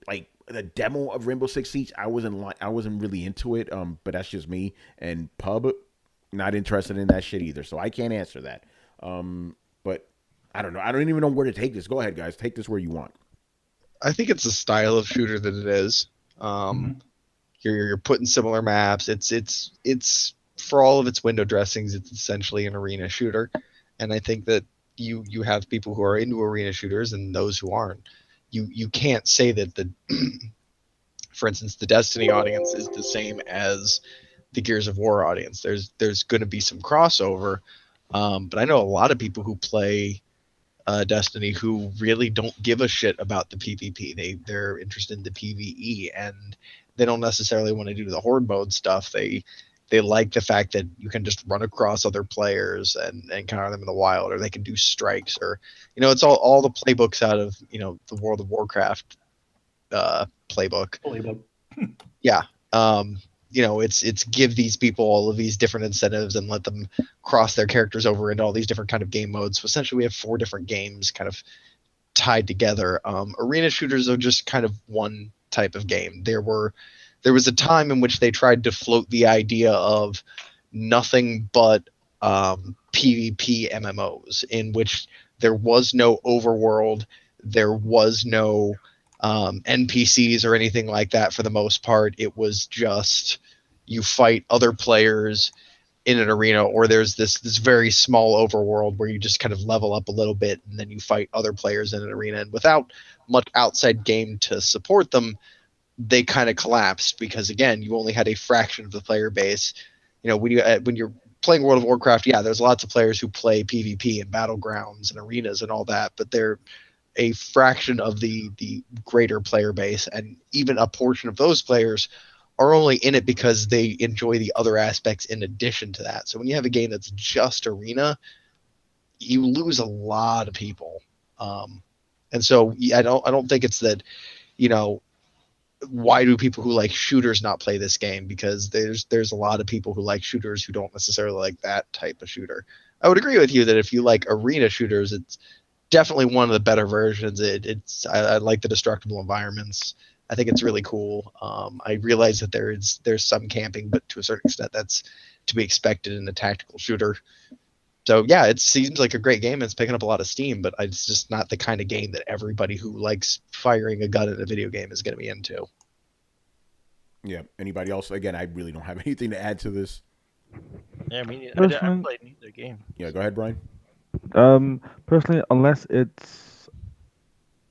like the demo of Rainbow Six Siege. I wasn't really into it. But that's just me. And Pub, not interested in that shit either. So I can't answer that. But I don't know. I don't even know where to take this. Go ahead, guys. Take this where you want. I think it's the style of shooter that it is. You're putting similar maps. It's for all of its window dressings, it's essentially an arena shooter, and I think that you have people who are into arena shooters and those who aren't. You can't say that the for instance, the Destiny audience is the same as the Gears of War audience. There's going to be some crossover, but I know a lot of people who play Destiny who really don't give a shit about the PvP. They're interested in the PvE, and they don't necessarily want to do the horde mode stuff. They like the fact that you can just run across other players and encounter them in the wild, or they can do strikes, or it's all the playbooks out of the World of Warcraft playbook. Yeah. It's give these people all of these different incentives and let them cross their characters over into all these different kind of game modes. So essentially we have 4 different games kind of tied together. Arena shooters are just kind of one type of game. There was a time in which they tried to float the idea of nothing but PvP MMOs, in which there was no overworld, there was no NPCs or anything like that. For the most part, it was just you fight other players in an arena, or there's this very small overworld where you just kind of level up a little bit and then you fight other players in an arena. And without much outside game to support them, they kind of collapsed because, again, you only had a fraction of the player base. When you're playing World of Warcraft, yeah, there's lots of players who play PvP and battlegrounds and arenas and all that, but they're a fraction of the greater player base, and even a portion of those players are only in it because they enjoy the other aspects in addition to that. So when you have a game that's just arena, you lose a lot of people. And so I don't think it's that, why do people who like shooters not play this game? Because there's a lot of people who like shooters who don't necessarily like that type of shooter. I would agree with you that if you like arena shooters, it's definitely one of the better versions. I like the destructible environments. I think it's really cool. I realize that there's some camping, but to a certain extent that's to be expected in a tactical shooter. So yeah, it seems like a great game. It's picking up a lot of steam, but it's just not the kind of game that everybody who likes firing a gun in a video game is going to be into. Yeah. Anybody else? Again, I really don't have anything to add to this. Yeah, I mean, I played neither game. Yeah, go ahead, Brian. Personally, unless it's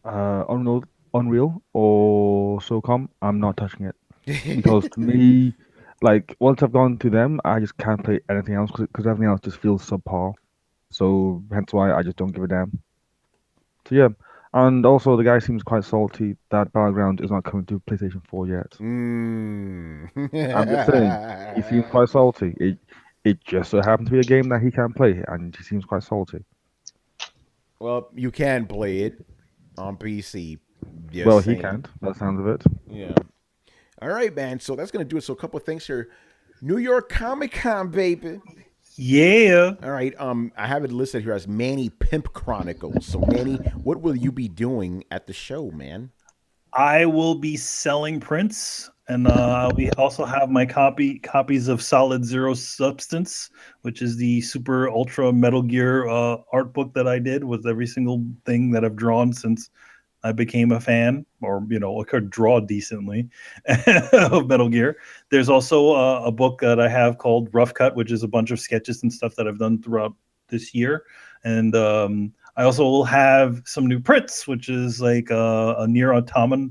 Unreal or SOCOM, I'm not touching it because to me, like once I've gone to them, I just can't play anything else because everything else just feels subpar. So hence why I just don't give a damn. So yeah, and also the guy seems quite salty that Battleground is not coming to PlayStation 4 yet. I'm just saying, he seems quite salty. It just so happened to be a game that he can't play, and he seems quite salty. Well, you can play it on PC. Just well, saying. He can't. By the sounds of it. Yeah. All right, man. So that's gonna do it. So a couple of things here. New York Comic Con, baby. Yeah. All right. I have it listed here as Manny Pimp Chronicles. So Manny, what will you be doing at the show, man? I will be selling prints, and we also have my copies of Solid Zero Substance, which is the super ultra Metal Gear art book that I did with every single thing that I've drawn since I became a fan, or I could draw decently of Metal Gear. There's also a book that I have called Rough Cut, which is a bunch of sketches and stuff that I've done throughout this year, and I also will have some new prints, which is like a Nier Automata.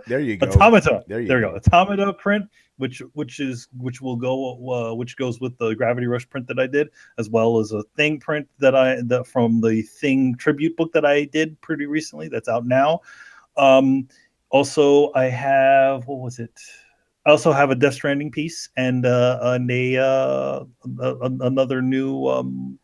There you go. Automata. There you go. Automata print, which will go which goes with the Gravity Rush print that I did, as well as a Thing print that from the Thing tribute book that I did pretty recently. That's out now. Also, I have I also have a Death Stranding piece and another new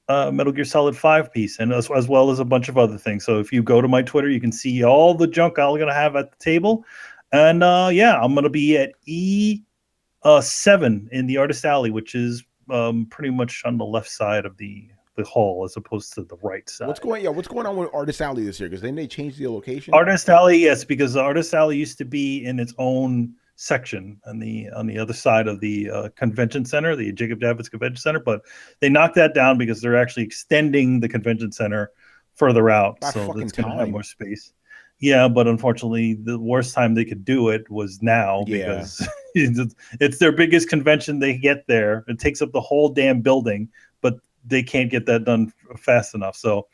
Metal Gear Solid 5 piece, and as well as a bunch of other things. So if you go to my Twitter, you can see all the junk I'm going to have at the table. And I'm going to be at E7 in the Artist Alley, which is pretty much on the left side of the hall as opposed to the right side. What's going on with Artist Alley this year? Because then they changed the location. Artist Alley, yes, because the Artist Alley used to be in its own section on the other side of the convention center, the Jacob Javits Convention Center. But they knocked that down because they're actually extending the convention center further out, About so fucking it's going to have time. more space. Yeah, but unfortunately, the worst time they could do it was now because it's their biggest convention. They get there, it takes up the whole damn building, but they can't get that done fast enough. So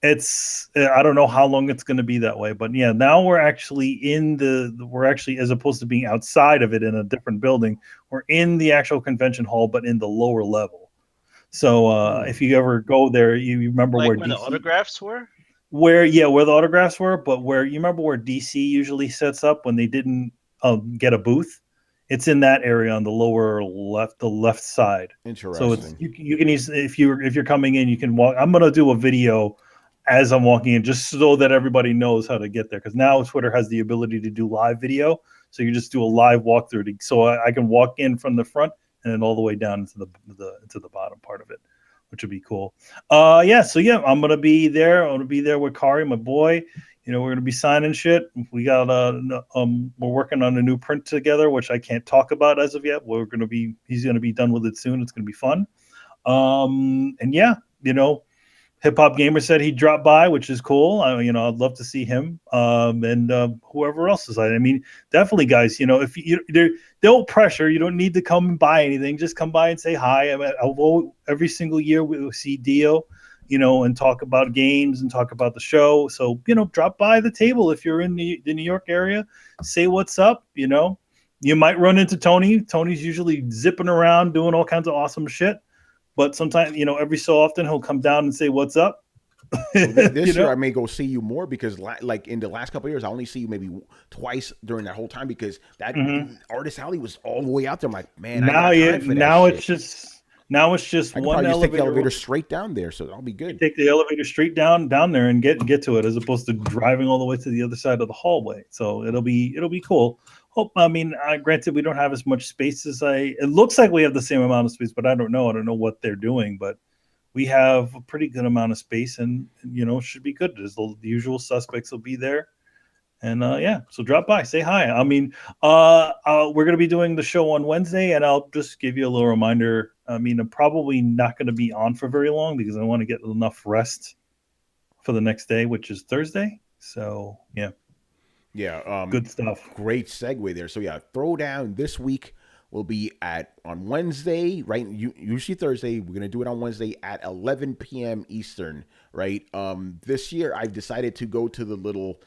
I don't know how long it's going to be that way, but yeah, now we're actually as opposed to being outside of it in a different building, we're in the actual convention hall, but in the lower level. So if you ever go there, you remember Like where where the autographs were? where the autographs were, but where you remember where DC usually sets up when they didn't get a booth. It's in that area on the lower left, the left side. Interesting. So it's you can use if you're coming in, you can walk. I'm gonna do a video as I'm walking in, just so that everybody knows how to get there. Because now Twitter has the ability to do live video, so you just do a live walkthrough. So I can walk in from the front and then all the way down into the bottom part of it, which would be cool. So I'm gonna be there. I'm gonna be there with Kari, my boy. You know, we're gonna be signing shit. We got we're working on a new print together, which I can't talk about as of yet. He's gonna be done with it soon. It's gonna be fun. And yeah, you know, Hip Hop Gamer said he'd drop by, which is cool. I'd love to see him. And whoever else is. I mean, definitely, guys. You know, if you don't pressure, you don't need to come and buy anything. Just come by and say hi. Every single year we'll see Dio, and talk about games and talk about the show. So drop by the table if you're in the New York area. Say what's up. You might run into Tony. Tony's usually zipping around doing all kinds of awesome shit. But sometimes, every so often he'll come down and say, "What's up?" This year I may go see you more because, like in the last couple of years, I only see you maybe twice during that whole time because that Artist Alley was all the way out there. I'm like, man, now it's just I one just elevator. take the elevator straight down there, so that'll be good. Take the elevator straight down there and get to it, as opposed to driving all the way to the other side of the hallway. So it'll be cool. Granted, we don't have as much space it looks like we have the same amount of space, but I don't know. I don't know what they're doing, but we have a pretty good amount of space and, it should be good. There's the usual suspects will be there. And so drop by, say hi. We're going to be doing the show on Wednesday, and I'll just give you a little reminder. I'm probably not going to be on for very long because I want to get enough rest for the next day, which is Thursday. So, yeah. Yeah, good stuff. Great segue there. So yeah, Throwdown this week will be on Wednesday, right? Usually Thursday. We're gonna do it on Wednesday at 11 p.m. Eastern, right? This year I've decided to go to the little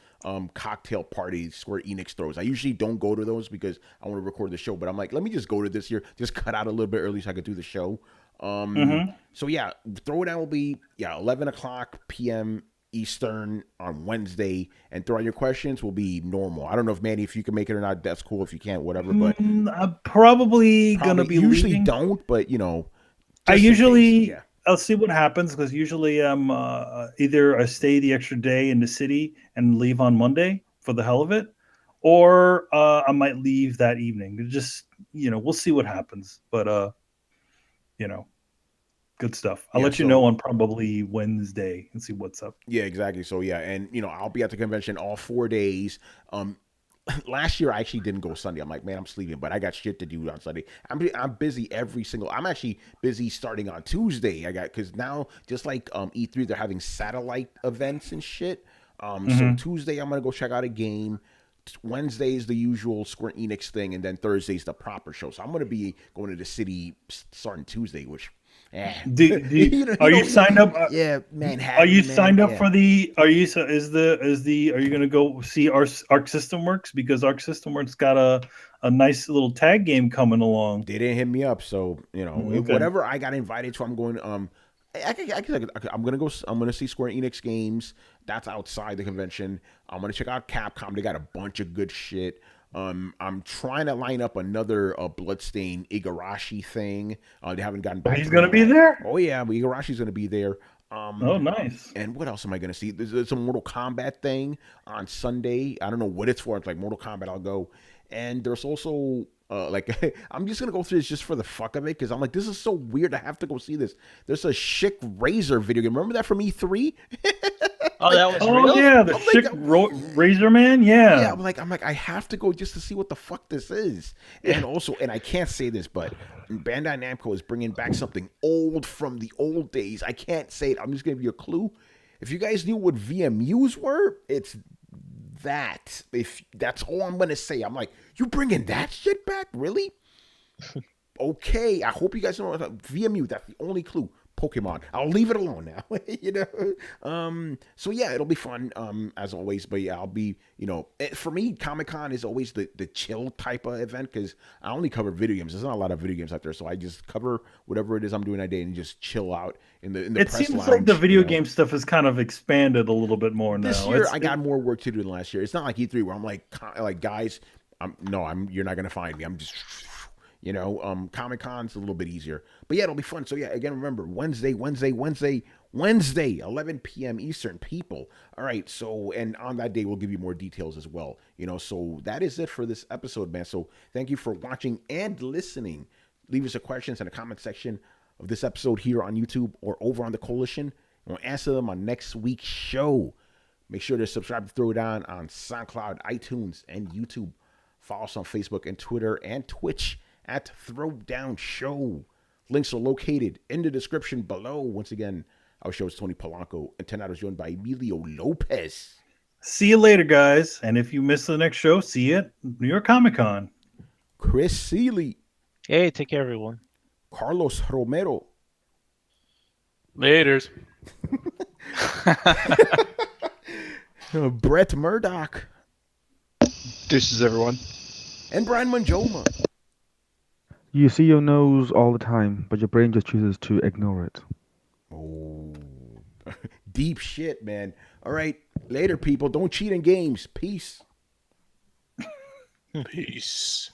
cocktail party Square Enix throws. I usually don't go to those because I want to record the show, but I'm like, let me just go to this year. Just cut out a little bit early so I could do the show. So yeah, Throwdown will be 11 o'clock p.m. Eastern on Wednesday, and Throw Out Your Questions will be normal. I don't know if Manny, if you can make it or not, that's cool. If you can't, whatever. But I'm probably gonna be usually leaving. Don't, but I'll see what happens because usually I'm either I stay the extra day in the city and leave on Monday for the hell of it, or I might leave that evening. Just we'll see what happens. But good stuff. I'll let you know on probably Wednesday and see what's up. Yeah, exactly. So yeah, and I'll be at the convention all 4 days. Last year I actually didn't go Sunday. I'm like, man, I'm sleeping, but I got shit to do on Sunday. I'm busy I'm actually busy starting on Tuesday. Because now, just like E3, they're having satellite events and shit. So Tuesday I'm gonna go check out a game. Wednesday is the usual Square Enix thing, and then Thursday's the proper show. So I'm gonna be going to the city starting Tuesday, which. Are you signed up? Yeah, Manhattan. Are you signed up for the? Are you going to go see Arc System Works, because Arc System Works got a nice little tag game coming along. They didn't hit me up, so whatever I got invited to, I'm going. I'm gonna go. I'm gonna see Square Enix games. That's outside the convention. I'm gonna check out Capcom. They got a bunch of good shit. I'm trying to line up another Bloodstain Igarashi thing. They haven't gotten back. He's gonna be there. Oh yeah, but Igarashi's gonna be there. Oh, nice. And what else am I gonna see? There's a Mortal Kombat thing on Sunday. I don't know what it's for. It's like Mortal Kombat. I'll go. And there's also I'm just gonna go through this just for the fuck of it, because I'm like, this is so weird. I have to go see this. There's a Chic Razor video game. Remember that from E3? Oh, that was Oh real? yeah, the I'm Schick like, Razor Man. Yeah. yeah, I'm like, I have to go just to see what the fuck this is. And also, and I can't say this, but Bandai Namco is bringing back something old from the old days. I can't say it. I'm just gonna give you a clue. If you guys knew what VMUs were, it's that. If that's all I'm gonna say, I'm like, you bringing that shit back, really? Okay, I hope you guys know VMU. That's the only clue. Pokemon. I'll leave it alone now. You know. So yeah, it'll be fun. As always. But yeah, I'll be. You know, for me, Comic Con is always the chill type of event because I only cover video games. There's not a lot of video games out there, so I just cover whatever it is I'm doing that day and just chill out in the It press seems lounge, like the video you know. game stuff has kind of expanded a little bit more now. This year, I got more work to do than last year. It's not like E3 where I'm like guys, you're not gonna find me. I'm just, you know, Comic Con's a little bit easier, but yeah, it'll be fun. So yeah, again, remember Wednesday, 11 p.m. Eastern, people. All right, so and on that day we'll give you more details as well. You know, so that is it for this episode, man. So thank you for watching and listening. Leave us your questions in the comment section of this episode here on YouTube or over on the Coalition, and we'll answer them on next week's show. Make sure to subscribe to Throwdown on SoundCloud, iTunes, and YouTube. Follow us on Facebook and Twitter and Twitch at Throwdown Show. Links are located in the description below. Once again, our show is Tony Polanco, and tonight I was joined by Emilio Lopez. See you later, guys. And if you miss the next show, see you at New York Comic Con. Chris Seeley. Hey, take care, everyone. Carlos Romero. Laters. Brett Murdoch. Deuces, everyone. And Brian Manjoma. You see your nose all the time, but your brain just chooses to ignore it. Oh, deep shit, man. All right, later, people. Don't cheat in games. Peace. Peace.